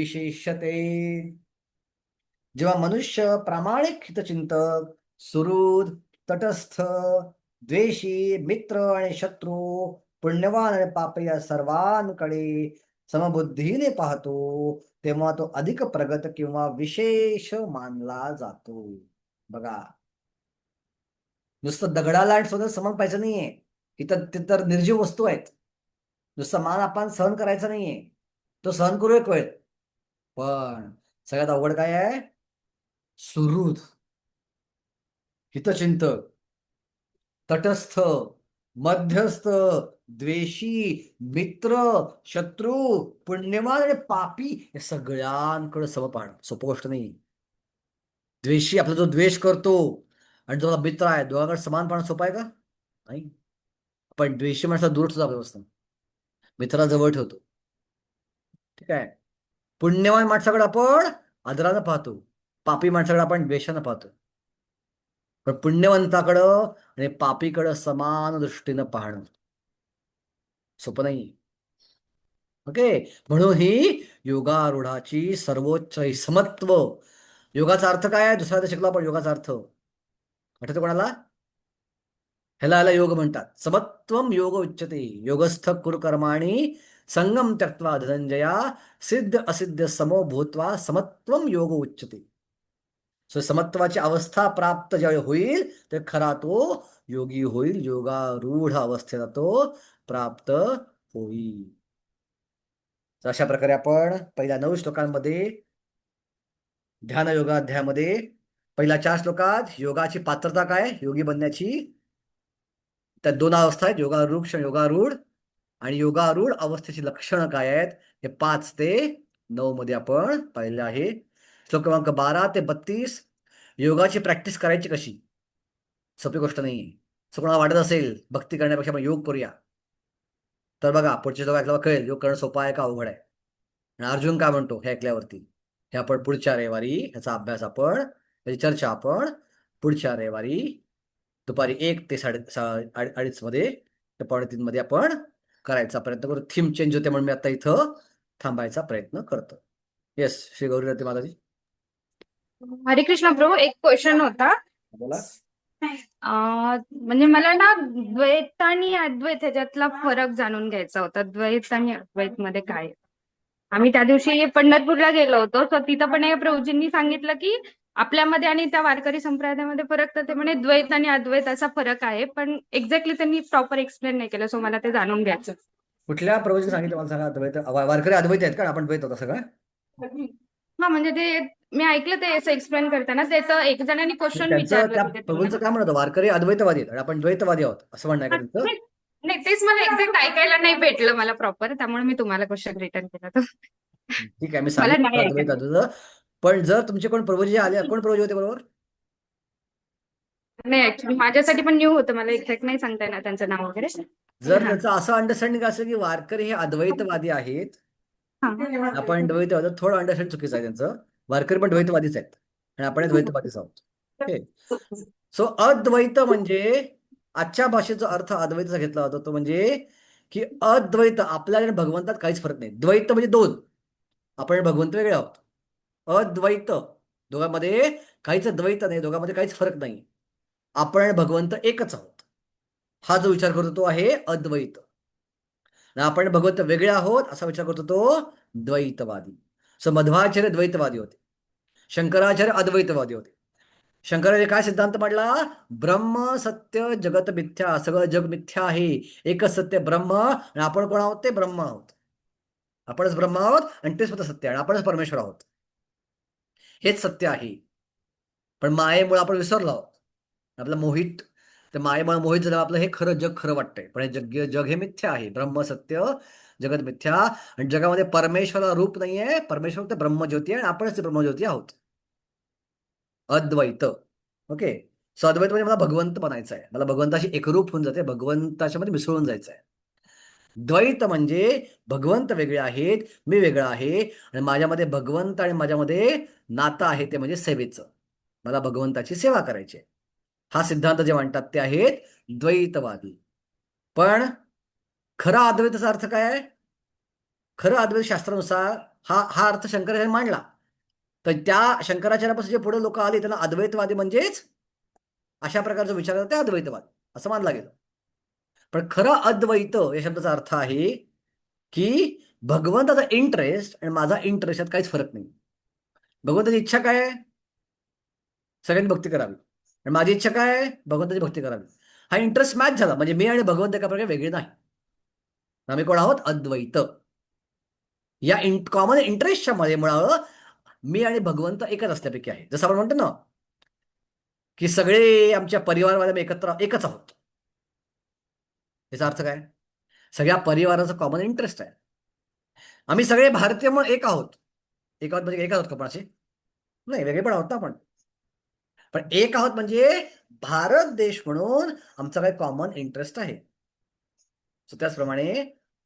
जेव्हा मनुष्य प्रामाणिक हितचिंतक, सुहृद, तटस्थ, द्वेषी, मित्र आणि शत्रू, पुण्यवान आणि पापी या सर्वांकडे समबुद्धीने पाहतो तेव्हा तो अधिक प्रगत किंवा विशेष मानला जातो. बघा, नुसतं दगडाला आणि सोनं समान पाहिजे नाहीये. इथं ते तर निर्जीव वस्तू आहेत. नुसतं मान आपण सहन करायचा नाहीये. तो सहन करू एक वेळ, पण सगळ्यात अवघड काय आहे. सुहृद, हितचिंतक, तटस्थ, मध्यस्थ, द्वेषी, मित्र, शत्रू, पुण्यवान आणि पापी या सगळ्यांकडे सम पाहणं सोपं गोष्ट नाही. द्वेषी आपला जो द्वेष करतो आणि जो मित्र आहे दोघांकडे समान पाहणं सोपं आहे का. नाही. आपण द्वेषी माणसाला दूर ठेवतो आपल्यापासून, मित्राला जवळ ठेवतो. ठीक आहे. पुण्यवान माणसाकडे आपण आदरानं पाहतो, पापी माणसाकडे आपण द्वेषानं पाहतो. पण पुण्यवंताकडं आणि पापीकडं समान दृष्टीनं पाहणं सोपं नाही. ओके. म्हणून ही योगारूढाची सर्वोच्च समत्व. योगाचा अर्थ काय आहे दुसऱ्या शिकलो आपण. योगाचा अर्थ आठवतो कोणाला. ह्याला योग म्हणतात. समत्वम योग उच्यते. योगस्थ कुरु कर्माणि संगम त्यक्त्वा धनंजया सिद्ध असिद्ध समो भूत्वा समत्वम योग उच्यते. समत्वाची अवस्था प्राप्त ज्यावेळी होईल तर खरा तो योगी होईल. योगारूढ अवस्थेला तो प्राप्त होईल. तर अशा प्रकारे आपण पहिल्या 9 श्लोकांमध्ये ध्यान योगाध्यायामध्ये पहिल्या 4 श्लोकात योगाची पात्रता काय, योगी बनण्याची, त्या 2 अवस्था आहेत, योगारूढ योगारूढ आणि योगारूढ अवस्थेची लक्षणं काय आहेत हे 5 ते 9 मध्ये आपण पाहिलं आहे. श्लोक क्रमांक 12 ते 32 योगाची प्रॅक्टिस करायची कशी. सोपी गोष्ट नाही. सो कोणाला वाटत असेल भक्ती करण्यापेक्षा आपण योग करूया तर बघा पुढच्या श्लोक ऐकल्यावर कळेल योग करणं सोपं आहे का अवघड आहे. आणि अर्जुन काय म्हणतो हे ऐकल्यावरती हे आपण पुढच्या रविवारी ह्याचा अभ्यास आपण याची चर्चा आपण पुढच्या रविवारी दुपारी 1 ते 2:30 मध्ये 2:45 मध्ये आपण करायचा प्रयत्न करू. थीम चेंज होते म्हणून मी आता इथं थांबायचा प्रयत्न करतो. येस, श्री गौरी रती माताजी.
हरे कृष्ण प्रभू, एक क्वेश्चन होता.
बोला.
म्हणजे मला ना द्वैत आणि अद्वैत ह्याच्यातला फरक जाणून घ्यायचा होता. द्वैत आणि अद्वैत मध्ये काय. आम्ही त्या दिवशी पंढरपूरला गेलो होतो, तर तिथं पण हे प्रभूजींनी सांगितलं की आपल्यामध्ये आणि त्या वारकरी संप्रदायामध्ये फरक, तर ते म्हणे द्वैत आणि अद्वैत असा फरक आहे, पण एक्झॅक्टली त्यांनी प्रॉपर एक्सप्लेन नाही केलं. सो मला ते जाणून घ्यायचं.
कुठल्या प्रवचन सांगितलं मला सांगा. अद्वैत वारकरी अद्वैत आहेत का. आपण द्वैत होता सगळं.
हा, म्हणजे ते मी ऐकलं ते असं एक्सप्लेन करताना त्याचं एक जणांनी क्वेश्चन
त्यांचं
विचारलं
त्या
तिथे
प्रभूंचं काय म्हणत वारकरी अद्वैतवादी आहेत आणि आपण द्वैतवादी आहोत असं म्हणणं आहे का त्यांचं.
नाही, तेच मला एक्झॅक्ट ऐकायला नाही भेटलं मला प्रॉपर, त्यामुळे मी तुम्हाला क्वेश्चन रिटर्न केला. तर
ठीक आहे, मी
मला
सांगितलं
नाही
अद्वैत
ऐकायला.
अद्वैत. पण जर तुमचे कोण प्रभूजी आले, कोण प्रभूजी होते बरोबर.
नाही, ऍक्च्युली माझ्यासाठी पण न्यू होतं, मला एक्झॅक्ट नाही सांगता येणार त्यांचं नाव वगैरे.
जर त्याचं असं अंडरस्टँडिंग असेल की वारकरी हे अद्वैतवादी आहेत, आपण द्वैतवादी, थोडं अंडरस्टँड चुकीचं आहे त्यांचं. वारकरी पण द्वैतवादीच आहेत आणि आपण द्वैतवादीच आहोत. ओके. सो अद्वैत म्हणजे आजच्या भाषेचा अर्थ अद्वैताचा घेतला होता तो म्हणजे की अद्वैत आपल्याला आणि भगवंतात काहीच फरक नाही. द्वैत म्हणजे 2, आपण भगवंत वेगळे आहोत. अद्वैत दोघांमध्ये काहीच द्वैत नाही, दोघांमध्ये काहीच फरक नाही. आपण भगवंत एकच आहोत. हा जो विचार करतो तो आहे अद्वैत. आणि आपण भगवंत वेगळे आहोत असा विचार करतो तो द्वैतवादी. सो मध्वाचार्य द्वैतवादी होते, शंकराचार्य अद्वैतवादी होते. शंकराचार्य काय सिद्धांत मांडला? ब्रह्म सत्य जगत मिथ्या, सगळं जग मिथ्या आहे, एकच सत्य ब्रह्म, आणि आपण कोण आहोत? ते ब्रह्म आहोत. आपणच ब्रह्म आहोत आणि तेच स्वतः सत्य आहे, आणि आपणच परमेश्वर आहोत. हेच सत्य आहे. पण मायेमुळे आपण विसरलो आहोत. आपलं मोहित, तर मायेमुळे मोहित झालं, आपलं हे खरं जग खरं वाटतंय, पण हे जग हे मिथ्या आहे. ब्रह्म सत्य जगत मिथ्या, आणि जगामध्ये परमेश्वराला रूप नाहीये. परमेश्वर ते ब्रह्मज्योती आहे आणि आपणच ते ब्रह्मज्योती आहोत. अद्वैत. ओके. सो अद्वैत म्हणजे मला भगवंत बनायचं आहे, मला भगवंताशी एकरूप होऊन जाते, भगवंताच्या मध्ये मिसळून जायचं आहे. द्वैत म्हणजे भगवंत वेगळे आहेत, मी वेगळा आहे, आणि माझ्यामध्ये भगवंत आणि माझ्यामध्ये नातं आहे, ते म्हणजे सेवेचं. मला भगवंताची सेवा करायची आहे. हा सिद्धांत जे मांडतात ते आहेत द्वैतवादी. पण खरा अद्वैताचा अर्थ काय आहे? खरं अद्वैत शास्त्रानुसार हा हा अर्थ शंकराचार्य मांडला, तर त्या शंकराचार्यापासून जे पुढे लोक आले त्यांना अद्वैतवादी म्हणजेच अशा प्रकारचा विचार करतात ते अद्वैतवाद असं मानला गेलं. पण खरं अद्वैत या शब्दाचा अर्थ आहे की भगवंताचा इंटरेस्ट आणि माझा इंटरेस्ट यात काहीच फरक नाही. भगवंताची इच्छा काय आहे? सगळ्यांनी भक्ती करावी. आणि माझी इच्छा काय आहे? भगवंताची भक्ती करावी. हा इंटरेस्ट मॅच झाला म्हणजे मी आणि भगवंत एका प्रकारे वेगळे नाही. आम्ही कोण आहोत? अद्वैत. या कॉमन इंटरेस्टच्या मध्ये मुळे मी आणि भगवंत एकच असल्यापैकी आहे. जसं आपण म्हणतो ना की सगळे आमच्या परिवारवाले एकत्र एकच आहोत. याचा अर्थ काय? सगळ्या परिवाराचा कॉमन इंटरेस्ट आहे. आम्ही सगळे भारतीय म्हणून एक आहोत. एक आहोत म्हणजे एक आहोत का पण असे? नाही, वेगळे पण आहोत ना आपण. पण एक आहोत म्हणजे भारत देश म्हणून आमचा काही कॉमन इंटरेस्ट आहे. सो त्याचप्रमाणे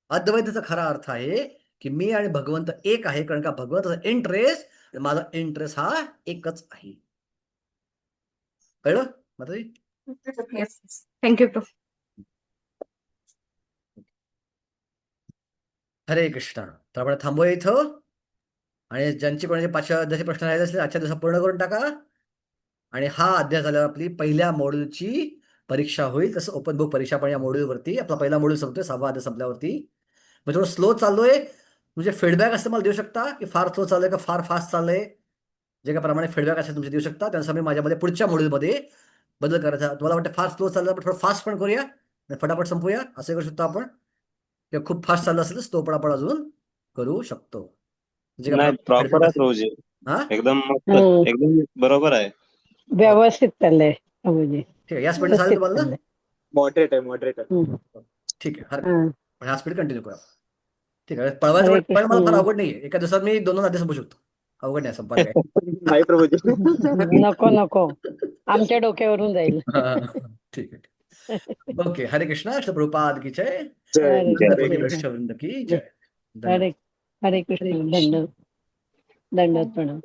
अद्वैताचा खरा अर्थ आहे की मी आणि भगवंत एक आहे, कारण का भगवंताचा इंटरेस्ट माझा इंटरेस्ट हा एकच आहे. कळलं माताजी?
थँक्यू प्रभू.
हरे कृष्ण. तर आपण थांबूया इथं, आणि ज्यांची कोणाचे 5 अध्यायाचे प्रश्न राहिले असतील आजच्या दिवसात पूर्ण करून टाका. आणि हा अध्याय झाल्यावर आपली पहिल्या मॉड्यूलची परीक्षा होईल. तसं ओपन बुक परीक्षा पण या मॉड्यूलवरती, आपला पहिला मॉड्यूल संपतोय, 6वा अध्याय संपल्यावरती. म्हणजे थोडं स्लो चाललोय. तुमचे फीडबॅक असं मला देऊ शकता की फार स्लो चाललंय का फार फास्ट चाललंय. जे काही प्रमाणे फीडबॅक असेल तुमचे देऊ शकता. त्यानुसार मी माझ्यामध्ये पुढच्या मॉड्यूलमध्ये बदल करायचा. तुम्हाला वाटतं फार स्लो चाललं तर थोडं फास्ट पण करूया, फटाफट संपूया, असं करू शकतो आपण. किंवा खूप फास्ट चाललं असेल तर तो पण आपण अजून करू शकतो. जे
नाही, प्रॉपर आहे प्रभूजी.
हा,
एकदम मस्त,
हो.
एकदम बरोबर आहे.
व्यवस्थित चाललंय प्रभूजी.
ठीक आहे. या स्पीडने चालेल
व्यवस्थित
तुम्हाला ना?
चाललंय.
मॉडरेटर.
ठीक आहे, हरकत
हा.
नाही. पण हा स्पीड कंटिन्यू करा. ठीक आहे. पळवायचं
हरे
पण मला फार
कृष्ण.
अवघड नाहीये. एका दिवसात मी 2 अध्याय संपू शकतो. अवघड नाही संपायला काय.
नाही प्रभूजी.
नको नको, आमच्या डोक्यावरून जाईल.
हा, ठीक आहे. ओके. हरे कृष्ण. श्री प्रभुपाद की जय.
जय
हरे
वृंदावन की
कृष्ण.
वैष्णववृंद की जय.
हरे
धन्यवाद.
हरे कृष्ण. दंडवत दंडवत प्रणाम.